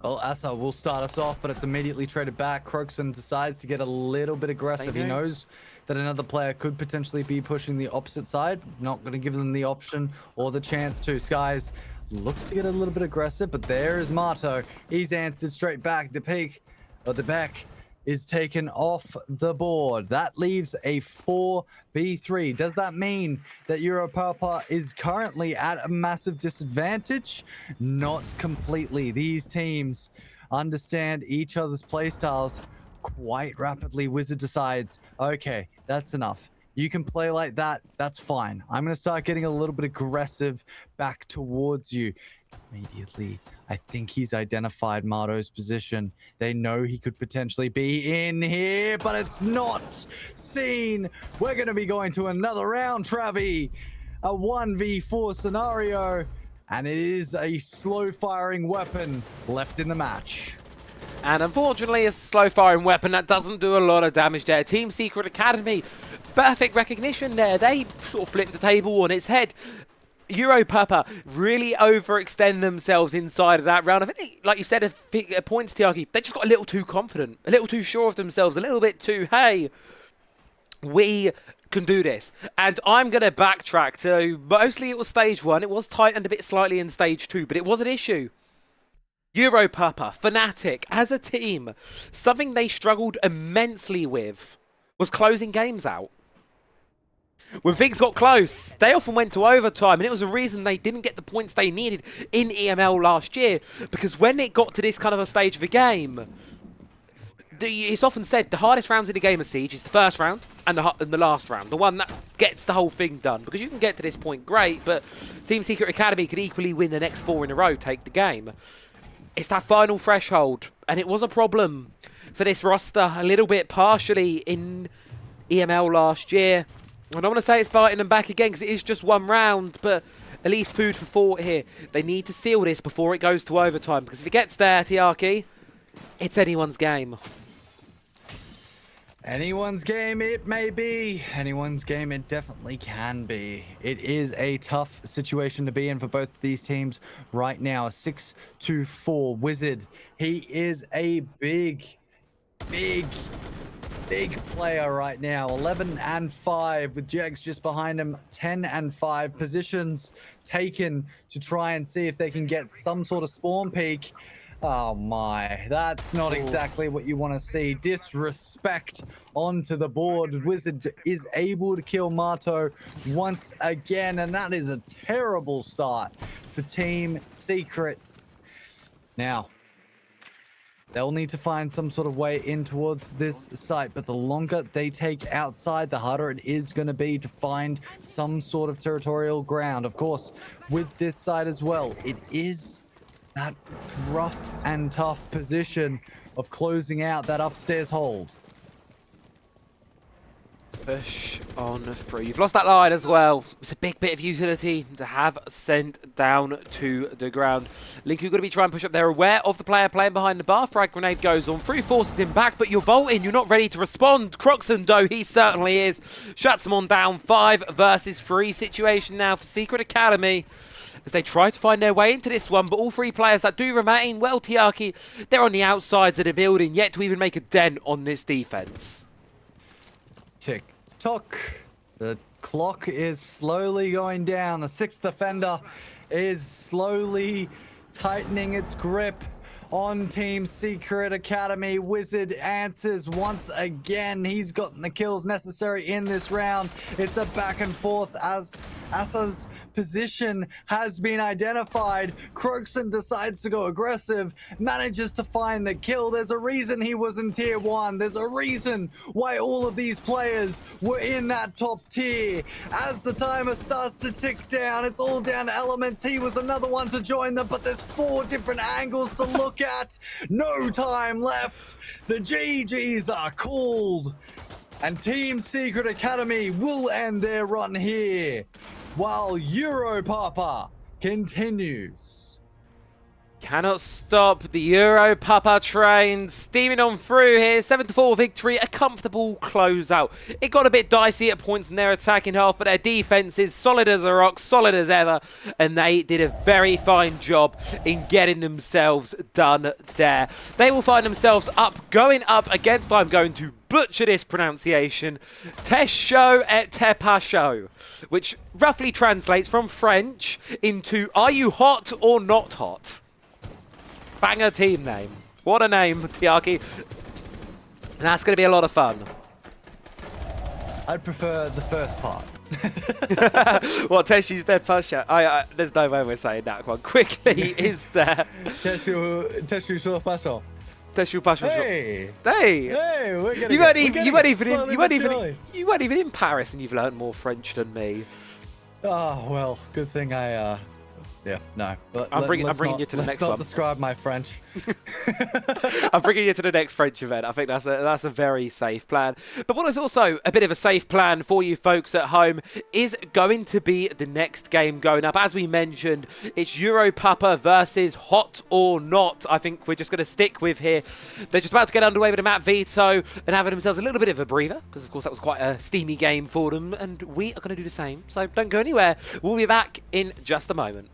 Well, Asa will start us off, but it's immediately traded back. Croakson decides to get a little bit aggressive. He knows that another player could potentially be pushing the opposite side. Not going to give them the option or the chance to. Skies looks to get a little bit aggressive, but there is Marto. He's answered straight back. The back is taken off the board. That leaves a 4v3. Does that mean that Europapa is currently at a massive disadvantage? Not completely. These teams understand each other's playstyles quite rapidly. Wizard decides, okay, that's enough. You can play like that. That's fine. I'm going to start getting a little bit aggressive back towards you. Immediately I think he's identified Marto's position. They know he could potentially be in here, but it's not seen. We're going to be going to another round, Travi. A 1v4 scenario, and it is a slow-firing weapon left in the match. And unfortunately, a slow-firing weapon that doesn't do a lot of damage there. Team Secret Academy, perfect recognition there. They sort of flipped the table on its head. Europapa really overextend themselves inside of that round. I think, like you said, a points, Tiaki, they just got a little too confident, a little too sure of themselves, a little bit too, hey, we can do this. And I'm going to backtrack to, mostly it was stage 1. It was tightened a bit slightly in stage 2, but it was an issue. Europapa, Fnatic, as a team, something they struggled immensely with was closing games out. When things got close, they often went to overtime, and it was a reason they didn't get the points they needed in EML last year, because when it got to this kind of a stage of a game, it's often said the hardest rounds in a game of Siege is the first round and the last round, the one that gets the whole thing done, because you can get to this point great, but Team Secret Academy could equally win the next 4 in a row, take the game. It's that final threshold, and it was a problem for this roster a little bit partially in EML last year. I don't want to say it's biting them back again because it is just 1 round, but at least food for thought here. They need to seal this before it goes to overtime, because if it gets there, Tiaki, it's anyone's game. Anyone's game it may be. Anyone's game it definitely can be. It is a tough situation to be in for both these teams right now. 6-4 Wizard. He is a big player right now. 11-5 with Jags just behind him. 10-5 positions taken to try and see if they can get some sort of spawn peak. Oh my, that's not exactly what you want to see. Disrespect onto the board. Wizard is able to kill Marto once again, and that is a terrible start for Team Secret. Now, they'll need to find some sort of way in towards this site, but the longer they take outside, the harder it is going to be to find some sort of territorial ground. Of course, with this site as well, it is that rough and tough position of closing out that upstairs hold. Push on through. You've lost that line as well. It's a big bit of utility to have sent down to the ground. Link, you're going to be trying to push up. They're aware of the player playing behind the bar. Frag grenade goes on. Through forces him back, but you're vaulting. You're not ready to respond. Croxon, though, he certainly is. Shuts him on down. 5 versus 3 situation now for Secret Academy, as they try to find their way into this one, but all 3 players that do remain, well, Tiaki, they're on the outsides of the building, yet to even make a dent on this defense. Tick tock. The clock is slowly going down. The 6th defender is slowly tightening its grip on Team Secret Academy. Wizard answers once again. He's gotten the kills necessary in this round. It's a back and forth as Asa's position has been identified. Croxon decides to go aggressive, manages to find the kill. There's a reason he was in tier 1. There's a reason why all of these players were in that top tier. As the timer starts to tick down, it's all down to elements. He was another one to join them, but there's 4 different angles to look at. No time left. The GGs are called, and Team Secret Academy will end their run here, while Europapa continues. Cannot stop the Europapa train steaming on through here. 7-4 victory, a comfortable closeout. It got a bit dicey at points in their attacking half, but their defense is solid as a rock, solid as ever, and they did a very fine job in getting themselves done there. They will find themselves going up against, I'm going to butcher this pronunciation, Tesho et Tepasho, which roughly translates from French into, are you hot or not hot? Banger team name. What a name, Tiaki. And that's going to be a lot of fun. I'd prefer the first part. What, Teshu's dead Pasha? There's no way we're saying that one quickly, is there? Teshu sur passion. Teshu Pasha. Hey! Hey! Hey, You weren't even in Paris and you've learned more French than me. Oh, well, good thing I Yeah, no. I'm bringing Let's you not- to the next Let's not one. describe my French. I'm bringing you to the next French event. I think that's a very safe plan. But what is also a bit of a safe plan for you folks at home is going to be the next game going up. As we mentioned, it's Europapa versus Hot or Not. I think we're just going to stick with here. They're just about to get underway with a map veto and having themselves a little bit of a breather, because of course that was quite a steamy game for them, and we are going to do the same. So don't go anywhere. We'll be back in just a moment.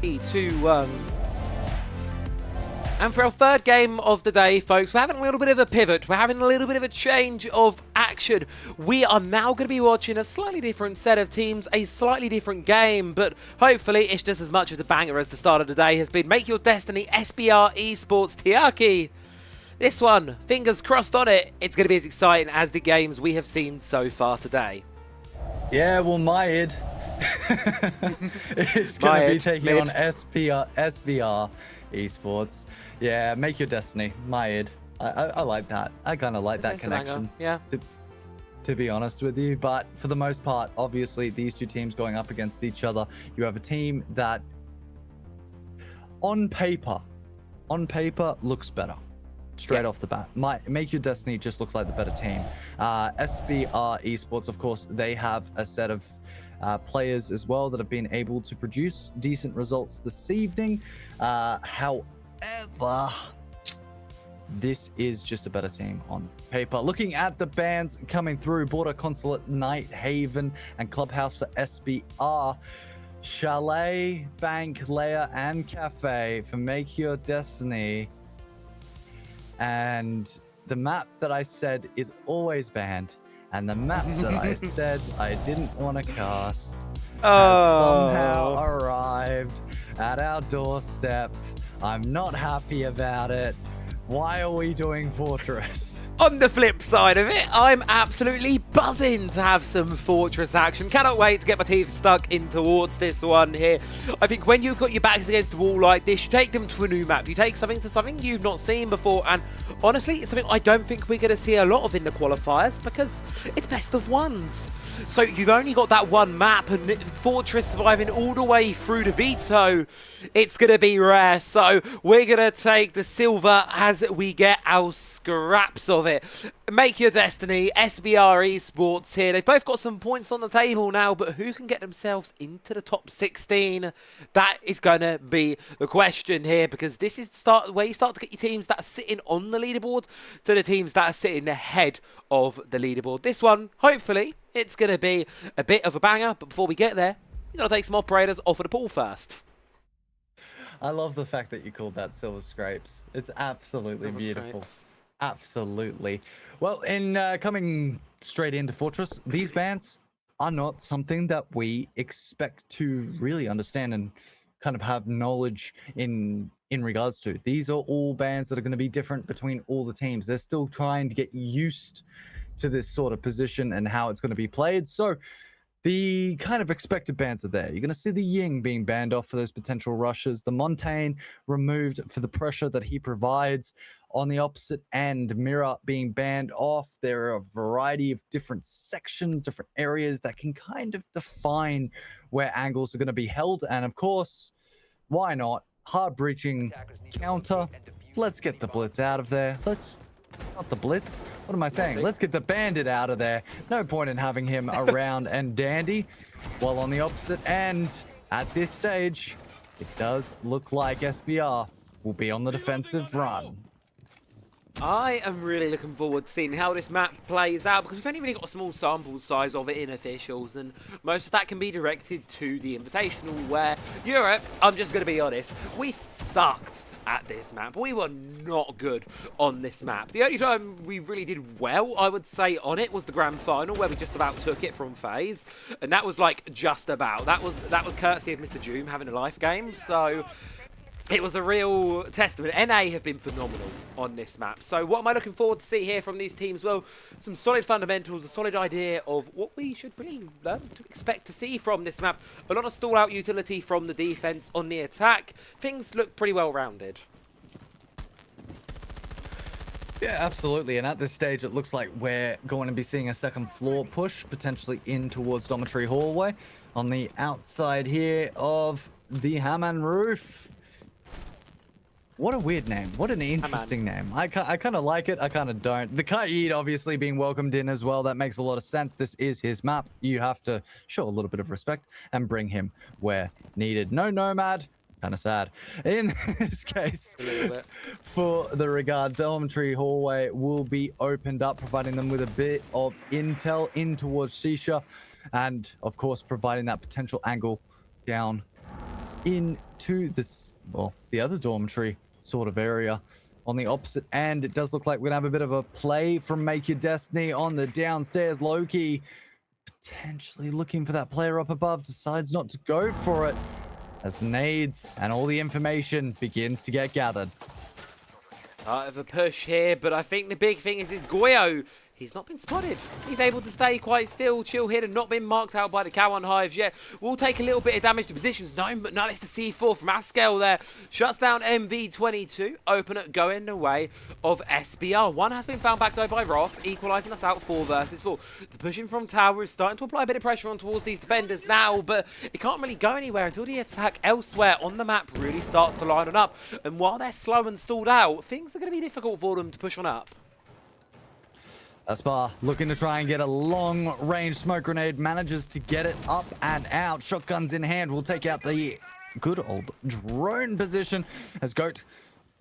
2-1. And for our third game of the day, folks, we're having a little bit of a pivot. We're having a little bit of a change of action. We are now going to be watching a slightly different set of teams, a slightly different game, but hopefully it's just as much of a banger as the start of the day has been. Make Your Destiny, SBR Esports, Tiaki. This one, fingers crossed on it, it's going to be as exciting as the games we have seen so far today. Yeah, well, Myid is going to be taking on SBR Esports. Yeah, Make Your Destiny, Myid. I like that. I kind of like that connection. Yeah. To be honest with you, but for the most part, obviously, these two teams going up against each other. You have a team that, on paper, looks better. Straight off the bat. Make Your Destiny just looks like the better team. SBR Esports, of course, they have a set of players as well that have been able to produce decent results this evening. However, this is just a better team on paper. Looking at the bans coming through, Border Consulate, Night Haven, and Clubhouse for SBR. Chalet, Bank, Layer, and Cafe for Make Your Destiny. And the map that I said is always banned, and the map that I said I didn't want to cast has somehow arrived at our doorstep. I'm not happy about it. Why are we doing Fortress? On the flip side of it, I'm absolutely buzzing to have some Fortress action. Cannot wait to get my teeth stuck in towards this one here. I think when you've got your backs against the wall like this, you take them to a new map. You take something to something you've not seen before. And honestly, it's something I don't think we're going to see a lot of in the qualifiers because it's best of ones. So you've only got that one map, and Fortress surviving all the way through the veto, it's going to be rare. So we're going to take the silver as we get our scraps of it. Make Your Destiny, SBR Esports here. They've both got some points on the table now, but who can get themselves into the top 16? That is going to be the question here, because this is the start where you start to get your teams that are sitting on the leaderboard to the teams that are sitting ahead of the leaderboard. This one, hopefully, it's going to be a bit of a banger, but before we get there, we've got to take some operators off of the pool first. I love the fact that you called that Silver Scrapes. It's absolutely beautiful. Scrapes. Absolutely. Well, in coming straight into Fortress, these bans are not something that we expect to really understand and kind of have knowledge in regards to. These are all bans that are going to be different between all the teams. They're still trying to get used to this sort of position and how it's going to be played. So the kind of expected bans are there. You're going to see the Ying being banned off for those potential rushes. The Montaigne removed for the pressure that he provides. On the opposite end, Mirror being banned off. There are a variety of different sections, different areas that can kind of define where angles are going to be held. And of course, why not? Hard breaching counter. Let's get the Blitz out of there. Not the Blitz. What am I saying? Let's get the Bandit out of there. No point in having him around and dandy. While on the opposite end, at this stage, it does look like SBR will be on the defensive run. I am really looking forward to seeing how this map plays out, because we've only really got a small sample size of it in officials, and most of that can be directed to the Invitational, where Europe, I'm just going to be honest, we sucked at this map. We were not good on this map. The only time we really did well, I would say, on it was the grand final, where we just about took it from FaZe, and that was like just about. That was courtesy of Mr. Doom having a life game, so it was a real testament. NA have been phenomenal on this map. So what am I looking forward to see here from these teams? Well, some solid fundamentals, a solid idea of what we should really learn to expect to see from this map. A lot of stall-out utility from the defense on the attack. Things look pretty well-rounded. Yeah, absolutely. And at this stage, it looks like we're going to be seeing a second floor push, potentially in towards Dormitory Hallway. On the outside here of the Hammam Roof. What a weird name. What an interesting name. I kind of like it. I kind of don't. The Kaid obviously being welcomed in as well. That makes a lot of sense. This is his map. You have to show a little bit of respect and bring him where needed. No Nomad. Kind of sad. In this case, for the Regard, Dormitory Hallway will be opened up, providing them with a bit of intel in towards Shisha. And, of course, providing that potential angle down into this, well, the other dormitory sort of area. On the opposite end, it does look like we're gonna have a bit of a play from Make Your Destiny on the downstairs. Loki potentially looking for that player up above, decides not to go for it as the nades and all the information begins to get gathered. Part of a push here, but I think the big thing is this Goyo. He's not been spotted. He's able to stay quite still, chill here, and not been marked out by the Cowan Hives yet. Will take a little bit of damage to positions. No, but no, it's the C4 from Askel there. Shuts down MV22. Opener going the way of SBR. One has been found back though by Roth, equalising us out 4 versus 4. The pushing from Tower is starting to apply a bit of pressure on towards these defenders now, but it can't really go anywhere until the attack elsewhere on the map really starts to line on up. And while they're slow and stalled out, things are going to be difficult for them to push on up. Aspar looking to try and get a long-range smoke grenade, manages to get it up and out. Shotguns in hand will take out the good old drone position as Goat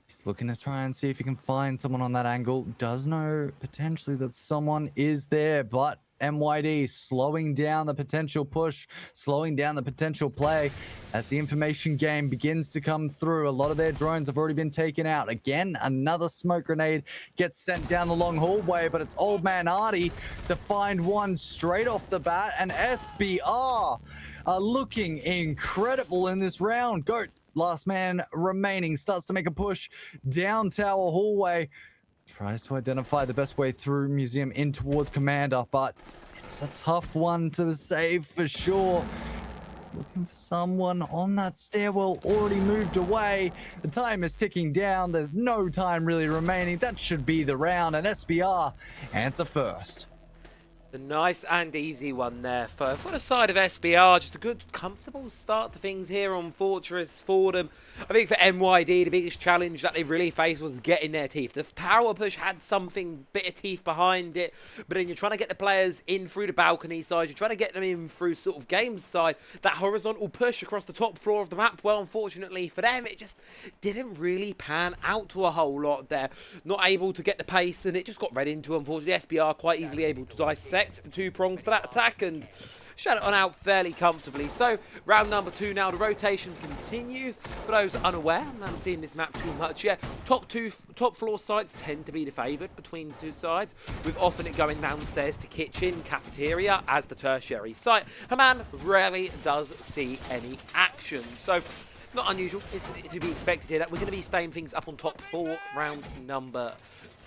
is looking to try and see if he can find someone on that angle. Does know potentially that someone is there, but MYD slowing down the potential push, slowing down the potential play as the information game begins to come through. A lot of their drones have already been taken out. Again, another smoke grenade gets sent down the long hallway, but it's Old Man Artie to find one straight off the bat, and SBR are looking incredible in this round. Goat, last man remaining, starts to make a push down Tower hallway. Tries to identify the best way through Museum in towards Commander, but it's a tough one to save for sure. He's looking for someone on that stairwell, already moved away. The time is ticking down. There's no time really remaining. That should be the round, and SBR answer first. The nice and easy one there for the side of SBR. Just a good, comfortable start to things here on Fortress for them. I think for MYD, the biggest challenge that they really faced was getting their teeth. The tower push had something, bit of teeth behind it, but then you're trying to get the players in through the balcony side. You're trying to get them in through sort of game side. That horizontal push across the top floor of the map, well, unfortunately for them, it just didn't really pan out to a whole lot there. Not able to get the pace, and it just got read into, unfortunately. SBR quite easily able to dissect the 2 prongs to that attack and shut it on out fairly comfortably. So round number 2 now, the rotation continues. For those unaware, I haven't seen this map too much yet. Top floor sites tend to be the favoured between 2 sides, with often it going downstairs to kitchen, cafeteria as the tertiary site. Haman rarely does see any action, so not unusual. It's to be expected here that we're going to be staying things up on top for round number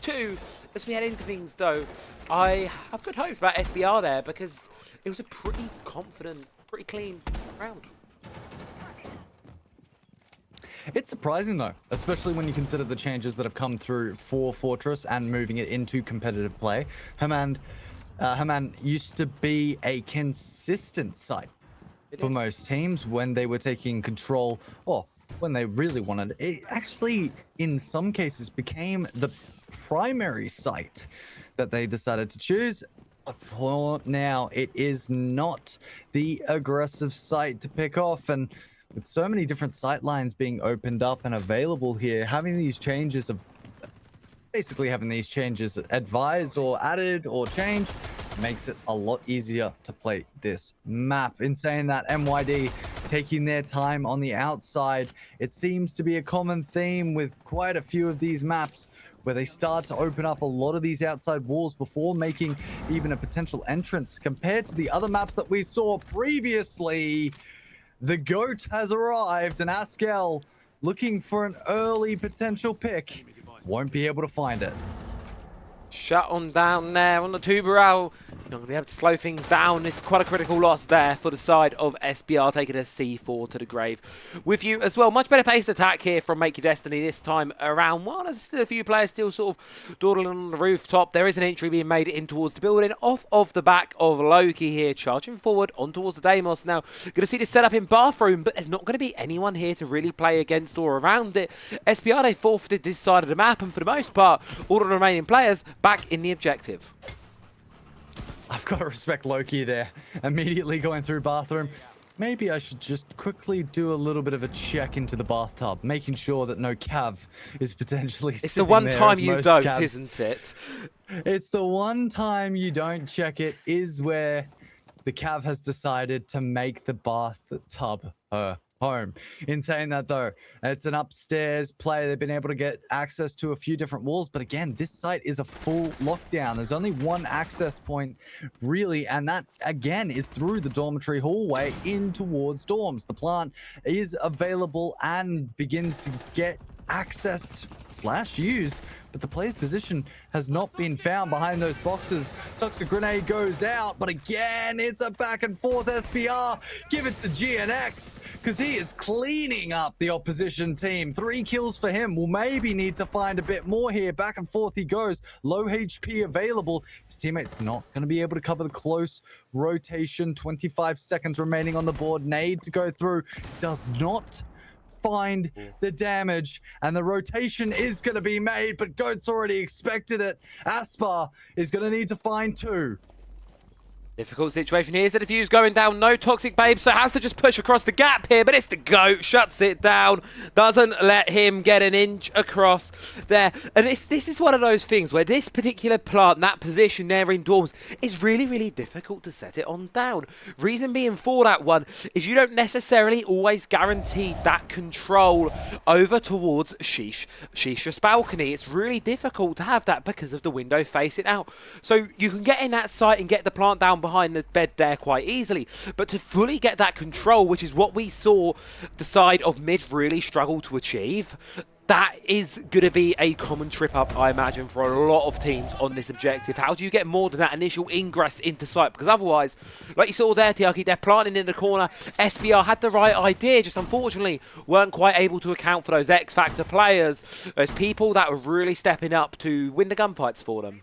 2. As we head into things though, I have good hopes about SBR there because it was a pretty confident, pretty clean round. It's surprising though, especially when you consider the changes that have come through for Fortress and moving it into competitive play. Haman used to be a consistent site for most teams when they were taking control, or when they really wanted it. It actually, in some cases, became the primary site that they decided to choose. But for now, it is not the aggressive site to pick off, and with so many different sight lines being opened up and available here, having these changes advised or added or changed makes it a lot easier to play this map. In saying that, MYD taking their time on the outside, it seems to be a common theme with quite a few of these maps where they start to open up a lot of these outside walls before making even a potential entrance. Compared to the other maps that we saw previously, the GOAT has arrived, and Askel, looking for an early potential pick, won't be able to find it. Shut on down there on the Tuberal. You're not going to be able to slow things down. It's quite a critical loss there for the side of SBR, taking a C4 to the grave. With you as well, much better paced attack here from Make Your Destiny this time around. While there's still a few players still sort of dawdling on the rooftop, there is an entry being made in towards the building off of the back of Loki here, charging forward on towards the Deimos. Now, going to see this set up in bathroom, but there's not going to be anyone here to really play against or around it. SBR, they forfeited this side of the map, and for the most part, all of the remaining players back in the objective. I've got to respect Loki there. Immediately going through bathroom. Maybe I should just quickly do a little bit of a check into the bathtub, making sure that no cav is potentially It's the one time you don't, isn't it? It's the one time you don't check it, is where the cav has decided to make the bathtub her home. In saying that, though, it's an upstairs play. They've been able to get access to a few different walls, but again, this site is a full lockdown. There's only one access point, really, and that, again, is through the dormitory hallway in towards dorms. The plant is available and begins to get accessed / used, but the player's position has not been found behind those boxes. Toxic grenade goes out, but again, it's a back and forth SBR. Give it to GNX, because he is cleaning up the opposition team. 3 kills for him. We'll maybe need to find a bit more here. Back and forth he goes. Low HP available. His teammate not going to be able to cover the close rotation. 25 seconds remaining on the board. Nade to go through. Does not find the damage, and the rotation is going to be made, but Goat's already expected it. Aspar is going to need to find 2. Difficult situation here. Is the defuse going down? No Toxic Babe, so has to just push across the gap here, but it's the GOAT. Shuts it down. Doesn't let him get an inch across there. And this is one of those things where this particular plant, that position there in dorms, is really, really difficult to set it on down. Reason being for that one is you don't necessarily always guarantee that control over towards Shisha's balcony. It's really difficult to have that because of the window facing out. So you can get in that site and get the plant down behind the bed there quite easily, but to fully get that control, which is what we saw the side of mid really struggle to achieve, that is going to be a common trip up, I imagine, for a lot of teams on this objective. How do you get more than that initial ingress into sight? Because otherwise, like you saw there, Tiaki, they're planting in the corner. SBR had the right idea, just unfortunately weren't quite able to account for those X-Factor players, those people that were really stepping up to win the gunfights for them.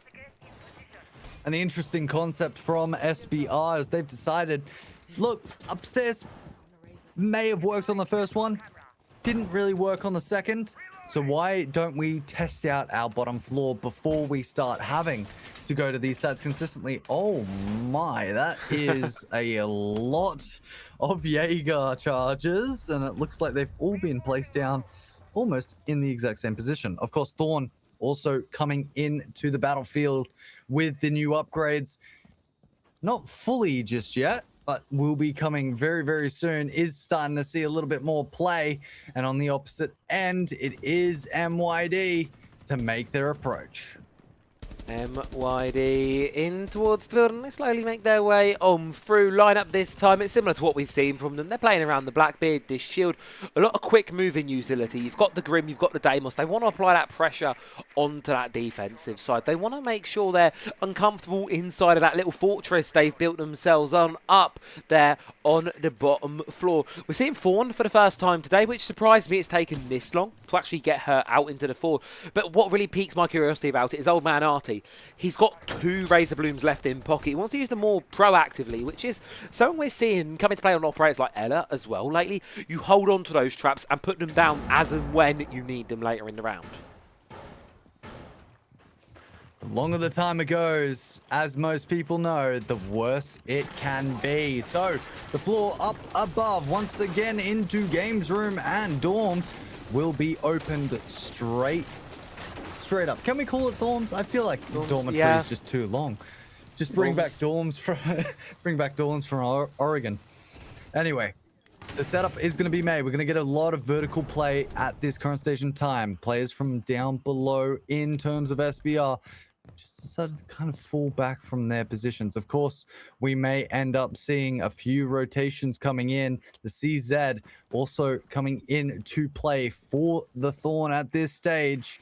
And the interesting concept from SBR is they've decided, look, upstairs may have worked on the first one, didn't really work on the second, so why don't we test out our bottom floor before we start having to go to these sites consistently? Oh my, that is a lot of Jaeger charges, and it looks like they've all been placed down almost in the exact same position. Of course, Thorn also coming into the battlefield with the new upgrades. Not fully just yet, but will be coming very, very soon. Is starting to see a little bit more play. And on the opposite end, it is MYD to make their approach. MYD in towards the building. They slowly make their way on through. Lineup this time, it's similar to what we've seen from them. They're playing around the Blackbeard, this shield. A lot of quick moving utility. You've got the Grim, you've got the Deimos. They want to apply that pressure onto that defensive side. They want to make sure they're uncomfortable inside of that little fortress they've built themselves on up there on the bottom floor. We're seeing Fawn for the first time today, which surprised me it's taken this long to actually get her out into the floor. But what really piques my curiosity about it is old man Artie. He's got 2 Razor Blooms left in pocket. He wants to use them more proactively, which is something we're seeing coming to play on operators like Ella as well lately. You hold on to those traps and put them down as and when you need them later in the round. The longer the timer goes, as most people know, the worse it can be. So the floor up above, once again into games room, and dorms will be opened straight up. Can we call it dorms? I feel like dormitory is just too long. Just bring back dorms from Oregon. Anyway, the setup is going to be made. We're going to get a lot of vertical play at this current station time. Players from down below in terms of SBR just decided to kind of fall back from their positions. Of course, we may end up seeing a few rotations coming in. The CZ also coming in to play for the Thorn at this stage.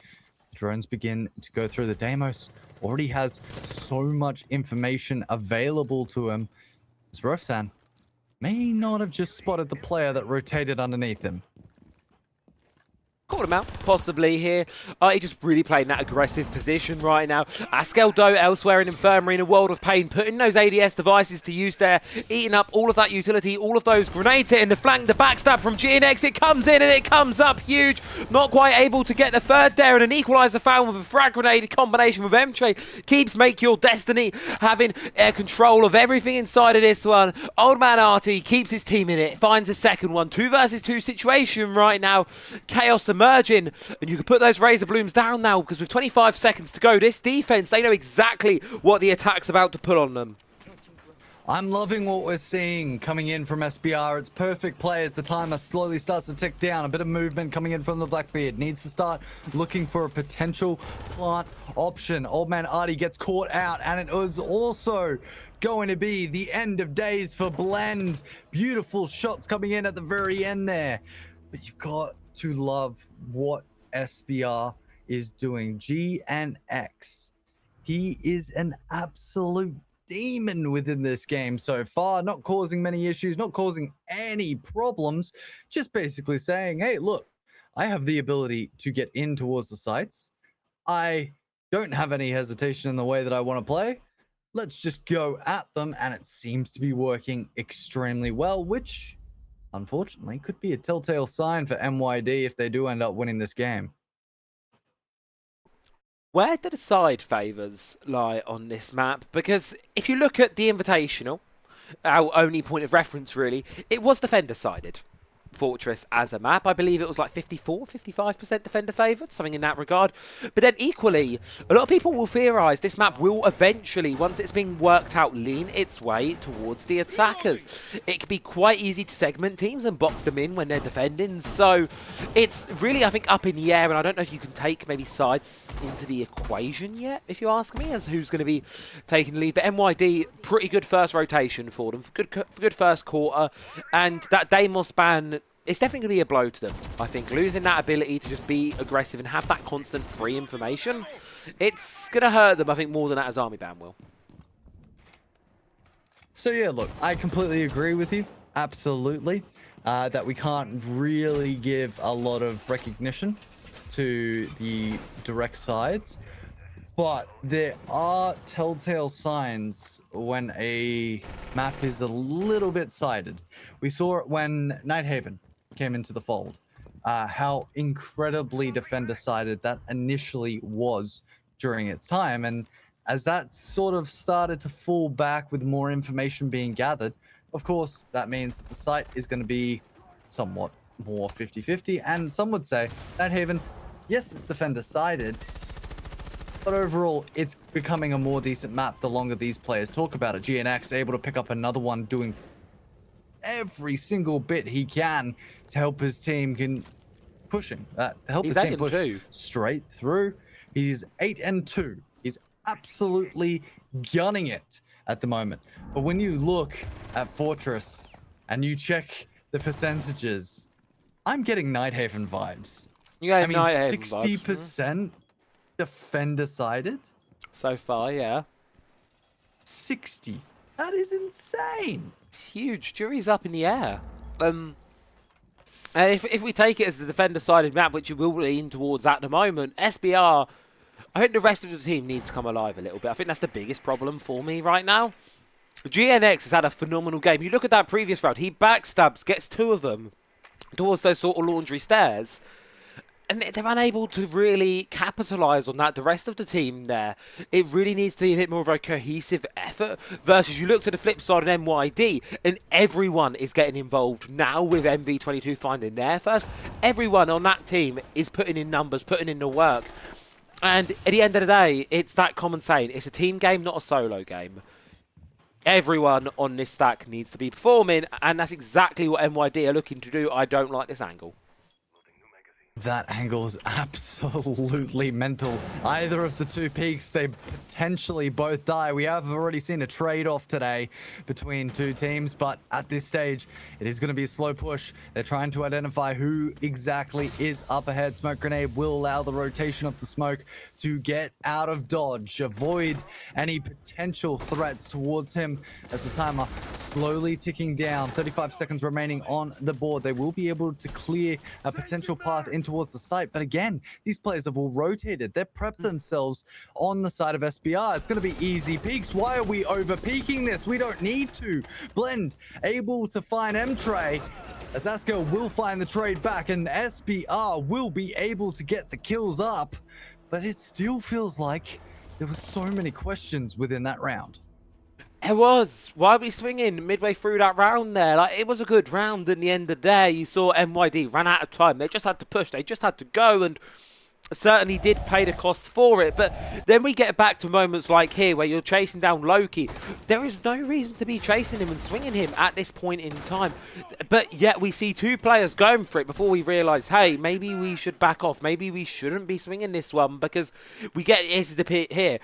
The drones begin to go through. The Deimos already has so much information available to him. As Rofsan may not have just spotted the player that rotated underneath him. Caught him out, possibly here. He just really playing that aggressive position right now. Askeldo elsewhere in Infirmary in a world of pain, putting those ADS devices to use there, eating up all of that utility, all of those grenades hitting the flank, the backstab from GNX. It comes in and it comes up huge. Not quite able to get the third there, and an equalizer found with a frag grenade combination with Emtre keeps Make Your Destiny having control of everything inside of this one. Old man Artie keeps his team in it, finds a second one. 2 versus 2 situation right now. Chaos emerging, and you can put those Razor Blooms down now, because with 25 seconds to go, this defense, they know exactly what the attack's about to put on them. I'm loving what we're seeing coming in from SBR. It's perfect play as the timer slowly starts to tick down. A bit of movement coming in from the Blackbeard. Needs to start looking for a potential plant option. Old man Artie gets caught out, and it was also going to be the end of days for Blend. Beautiful shots coming in at the very end there. But you've got to love what SBR is doing. G and X. He is an absolute demon within this game so far, not causing many issues, not causing any problems, just basically saying, hey, look, I have the ability to get in towards the sites. I don't have any hesitation in the way that I want to play. Let's just go at them, and it seems to be working extremely well, which unfortunately could be a telltale sign for MYD if they do end up winning this game. Where do the side favours lie on this map? Because if you look at the Invitational, our only point of reference really, it was defender-sided. Fortress as a map, I believe it was like 55% defender favoured, something in that regard. But then equally, a lot of people will theorise this map will eventually, once it's being worked out, lean its way towards the attackers. It can be quite easy to segment teams and box them in when they're defending, so it's really, I think, up in the air, and I don't know if you can take maybe sides into the equation yet, if you ask me, as who's going to be taking the lead. But MYD, pretty good first rotation for them, good first quarter, and that Deimos ban, it's definitely going to be a blow to them. I think losing that ability to just be aggressive and have that constant free information, it's going to hurt them, I think, more than that as Army ban will. So yeah, look, I completely agree with you. Absolutely. That we can't really give a lot of recognition to the direct sides. But there are telltale signs when a map is a little bit sided. We saw it when Nighthaven came into the fold. How incredibly defender-sided that initially was during its time. And as that sort of started to fall back with more information being gathered, of course, that means that the site is going to be somewhat more 50-50. And some would say, Nighthaven, yes, it's defender-sided, but overall, it's becoming a more decent map the longer these players talk about it. GNX able to pick up another one, doing every single bit he can to help his team pushing. To help his team push straight through. He's 8-2. He's absolutely gunning it at the moment. But when you look at Fortress and you check the percentages, I'm getting Nighthaven vibes. You got 60% defender-sided? So far, yeah. 60. That is insane. It's huge. Jury's up in the air. If we take it as the defender-sided map, which you will lean towards at the moment, SBR, I think the rest of the team needs to come alive a little bit. I think that's the biggest problem for me right now. GNX has had a phenomenal game. You look at that previous round, he backstabs, gets 2 of them towards those sort of laundry stairs. And they're unable to really capitalise on that. The rest of the team there, it really needs to be a bit more of a cohesive effort versus you look to the flip side of MYD and everyone is getting involved now with MV22 finding their first. Everyone on that team is putting in numbers, putting in the work. And at the end of the day, it's that common saying, it's a team game, not a solo game. Everyone on this stack needs to be performing, and that's exactly what MYD are looking to do. I don't like this angle. That angle is absolutely mental. Either of the 2 peaks, they potentially both die. We have already seen a trade-off today between 2 teams, but at this stage, it is going to be a slow push. They're trying to identify who exactly is up ahead. Smoke grenade will allow the rotation of the smoke to get out of dodge, avoid any potential threats towards him as the timer slowly ticking down. 35 seconds remaining on the board. They will be able to clear a potential path in towards the site, but again, these players have all rotated. They've prepped themselves on the side of SBR. It's going to be easy peaks. Why are we over peaking this? We don't need to. Blend able to find M-Tray as Asko will find the trade back, and SBR will be able to get the kills up, but it still feels like there were so many questions within that round. It was. Why are we swinging midway through that round there? Like, it was a good round in the end of the day. You saw MYD ran out of time. They just had to push. They just had to go. And certainly did pay the cost for it. But then we get back to moments like here where you're chasing down Loki. There is no reason to be chasing him and swinging him at this point in time. But yet we see two players going for it before we realise, hey, maybe we should back off. Maybe we shouldn't be swinging this one, because we get, here's the pit here,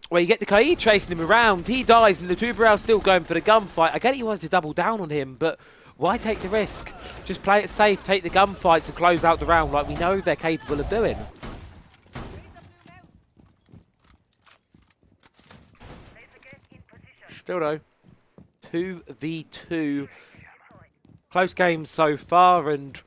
where you get the Kaid chasing him around. He dies and the two Burrell's still going for the gunfight. I get it, you wanted to double down on him, but why take the risk? Just play it safe, take the gunfights and close out the round like we know they're capable of doing. Still though, 2v2. Close games so far, and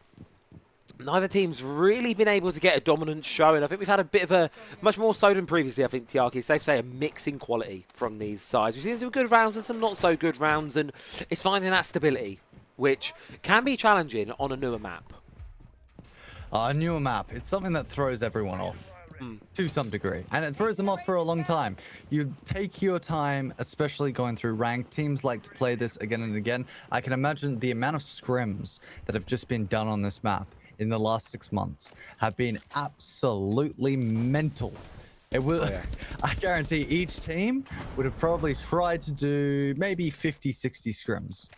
neither team's really been able to get a dominant showing. I think we've had a bit of a, much more so than previously, I think, Tiaki, it's safe to say, a mixing quality from these sides. We've seen some good rounds and some not so good rounds, and it's finding that stability, which can be challenging on a newer map. A newer map, it's something that throws everyone off. To some degree, and it throws them off for a long time. You take your time, especially going through rank. Teams like to play this again and again. I can imagine the amount of scrims that have just been done on this map in the last 6 months have been absolutely mental. It will, I guarantee each team would have probably tried to do maybe 50-60 scrims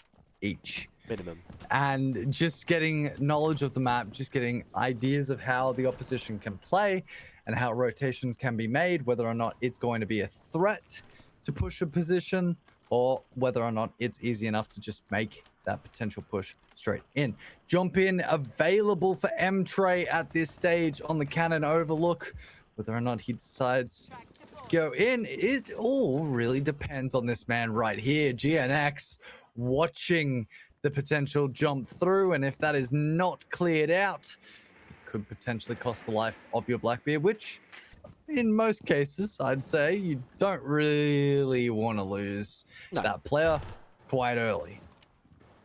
each. Minimum. And just getting knowledge of the map, just getting ideas of how the opposition can play and how rotations can be made, whether or not it's going to be a threat to push a position, or whether or not it's easy enough to just make that potential push straight in. Jump in available for M-Tray at this stage on the Cannon Overlook. Whether or not he decides to go in, it all really depends on this man right here, GNX, watching the potential jump through, and if that is not cleared out, could potentially cost the life of your Blackbeard, which in most cases, I'd say you don't really want to lose that player quite early.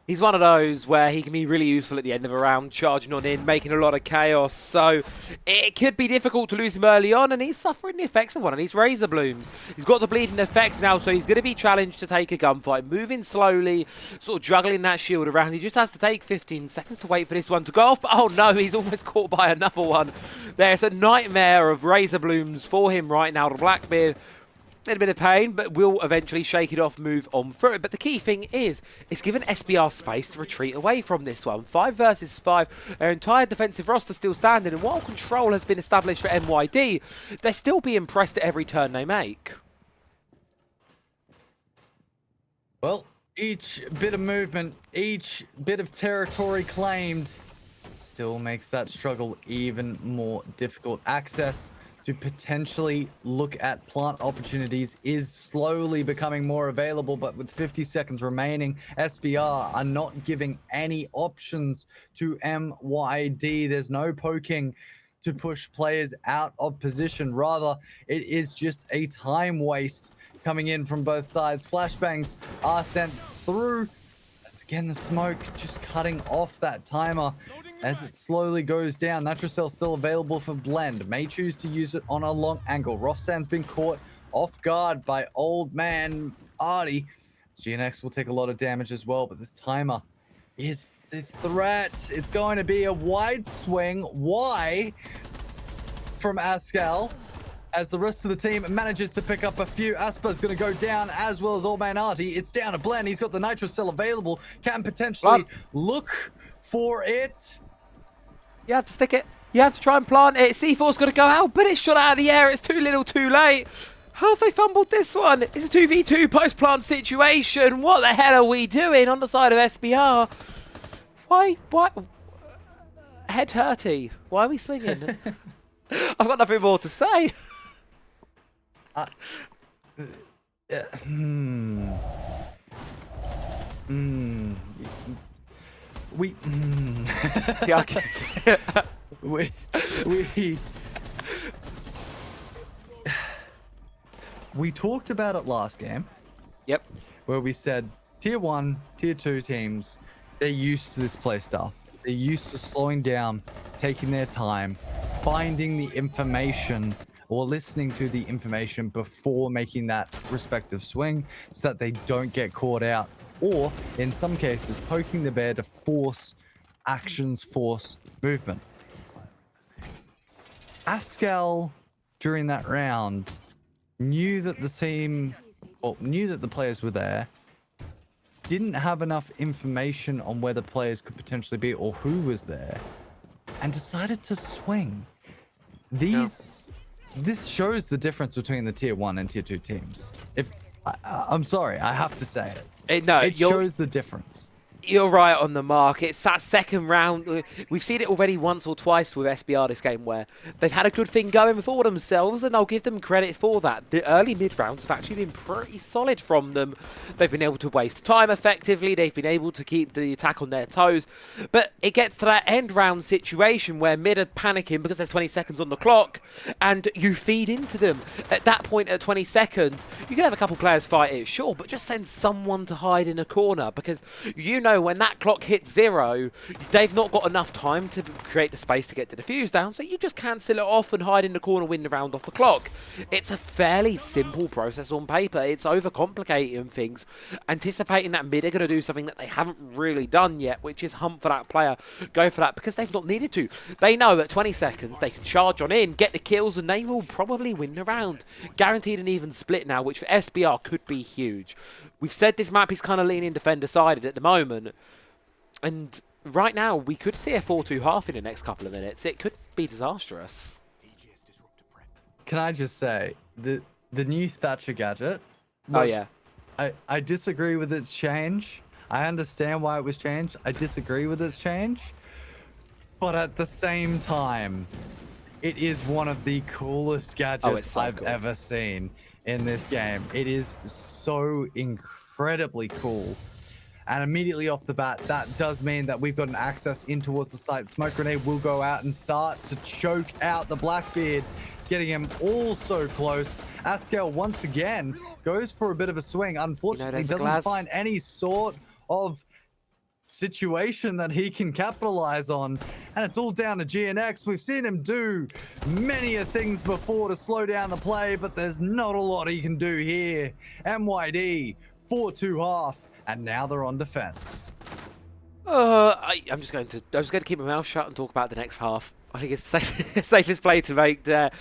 He's one of those where he can be really useful at the end of a round, charging on in, making a lot of chaos. So it could be difficult to lose him early on, and he's suffering the effects of one of these Razor Blooms. He's got the bleeding effects now, so he's going to be challenged to take a gunfight, moving slowly, sort of juggling that shield around. He just has to take 15 seconds to wait for this one to go off. But oh no, he's almost caught by another one. There's a nightmare of Razor Blooms for him right now, the Blackbeard. A bit of pain, but will eventually shake it off, move on through it. But the key thing is, it's given SBR space to retreat away from this one. 5 versus 5, their entire defensive roster still standing, and while control has been established for MYD, they're still being pressed at every turn they make. Well, each bit of movement, each bit of territory claimed still makes that struggle even more difficult. Access to potentially look at plant opportunities is slowly becoming more available, but with 50 seconds remaining, SBR are not giving any options to MYD. There's no poking to push players out of position. Rather, it is just a time waste coming in from both sides. Flashbangs are sent through. That's again the smoke just cutting off that timer as it slowly goes down. Nitrocell still available for blend. May choose to use it on a long angle. Rofsan's been caught off guard by old man Artie. GNX will take a lot of damage as well, but this timer is the threat. It's going to be a wide swing. Why? From Ascal, as the rest of the team manages to pick up a few. Aspa's going to go down, as well as old man Artie. It's down to blend. He's got the Nitrocell available. Can potentially look for it. You have to stick it. You have to try and plant it. C4's got to go out, but it's shot out of the air. It's too little, too late. How have they fumbled this one? It's a 2v2 post-plant situation. What the hell are we doing on the side of SBR? Why? Head hurty. Why are we swinging? I've got nothing more to say. We talked about it last game. Yep. Where we said tier 1, tier 2 teams, they're used to this playstyle. They're used to slowing down, taking their time, finding the information or listening to the information before making that respective swing so that they don't get caught out. Or, in some cases, poking the bear to force actions, force movement. Ascal, during that round, knew that the team, or knew that the players were there, didn't have enough information on where the players could potentially be or who was there, and decided to swing. This shows the difference between the tier 1 and tier 2 teams. I'm sorry, I have to say it. It shows the difference. You're right on the mark. It's that second round. We've seen it already once or twice with SBR this game where they've had a good thing going for themselves, and I'll give them credit for that. The early mid-rounds have actually been pretty solid from them. They've been able to waste time effectively. They've been able to keep the attack on their toes. But it gets to that end round situation where mid are panicking because there's 20 seconds on the clock, and you feed into them. At that point, at 20 seconds, you can have a couple players fight it, sure, but just send someone to hide in a corner, because you know when that clock hits 0, they've not got enough time to create the space to get the defuse down, so you just cancel it off and hide in the corner, win the round off the clock. It's a fairly simple process on paper. It's overcomplicating things, anticipating that mid are going to do something that they haven't really done yet, which is hunt for that player, go for that, because they've not needed to. They know at 20 seconds they can charge on in, get the kills, and they will probably win the round. Guaranteed an even split now, which for SBR could be huge. We've said this map is kind of leaning defender-sided at the moment, and right now we could see a 4-2 half in the next couple of minutes. It could be disastrous. Can I just say, the new Thatcher gadget... Oh, yeah. I disagree with its change. I understand why it was changed. I disagree with its change. But at the same time, it is one of the coolest gadgets I've ever seen in this game. It is so incredibly cool. And immediately off the bat, that does mean that we've got an access in towards the site. Smoke grenade will go out and start to choke out the Blackbeard, getting him all so close. Askel once again goes for a bit of a swing. Unfortunately, doesn't find any sort of situation that he can capitalize on, and it's all down to GNX. We've seen him do many things before to slow down the play, but there's not a lot he can do here. MYD 4-2 half, and now they're on defense. I'm just going to keep my mouth shut and talk about the next half. I think it's the safest play to make there,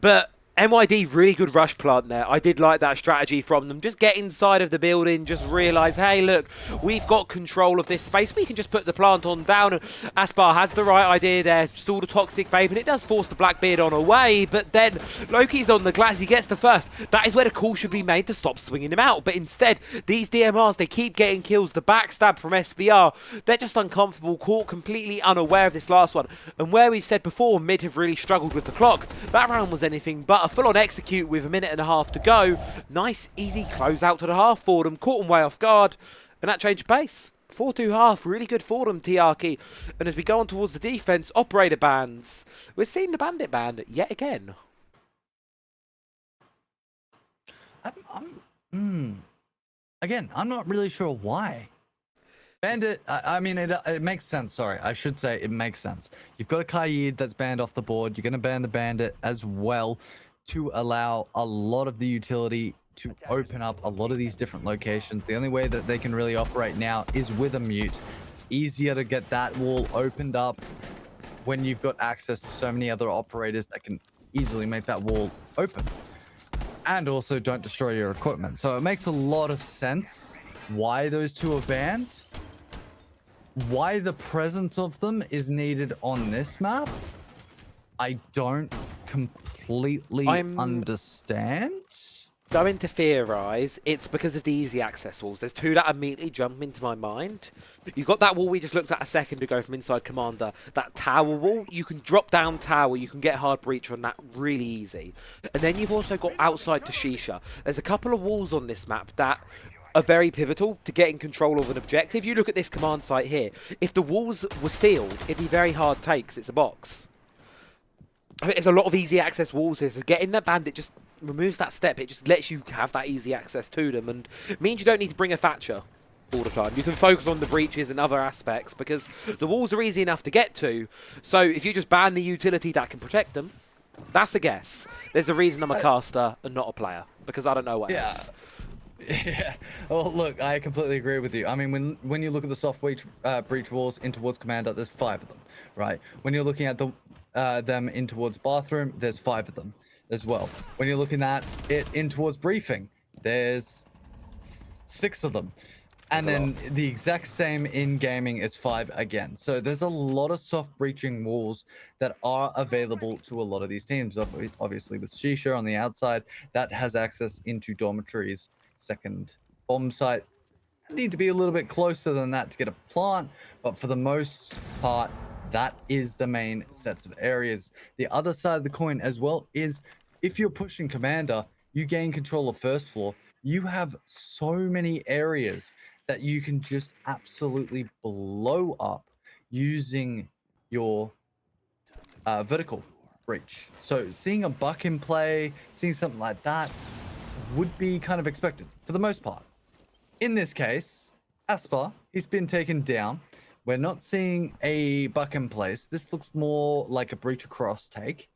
but MYD, really good rush plant there. I did like that strategy from them. Just get inside of the building, just realise, hey, look, we've got control of this space. We can just put the plant on down. And Aspar has the right idea there. Stall the Toxic Babe, and it does force the Blackbeard on away. But then Loki's on the glass. He gets the first. That is where the call should be made to stop swinging him out. But instead, these DMRs, they keep getting kills. The backstab from SBR, they're just uncomfortable, caught completely unaware of this last one. And where we've said before, mid have really struggled with the clock, that round was anything but a full-on execute with a minute and a half to go. Nice, easy close out to the half for them. Caught them way off guard, and that changed pace. 4-2 half, really good for them, TRK. And as we go on towards the defense, operator bans. We're seeing the bandit ban yet again. Again, I'm not really sure why. Bandit, I mean, it makes sense. Sorry, I should say it makes sense. You've got a Kaid that's banned off the board. You're going to ban the bandit as well to allow a lot of the utility to open up a lot of these different locations. The only way that they can really operate now is with a mute. It's easier to get that wall opened up when you've got access to so many other operators that can easily make that wall open. And also don't destroy your equipment. So it makes a lot of sense why those two are banned. Why the presence of them is needed on this map, I don't completely understand. Going to theorise, it's because of the easy access walls. There's two that immediately jump into my mind. You've got that wall we just looked at a second ago from inside Commander. That tower wall, you can drop down tower, you can get hard breach on that really easy. And then you've also got outside to Shisha. There's a couple of walls on this map that are very pivotal to getting control of an objective. You look at this command site here. If the walls were sealed, it'd be very hard to take because it's a box. There's a lot of easy access walls here, so getting that bandit just removes that step. It just lets you have that easy access to them, and it means you don't need to bring a Thatcher all the time. You can focus on the breaches and other aspects because the walls are easy enough to get to. So if you just ban the utility that can protect them, that's a guess. There's a reason I'm a caster and not a player, because I don't know what else. Yeah. Well, look, I completely agree with you. I mean, when you look at the soft breach walls in towards Commander, there's 5 of them, right? When you're looking at the them in towards bathroom, there's 5 of them as well. When you're looking at it in towards briefing, there's 6 of them. And then the exact same in gaming is 5 again. So there's a lot of soft breaching walls that are available to a lot of these teams. Obviously with Shisha on the outside, that has access into dormitories, second bomb site. Need to be a little bit closer than that to get a plant, but for the most part, that is the main sets of areas. The other side of the coin as well is if you're pushing commander, you gain control of first floor. You have so many areas that you can just absolutely blow up using your vertical breach. So seeing a buck in play, seeing something like that would be kind of expected for the most part. In this case, Asper, he's been taken down. We're not seeing a buck in place. This looks more like a breach across take,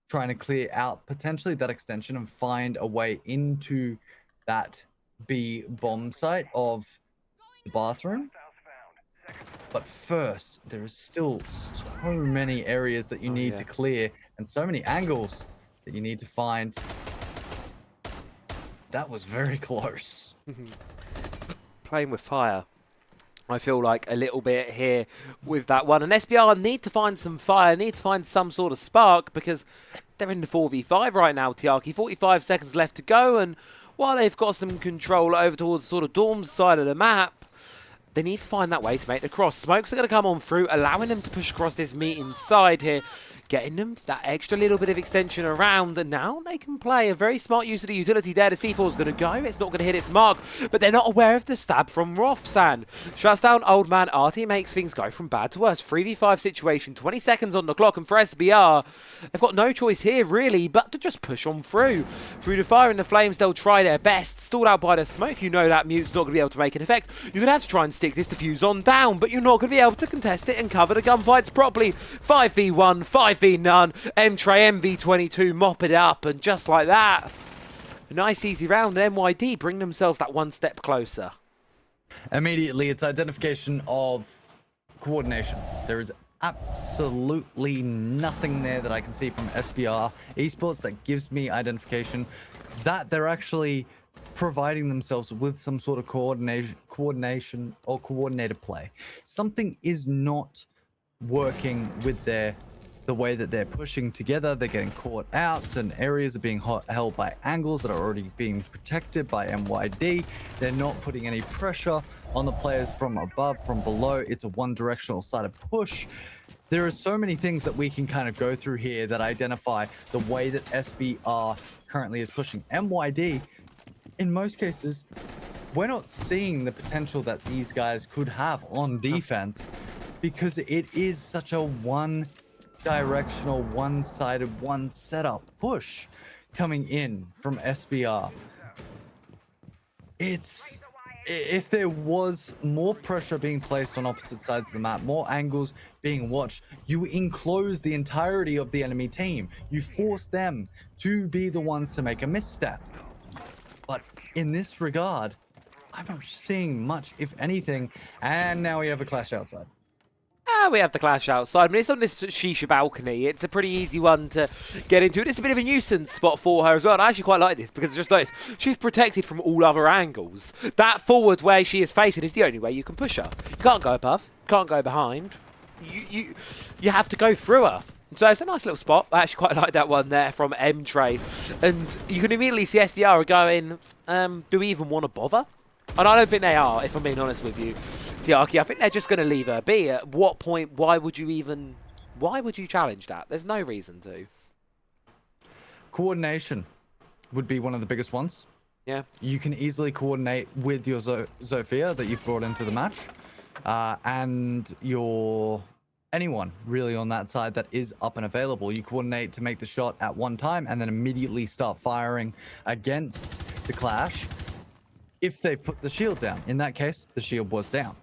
trying to clear out potentially that extension and find a way into that B bomb site of the bathroom. But first, there is still so many areas that you need to clear and so many angles that you need to find. That was very close. Playing with fire. I feel like a little bit here with that one. And SBR need to find some fire, need to find some sort of spark because they're in the 4v5 right now, Tiaki. 45 seconds left to go, and while they've got some control over towards sort of Dorm's side of the map, they need to find that way to make the cross. Smokes are going to come on through, allowing them to push across this meat inside here, getting them that extra little bit of extension around, and now they can play a very smart use of the utility there. The C4 is going to go. It's not going to hit its mark, but they're not aware of the stab from Rothsand. Shuts down Old Man Artie, makes things go from bad to worse. 3v5 situation, 20 seconds on the clock, and for SBR, they've got no choice here, really, but to just push on through. Through the fire and the flames, they'll try their best. Stalled out by the smoke, you know that mute's not going to be able to make an effect. You're going to have to try and stick this defuse on down, but you're not going to be able to contest it and cover the gunfights properly. 5v1, 5v none. M-Tray, MV22 mop it up, and just like that, a nice easy round. And NYD bring themselves that one step closer. Immediately, it's identification of coordination. There is absolutely nothing there that I can see from SBR Esports that gives me identification that they're actually providing themselves with some sort of coordination or coordinated play. Something is not working with the way that they're pushing together. They're getting caught out. Certain areas are being held by angles that are already being protected by MYD. They're not putting any pressure on the players from above, from below. It's a one-directional sided push. There are so many things that we can kind of go through here that identify the way that SBR currently is pushing. MYD, in most cases, we're not seeing the potential that these guys could have on defense because it is such a one-directional, one-sided, one-setup push coming in from SBR. If there was more pressure being placed on opposite sides of the map, more angles being watched, you enclose the entirety of the enemy team. You force them to be the ones to make a misstep. But in this regard, I'm not seeing much, if anything. And now we have a clash outside. We have the clash outside. I mean, it's on this Shisha balcony. It's a pretty easy one to get into. It's a bit of a nuisance spot for her as well. And I actually quite like this because I just noticed she's protected from all other angles. That forward way she is facing is the only way you can push her. You can't go above, can't go behind. You have to go through her. So it's a nice little spot. I actually quite like that one there from M-Tray. And you can immediately see SBR are going, do we even want to bother? And I don't think they are, if I'm being honest with you, Tiaki. I think they're just going to leave her be. At what point, why would you challenge that? There's no reason to. Coordination would be one of the biggest ones. Yeah. You can easily coordinate with your Zofia that you've brought into the match. And your anyone really on that side that is up and available. You coordinate to make the shot at one time and then immediately start firing against the clash if they put the shield down. In that case, the shield was down.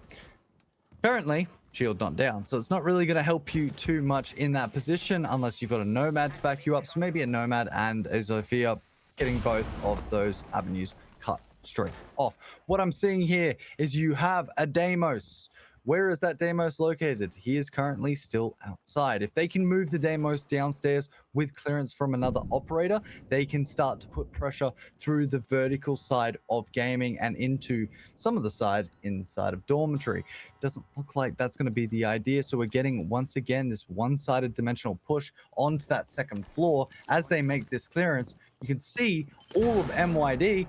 Currently, shield not down, so it's not really going to help you too much in that position unless you've got a Nomad to back you up. So maybe a Nomad and a Zofia, getting both of those avenues cut straight off. What I'm seeing here is you have a Deimos Where is that Deimos located? He is currently still outside. If they can move the Deimos downstairs with clearance from another operator, they can start to put pressure through the vertical side of gaming and into some of the side inside of dormitory. Doesn't look like that's going to be the idea. So we're getting, once again, this one-sided dimensional push onto that second floor. As they make this clearance, you can see all of MYD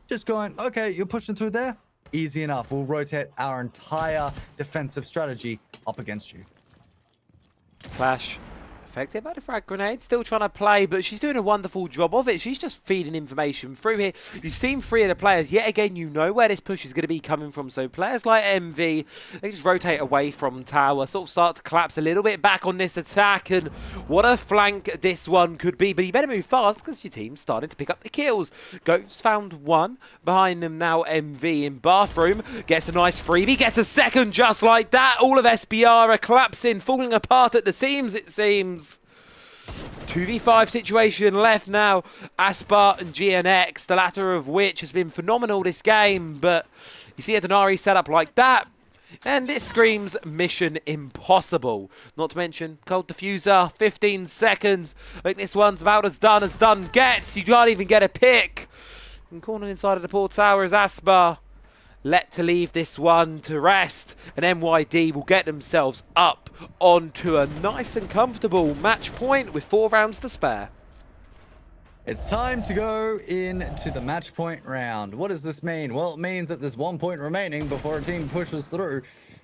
just going, okay, you're pushing through there. Easy enough. We'll rotate our entire defensive strategy up against you. Flash. Effective by the frag grenade, still trying to play, but she's doing a wonderful job of it. She's just feeding information through here. You've seen 3 of the players. Yet again, you know where this push is going to be coming from. So players like MV, they just rotate away from tower, sort of start to collapse a little bit back on this attack. And what a flank this one could be. But you better move fast because your team's starting to pick up the kills. Ghost found 1. Behind them now, MV in bathroom. Gets a nice freebie, gets a second just like that. All of SBR are collapsing, falling apart at the seams, it seems. 2v5 situation left now. Aspar and GNX, the latter of which has been phenomenal this game, but you see a Denari setup like that, and this screams mission impossible. Not to mention cold diffuser, 15 seconds. I think this one's about as done gets. You can't even get a pick. And cornered inside of the port tower is Aspar. Let to leave this one to rest, and MYD will get themselves up onto a nice and comfortable match point with 4 rounds to spare. It's time to go into the match point round. What does this mean? Well, it means that there's 1 point remaining before a team pushes through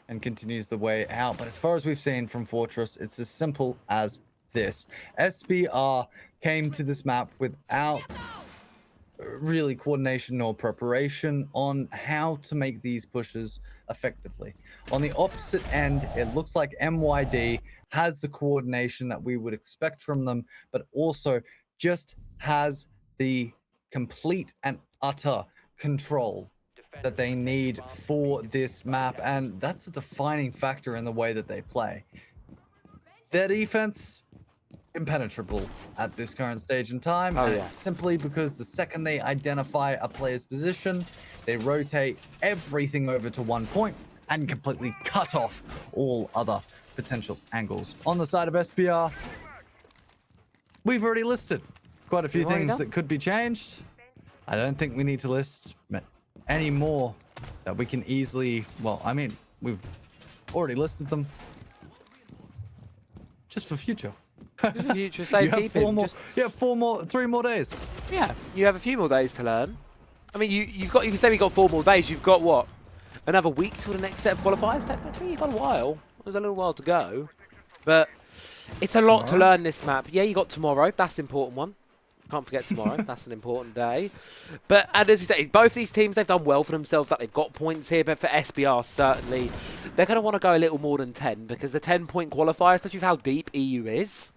and continues the way out. But as far as we've seen from Fortress, it's as simple as this. SBR came to this map without really coordination or preparation on how to make these pushes effectively. On the opposite end, it looks like MYD has the coordination that we would expect from them, but also just has the complete and utter control that they need for this map, and that's a defining factor in the way that they play. Their defense, impenetrable at this current stage in time. It's simply because the second they identify a player's position, they rotate everything over to 1 point and completely cut off all other potential angles. On the side of SBR, we've already listed quite a few things that could be changed. I don't think we need to list any more that we can easily, well, I mean, we've already listed them just for future. Just for future safekeeping. Yeah, 3 more days. Yeah, you have a few more days to learn. I mean, you can say we got 4 more days. You've got what? Another week till the next set of qualifiers. Technically, you've got a while. There's a little while to go, but it's a lot to learn this map. Yeah, you got tomorrow. That's an important one. Can't forget tomorrow. That's an important day. But and as we say, both these teams, they've done well for themselves. That they've got points here. But for SBR, certainly, they're going to want to go a little more than 10 because the 10-point qualifier, especially with how deep EU is,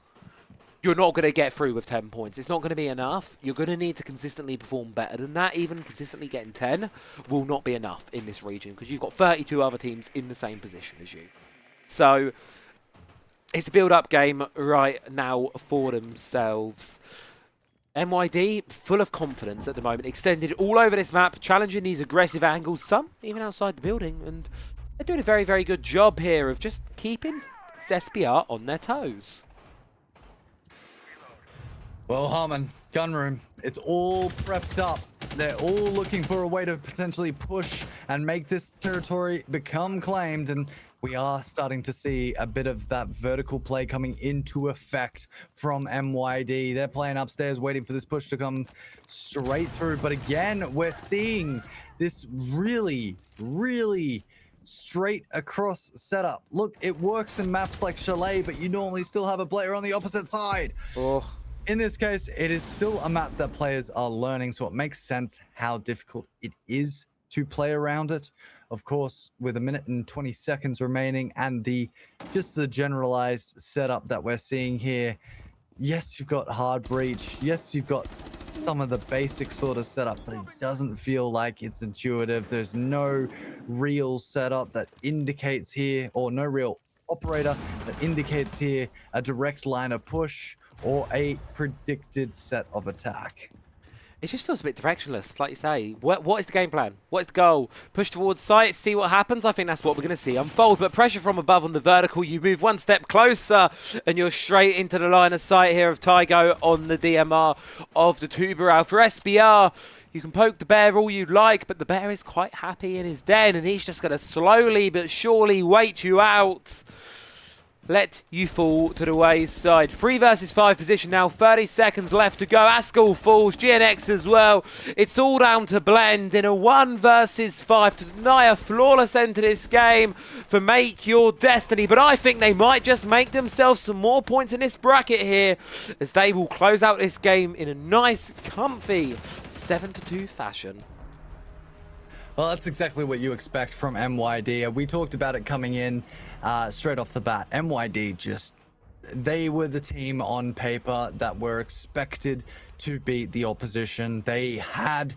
you're not going to get through with 10 points. It's not going to be enough. You're going to need to consistently perform better than that. Even consistently getting 10 will not be enough in this region because you've got 32 other teams in the same position as you. So it's a build-up game right now for themselves. MYD, full of confidence at the moment, extended all over this map, challenging these aggressive angles, some even outside the building, and they're doing a very, very good job here of just keeping SBR on their toes. Well, Harmon, gun room, it's all prepped up. They're all looking for a way to potentially push and make this territory become claimed, and we are starting to see a bit of that vertical play coming into effect from MYD. They're playing upstairs, waiting for this push to come straight through. But again, we're seeing this really, really straight across setup. Look, it works in maps like Chalet, but you normally still have a player on the opposite side. Oh. In this case, it is still a map that players are learning, so it makes sense how difficult it is to play around it. Of course, with 1 minute and 20 seconds remaining and just the generalized setup that we're seeing here, yes, you've got hard breach. Yes, you've got some of the basic sort of setup, but it doesn't feel like it's intuitive. There's no real setup that indicates here, or no real operator that indicates here a direct line of push or a predicted set of attack. It just feels a bit directionless, like you say. What is the game plan? What is the goal? Push towards site, see what happens? I think that's what we're going to see unfold. But pressure from above on the vertical. You move one step closer, and you're straight into the line of sight here of Tygo on the DMR of the Tuberal. For SBR, you can poke the bear all you like, but the bear is quite happy in his den, and he's just going to slowly but surely wait you out. Let you fall to the wayside. 3 versus 5 position now. 30 seconds left to go. Askell falls. GNX as well. It's all down to Blend in a 1 versus 5 to deny a flawless end to this game for Make Your Destiny. But I think they might just make themselves some more points in this bracket here, as they will close out this game in a nice, comfy 7-2 fashion. Well, that's exactly what you expect from MYD. We talked about it coming in straight off the bat. MYD they were the team on paper that were expected to beat the opposition. They had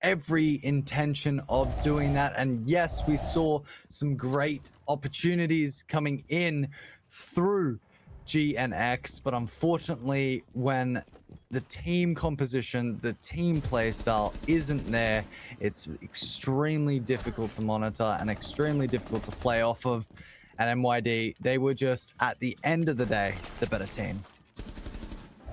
every intention of doing that. And yes, we saw some great opportunities coming in through GNX, but unfortunately, when the team composition, the team play style isn't there, it's extremely difficult to monitor and extremely difficult to play off of. And MYD, they were just, at the end of the day, the better team.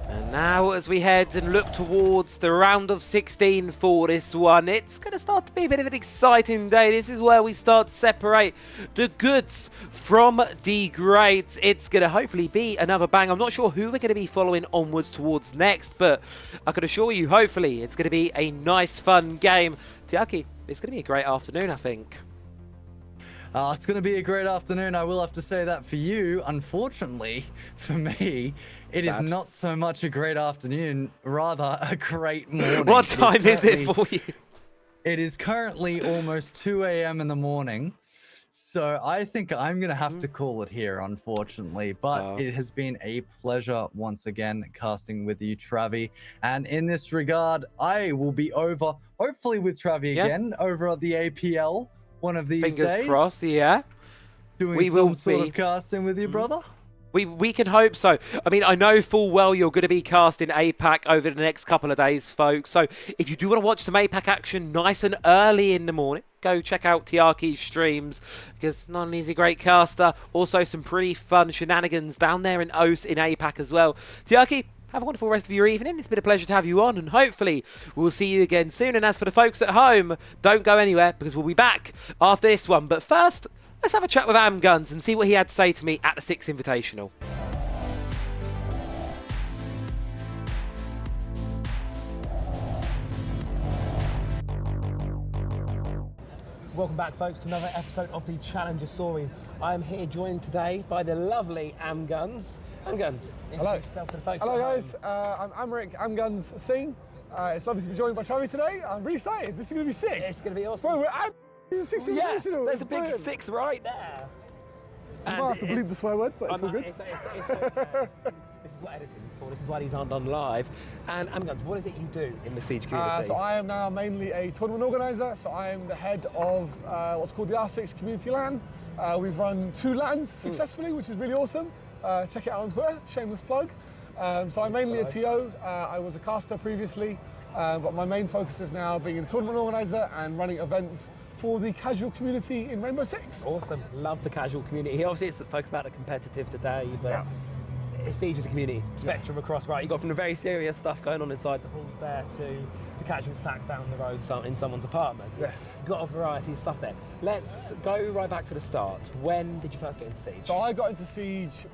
And now as we head and look towards the round of 16 for this one, it's going to start to be a bit of an exciting day. This is where we start to separate the goods from the greats. It's going to hopefully be another bang. I'm not sure who we're going to be following onwards towards next, but I can assure you, hopefully, it's going to be a nice, fun game. Tiaki, it's going to be a great afternoon, I think. It's going to be a great afternoon. I will have to say that for you. Unfortunately, for me, it is not so much a great afternoon, rather a great morning. What time is it for you? It is currently almost 2 a.m. in the morning. So I think I'm going to have to call it here, unfortunately. But it has been a pleasure once again casting with you, Travi. And in this regard, I will be over, hopefully with Travi again, over at the APL one of these days. Fingers crossed, yeah. Doing some sort of casting with you, brother. We can hope so. I mean, I know full well you're going to be casting APAC over the next couple of days, folks. So if you do want to watch some APAC action nice and early in the morning, go check out Tiaki's streams, because not only is he a great caster, also some pretty fun shenanigans down there in OS in APAC as well. Tiaki, have a wonderful rest of your evening. It's been a pleasure to have you on, and hopefully we'll see you again soon. And as for the folks at home, don't go anywhere, because we'll be back after this one. But first, let's have a chat with Amguns and see what he had to say to me at the 6 Invitational. Welcome back, folks, to another episode of the Challenger Stories. I am here joined today by the lovely Amguns. Amguns, introduce yourself to the folks. Hello guys, I'm Amric, Amguns Singh. It's lovely to be joined by Travi today. I'm really excited. This is going to be sick. It's going to be awesome. Bro, we're at the 6 Invitational. There's a big 6 right there. I might have to bleep the swear word, but it's all good. This is what editing is for. This is why these aren't done live. And Amguns, what is it you do in the Siege community? So I am now mainly a tournament organizer. So I am the head of what's called the R6 Community LAN. We've run 2 LANs successfully, which is really awesome. Check it out on Twitter, shameless plug. So I'm mainly a TO. I was a caster previously, but my main focus is now being a tournament organizer and running events for the casual community in Rainbow Six. Awesome, love the casual community. Obviously it's focused about the competitive today, but Siege is a community, spectrum across, right? You got from the very serious stuff going on inside the halls there to the casual stacks down the road in someone's apartment. Yes. You've got a variety of stuff there. Let's go right back to the start. When did you first get into Siege? So I got into Siege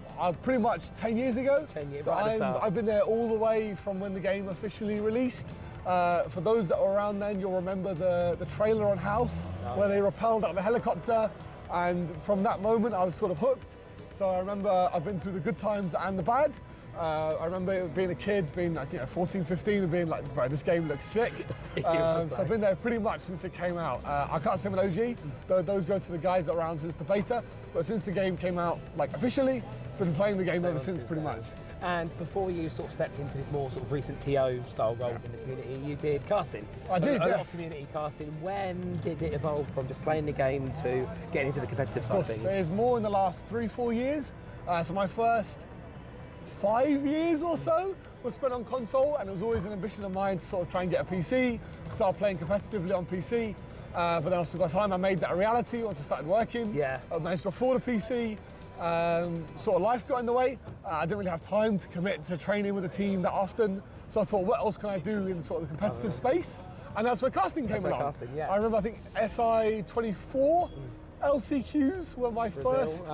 pretty much 10 years ago. 10 years, so right at the start. I've been there all the way from when the game officially released. For those that were around then, you'll remember the trailer on House, where they rappelled out of a helicopter, and from that moment I was sort of hooked. So I remember I've been through the good times and the bad. I remember being a kid, being like 14, 15, and being like, bro, this game looks sick. So I've been there pretty much since it came out. I can't say I'm an OG, those go to the guys that are around since the beta, but since the game came out, like officially, been playing the game ever since pretty much. And before you sort of stepped into this more sort of recent TO style role in the community, you did casting. I did, a lot of community casting. When did it evolve from just playing the game to getting into the competitive side of things? It's more in the last 3-4 years. So my first 5 years or so was spent on console, and it was always an ambition of mine to sort of try and get a PC, start playing competitively on PC. But then also by the time I made that a reality, once I started working, I managed to afford a PC, sort of life got in the way. I didn't really have time to commit to training with a team that often, so I thought, what else can I do in sort of the competitive space? And that's where casting came along. I remember, I think SI 24 LCQs were my first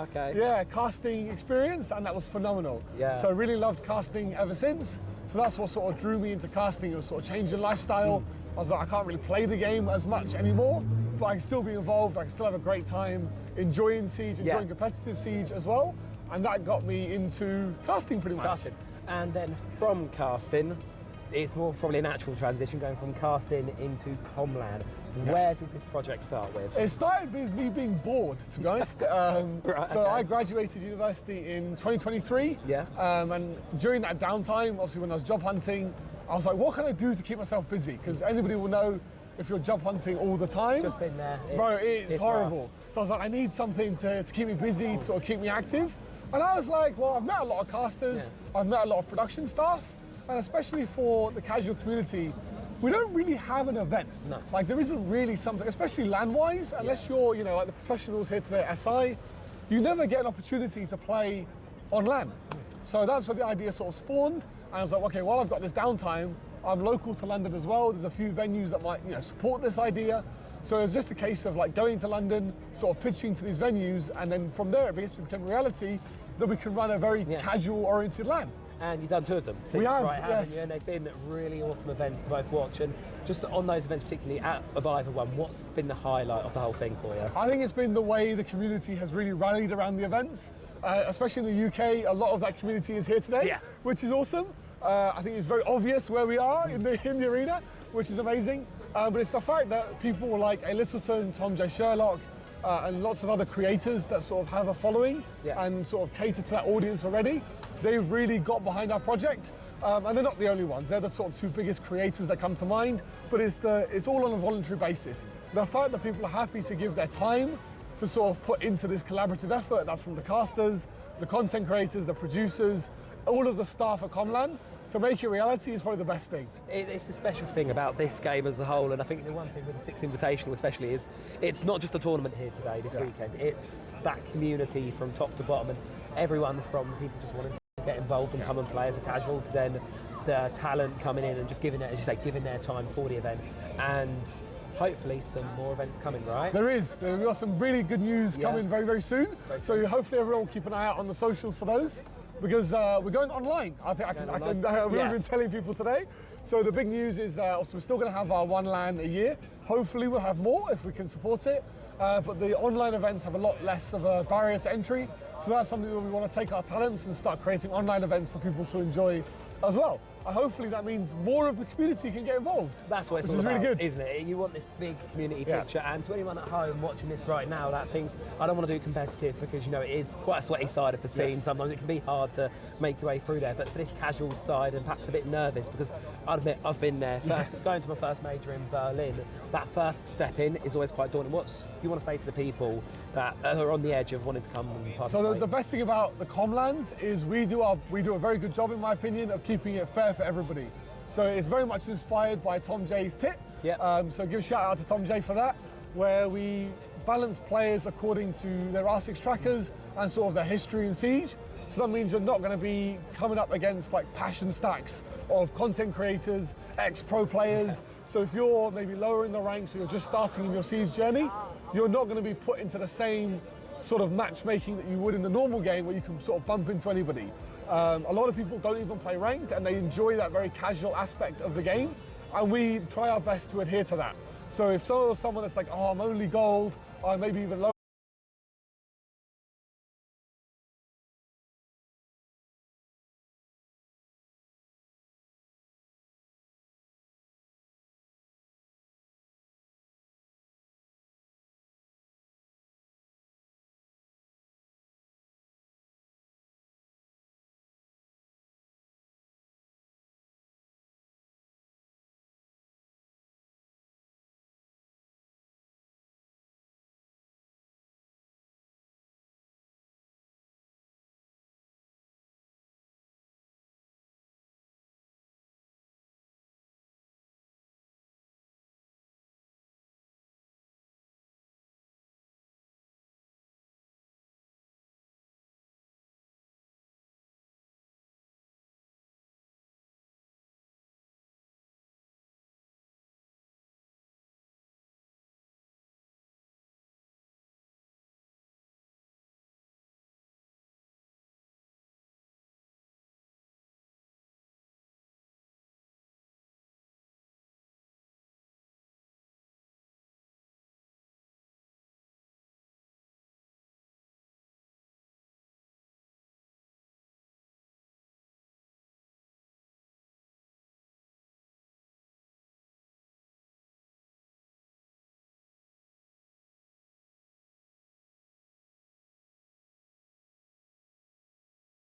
casting experience, and that was phenomenal. So I really loved casting ever since. So that's what sort of drew me into casting. It was sort of changing lifestyle. I was like, I can't really play the game as much anymore, but I can still be involved. I can still have a great time enjoying Siege, enjoying competitive Siege as well. And that got me into casting pretty much. And then from casting, it's more probably a natural transition going from casting into Comland. Where did this project start with? It started with me being bored, to be honest. So I graduated university in 2023. And during that downtime, obviously when I was job hunting, I was like, what can I do to keep myself busy? Because anybody will know if you're job hunting all the time. Just been there. Bro, it's horrible. Rough. So I was like, I need something to keep me busy, to sort of keep me active. And I was like, well, I've met a lot of casters, I've met a lot of production staff, and especially for the casual community, we don't really have an event. Like there isn't really something, especially LAN-wise, unless you're, you know, like the professionals here today at SI, you never get an opportunity to play on LAN. So that's where the idea sort of spawned. And I was like, okay, while I've got this downtime, I'm local to London as well. There's a few venues that might, you know, support this idea. So it's just a case of like going to London, sort of pitching to these venues, and then from there it became a reality that we can run a very casual-oriented LAN. And you've done 2 of them since, we have, haven't you? And they've been really awesome events to both watch. And just on those events, particularly at Survivor One, what's been the highlight of the whole thing for you? I think it's been the way the community has really rallied around the events, especially in the UK. A lot of that community is here today, which is awesome. I think it's very obvious where we are in the arena, which is amazing. But it's the fact that people like A Littleton, Tom J. Sherlock, and lots of other creators that sort of have a following and sort of cater to that audience already, they've really got behind our project. And they're not the only ones. They're the sort of 2 biggest creators that come to mind, but it's all on a voluntary basis. The fact that people are happy to give their time to sort of put into this collaborative effort, that's from the casters, the content creators, the producers, all of the staff at Comland, to make it reality is probably the best thing. It's the special thing about this game as a whole, and I think the one thing with the Six Invitational especially is it's not just a tournament here today, this weekend, it's that community from top to bottom, and everyone from people just wanting to get involved and come and play as a casual to then the talent coming in and just giving it, as you say, giving their time for the event. And hopefully some more events coming, right? There is. We've got some really good news coming very, very soon. So hopefully everyone will keep an eye out on the socials for those, because we're going online. I think we've been telling people today. So the big news is also we're still going to have our 1 LAN a year. Hopefully we'll have more if we can support it. But the online events have a lot less of a barrier to entry. So that's something where we want to take our talents and start creating online events for people to enjoy as well. And hopefully that means more of the community can get involved. That's what it's all about, really good, isn't it? You want this big community picture, and to anyone at home watching this right now that thinks, I don't want to do competitive, because you know it is quite a sweaty side of the scene. Sometimes it can be hard to make your way through there, but for this casual side and perhaps a bit nervous, because I admit I've been there first, going to my first major in Berlin, that first step in is always quite daunting. What you want to say to the people that are on the edge of wanting to come and participate? So the best thing about the Comlands is we do a very good job, in my opinion, of keeping it fair for everybody. So it's very much inspired by Tom J's tip. So give a shout out to Tom J for that, where we balance players according to their R6 trackers and sort of their history in Siege. So that means you're not going to be coming up against like passion stacks of content creators, ex-pro players. So if you're maybe lower in the ranks or you're just starting in your Siege journey, you're not going to be put into the same sort of matchmaking that you would in the normal game, where you can sort of bump into anybody. A lot of people don't even play ranked, and they enjoy that very casual aspect of the game, and we try our best to adhere to that. So if someone that's like, oh, I'm only gold, or maybe even low